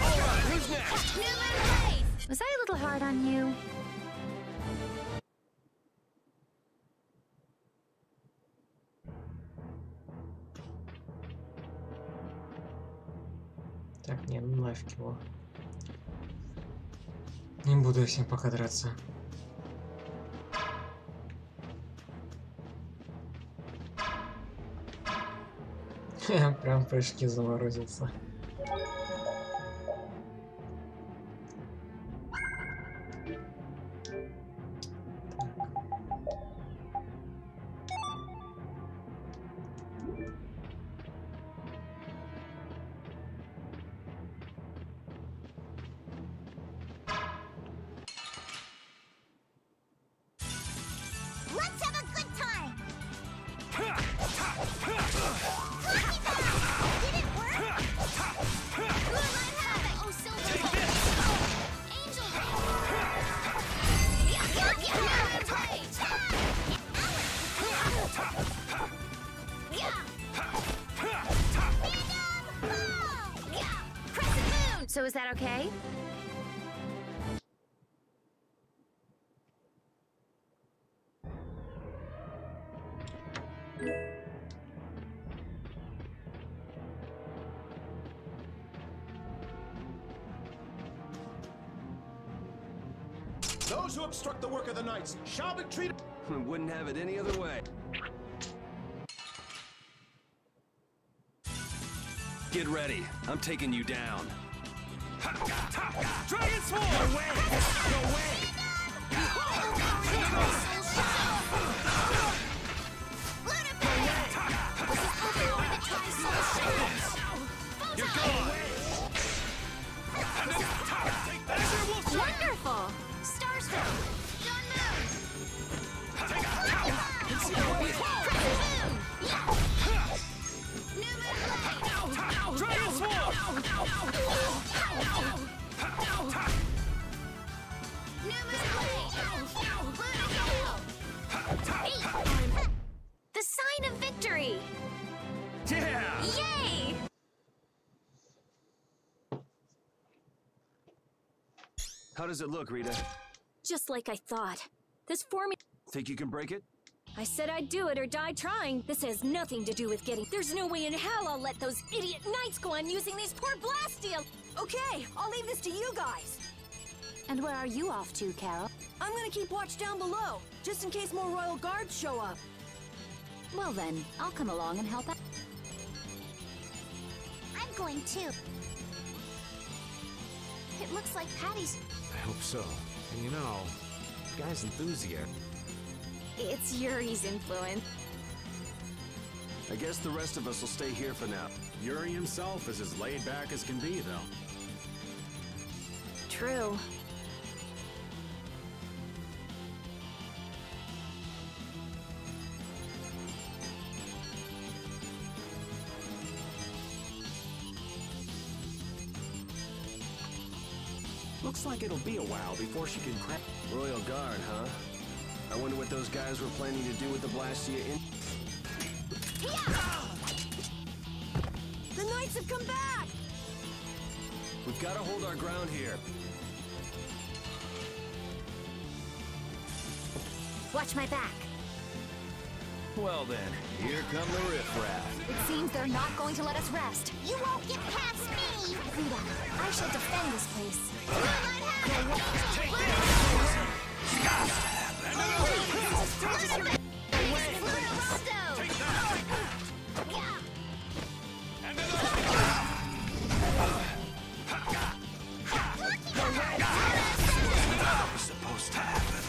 Alright, who's next? Was I a little hard on you? Так, не, ну нафиг его. Не буду я с ним пока драться. Прям в прыжке заморозился. Let's have a good time. Did it work? Oh, silver. Angel. So is that okay? Those who obstruct the work of the knights shall be treated. Wouldn't have it any other way. Get ready. I'm taking you down. Dragon sword! No way! No way! You're gone! Wonderful! Starstruck! Don't move! Dragon sword! The sign of victory! Yeah! Yay! How does it look, Rita? Just like I thought. This formula. Think you can break it? I said I'd do it or die trying. This has nothing to do with getting. There's no way in hell I'll let those idiot knights go on using these poor Blastia. Okay, I'll leave this to you guys. And where are you off to, Carol? I'm gonna keep watch down below, just in case more royal guards show up. Well then, I'll come along and help out. I'm going too. It looks like Patty's. I hope so. And you know, the guy's enthusiastic. It's Yuri's influence. I guess the rest of us will stay here for now. Yuri himself is as laid back as can be, though. true. Looks like it'll be a while before she can crack. Royal Guard, huh? I wonder what those guys were planning to do with the Blastia in... The knights have come back! We've got to hold our ground here. Watch my back. Well then, here come the riffraff. It seems they're not going to let us rest. You won't get past me! Rita, I shall defend this place. Supposed to happen.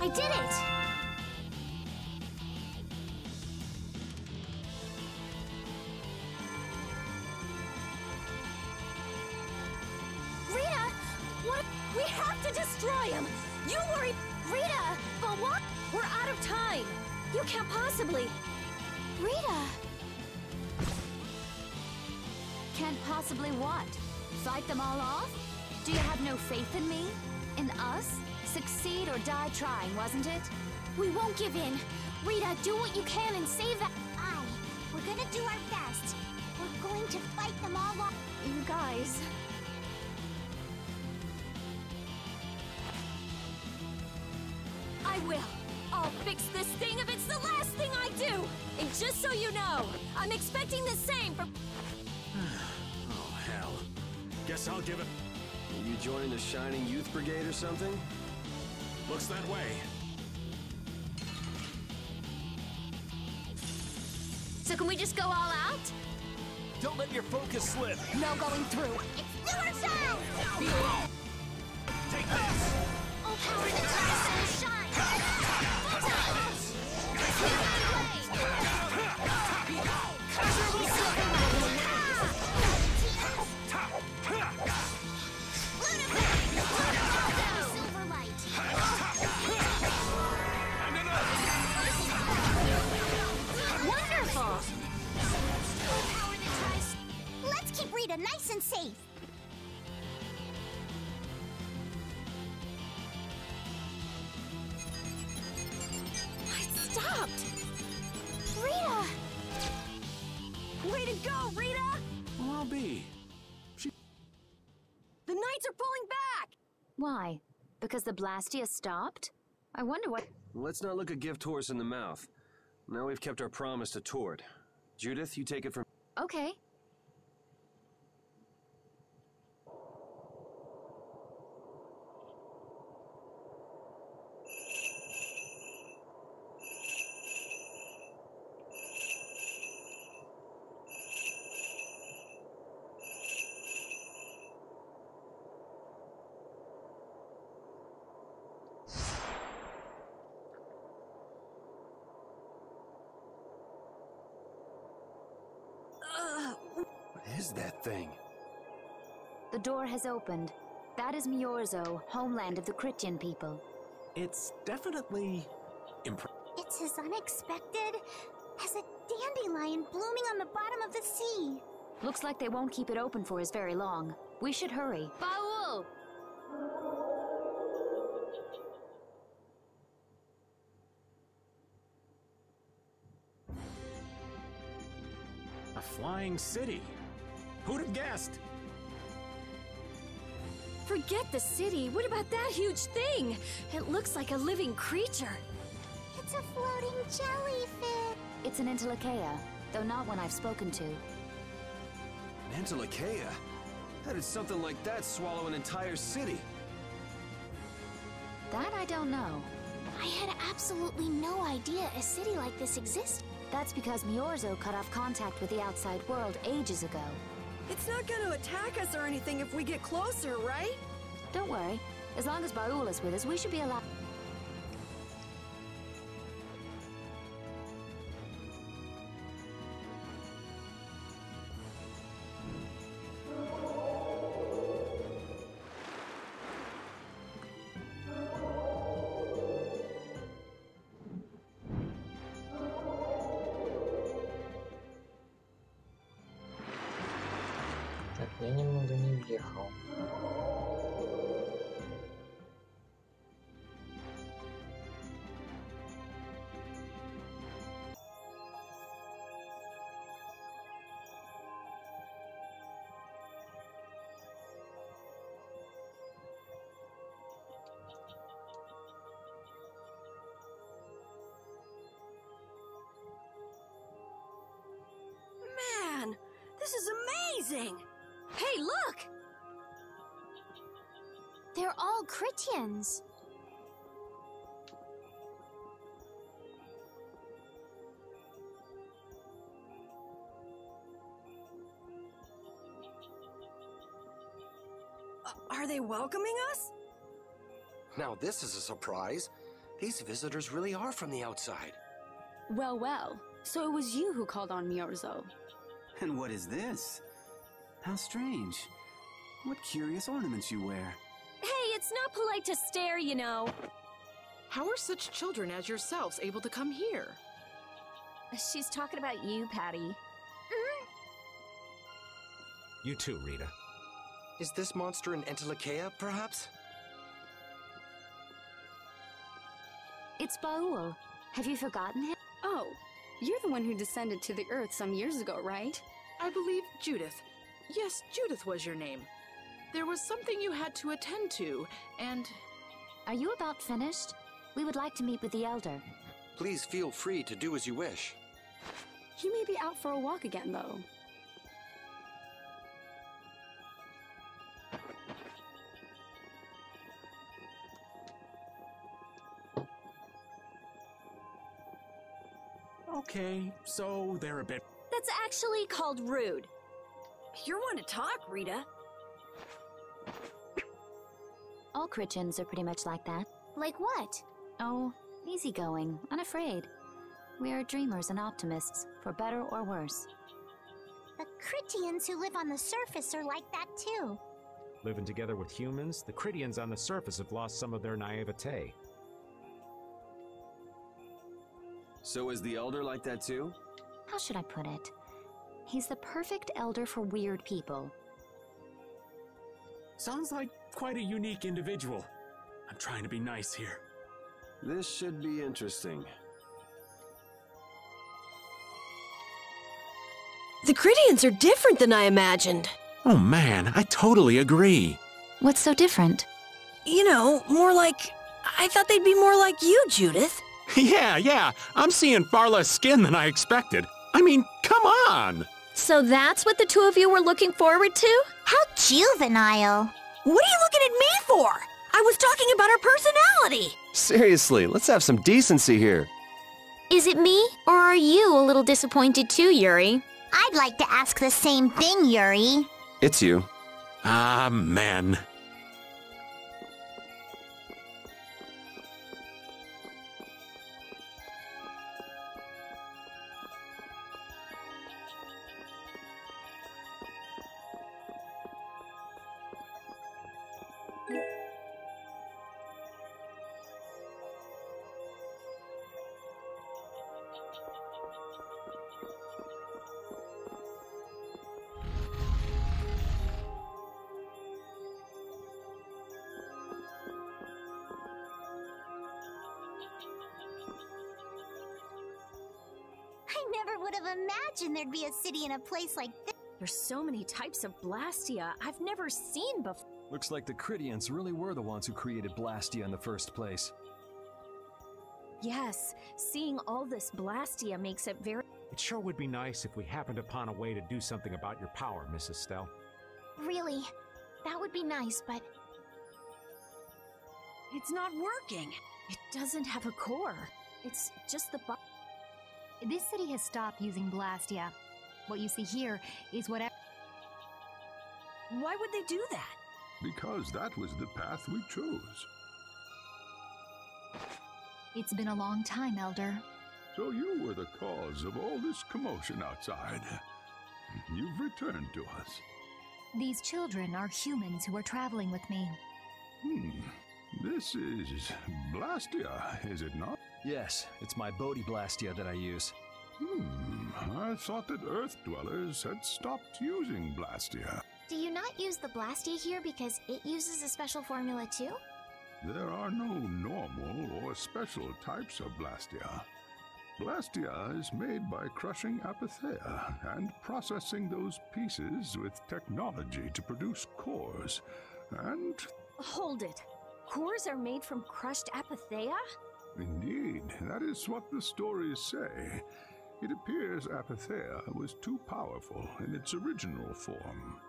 I did it! Rita! What? We have to destroy him! You worry... Rita! But what? We're out of time! You can't possibly... Rita! Can't possibly what? Fight them all off? Do you have no faith in me? In us? Succeed or die trying, wasn't it? We won't give in. Rita, do what you can and save that. Aye, we're gonna do our best. We're going to fight them all off. You guys. I will. I'll fix this thing if it's the last thing I do. And just so you know, I'm expecting the same for... Oh, hell. Guess I'll give it... Are you joining the Shining Youth Brigade or something? Looks that way. So can we just go all out? Don't let your focus slip. No going through. It's your side! Take this. All power to the shine. Let's keep Rita nice and safe. I stopped! Rita! Way to go, Rita! Well, I'll be. The knights are pulling back! Why? Because the Blastia stopped? I wonder what... Let's not look a gift horse in the mouth. Now we've kept our promise to Tord. Judith, you take it from... Okay. What is that thing? The door has opened. That is Miorzo, homeland of the Critian people. It's definitely... It's as unexpected as a dandelion blooming on the bottom of the sea. Looks like they won't keep it open for us very long. We should hurry. Baul! A flying city. Who'd have guessed? Forget the city. What about that huge thing? It looks like a living creature. It's a floating jellyfish. It's an Entelekea, though not one I've spoken to. An Entelekea? How did something like that swallow an entire city? That I don't know. I had absolutely no idea a city like this existed. That's because Miorzo cut off contact with the outside world ages ago. It's not gonna attack us or anything if we get closer, right? Don't worry. As long as Baul is with us, we should be allowed. Так, я немного не въехал. Man, this is amazing! Hey, look! They're all Critians. Are they welcoming us? Now this is a surprise. These visitors really are from the outside. Well, well. So it was you who called on Miorzo. And what is this? How strange. What curious ornaments you wear. Hey, it's not polite to stare, you know. How are such children as yourselves able to come here? She's talking about you, Patty. You too, Rita. Is this monster an Entelekea, perhaps? It's Baul. Have you forgotten him? Oh, you're the one who descended to the Earth some years ago, right? I believe Judith. Yes, Judith was your name. There was something you had to attend to, and... Are you about finished? We would like to meet with the Elder. Please feel free to do as you wish. He may be out for a walk again, though. Okay, so they're a bit... That's actually called rude. You're one to talk, Rita. All Critians are pretty much like that. Like what? Oh, easygoing, unafraid. We are dreamers and optimists, for better or worse. The Critians who live on the surface are like that too. Living together with humans, the Critians on the surface have lost some of their naivete. So is the Elder like that too? How should I put it? He's the perfect elder for weird people. Sounds like quite a unique individual. I'm trying to be nice here. This should be interesting. The Critians are different than I imagined. Oh man, I totally agree. What's so different? You know, more like... I thought they'd be more like you, Judith. Yeah, I'm seeing far less skin than I expected. I mean, come on! So that's what the two of you were looking forward to? How juvenile. What are you looking at me for? I was talking about her personality. Seriously, let's have some decency here. Is it me, or are you a little disappointed too, Yuri? I'd like to ask the same thing, Yuri. It's you. Ah, man. I never would have imagined there'd be a city in a place like this. There's so many types of Blastia I've never seen before. Looks like the Critians really were the ones who created Blastia in the first place. Yes, seeing all this Blastia makes it very... It sure would be nice if we happened upon a way to do something about your power, Mrs. Stell. Really, that would be nice, but... It's not working. It doesn't have a core. It's just the This city has stopped using Blastia. What you see here is whatever... Why would they do that? Because that was the path we chose. It's been a long time, Elder. So you were the cause of all this commotion outside. You've returned to us. These children are humans who are traveling with me. This is Blastia, is it not? Yes, it's my body Blastia that I use. I thought that Earth dwellers had stopped using Blastia. Do you not use the Blastia here because it uses a special formula too? There are no normal or special types of Blastia. Blastia is made by crushing Apatheia and processing those pieces with technology to produce cores, and... Hold it. Cores are made from crushed Apatheia? Indeed, that is what the stories say. It appears Apatheia was too powerful in its original form.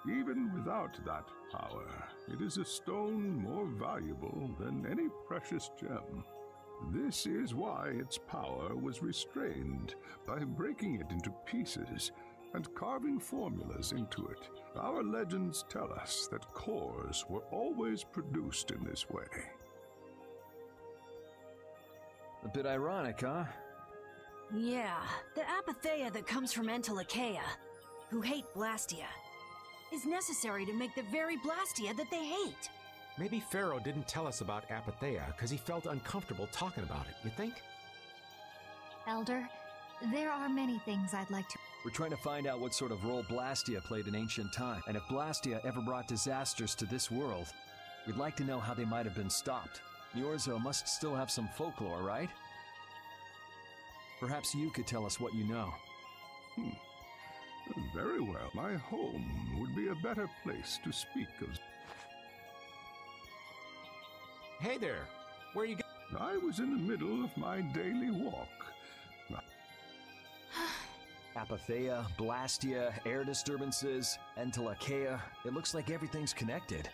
Even without that power, it is a stone more valuable than any precious gem. This is why its power was restrained by breaking it into pieces and carving formulas into it. Our legends tell us that cores were always produced in this way. A bit ironic, huh? Yeah, the Apatheia that comes from Entelikeia, who hate Blastia, is necessary to make the very Blastia that they hate. Maybe Pharaoh didn't tell us about Apatheia because he felt uncomfortable talking about it, you think? Elder, there are many things I'd like to... We're trying to find out what sort of role Blastia played in ancient time, and if Blastia ever brought disasters to this world, we'd like to know how they might have been stopped. Niorzo must still have some folklore, right? Perhaps you could tell us what you know. Very well. My home would be a better place to speak of... Hey there! Where are you going? I was in the middle of my daily walk. Apatheia, Blastia, air disturbances, Entelikeia. It looks like everything's connected.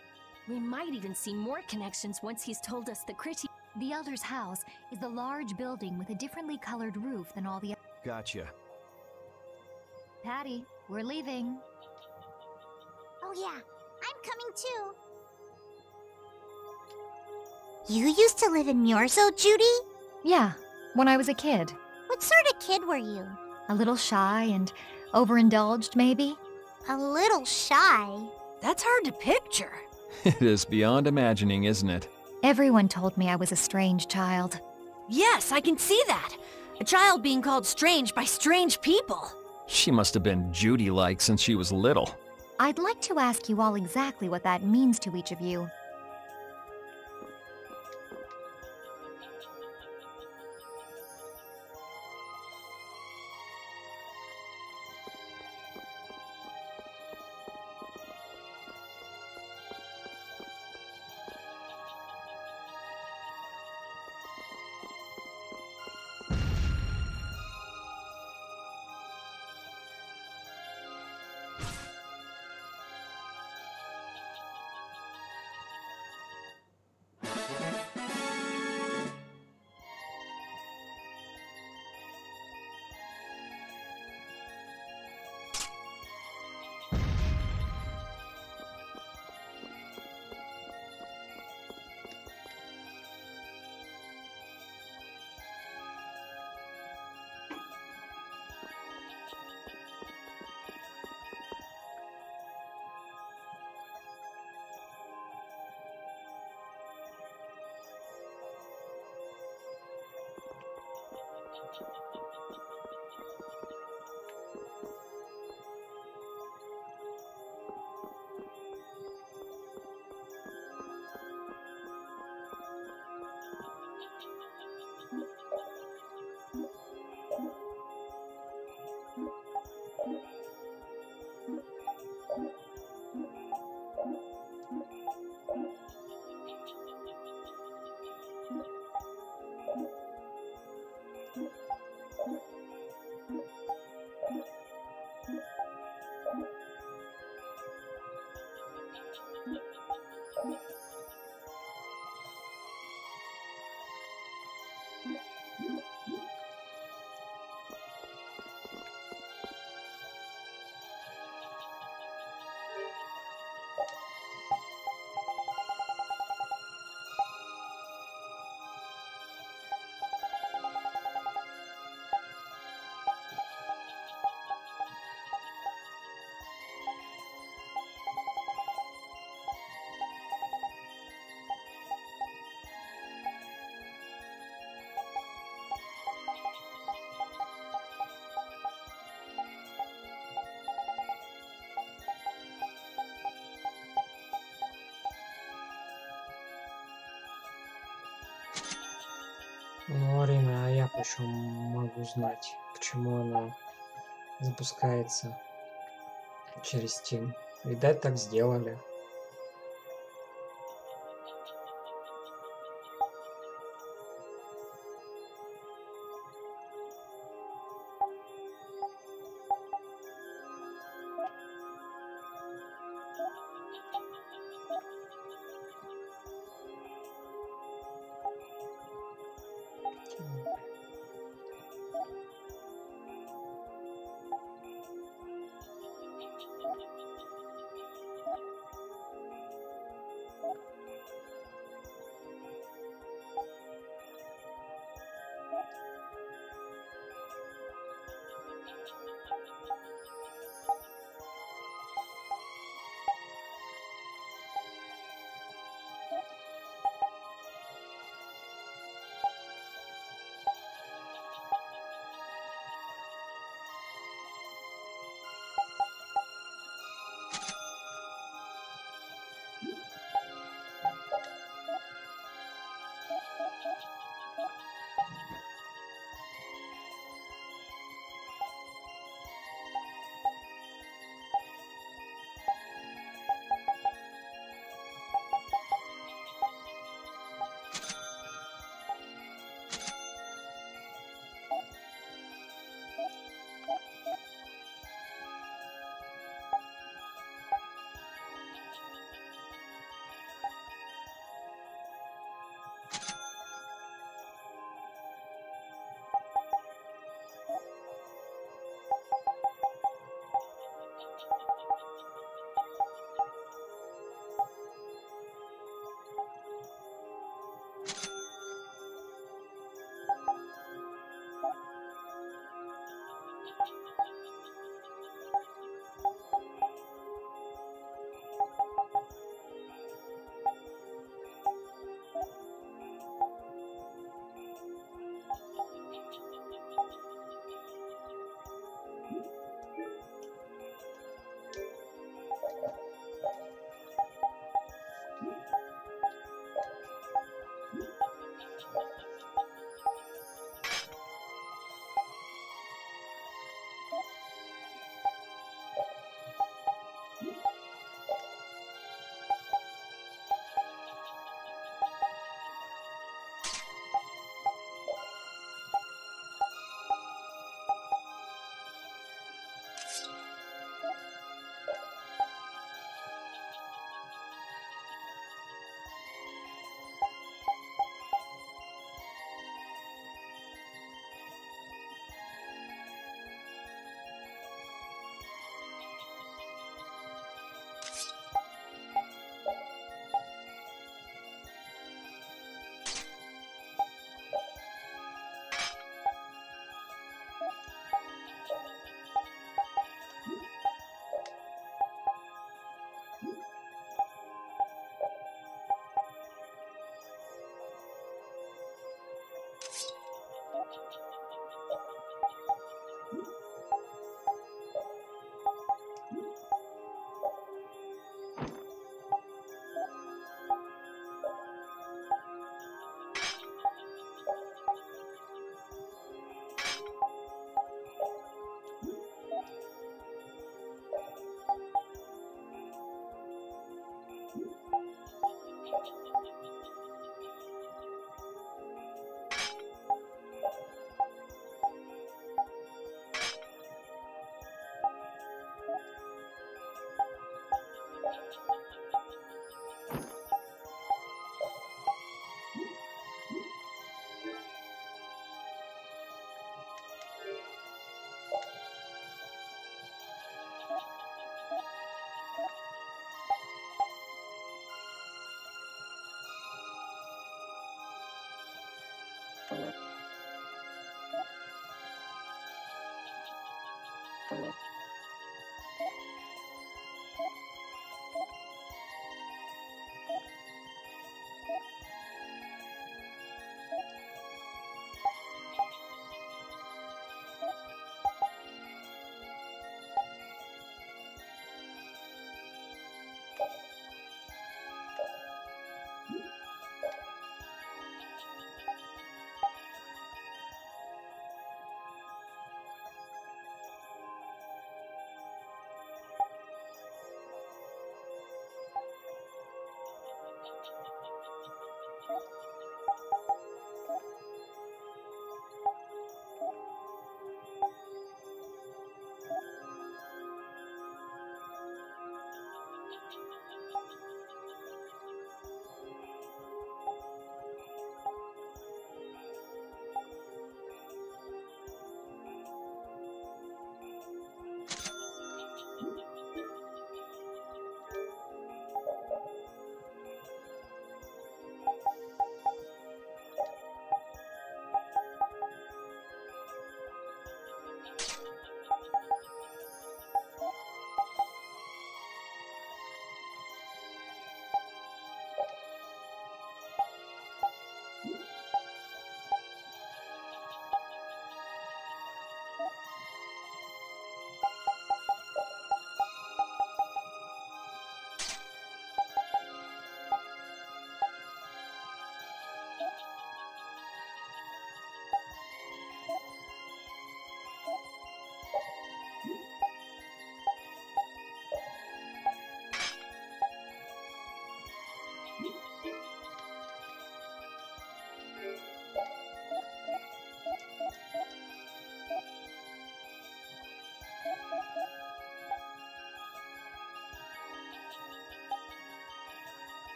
We might even see more connections once he's told us the The Elder's house is the large building with a differently colored roof than all the... Gotcha. Patty, we're leaving. Oh yeah, I'm coming too. You used to live in Niorzo, Judy? Yeah, when I was a kid. What sort of kid were you? A little shy and overindulged, maybe? A little shy? That's hard to picture. It is beyond imagining, isn't it? Everyone told me I was a strange child. Yes, I can see that. A child being called strange by strange people. She must have been Judy-like since she was little. I'd like to ask you all exactly what that means to each of you. Ну, Арина, а я почему могу знать, почему она запускается через Steam? Видать, так сделали.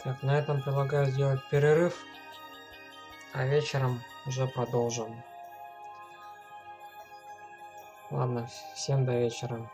Так, на этом предлагаю сделать перерыв, а вечером уже продолжим. Ладно, всем до вечера.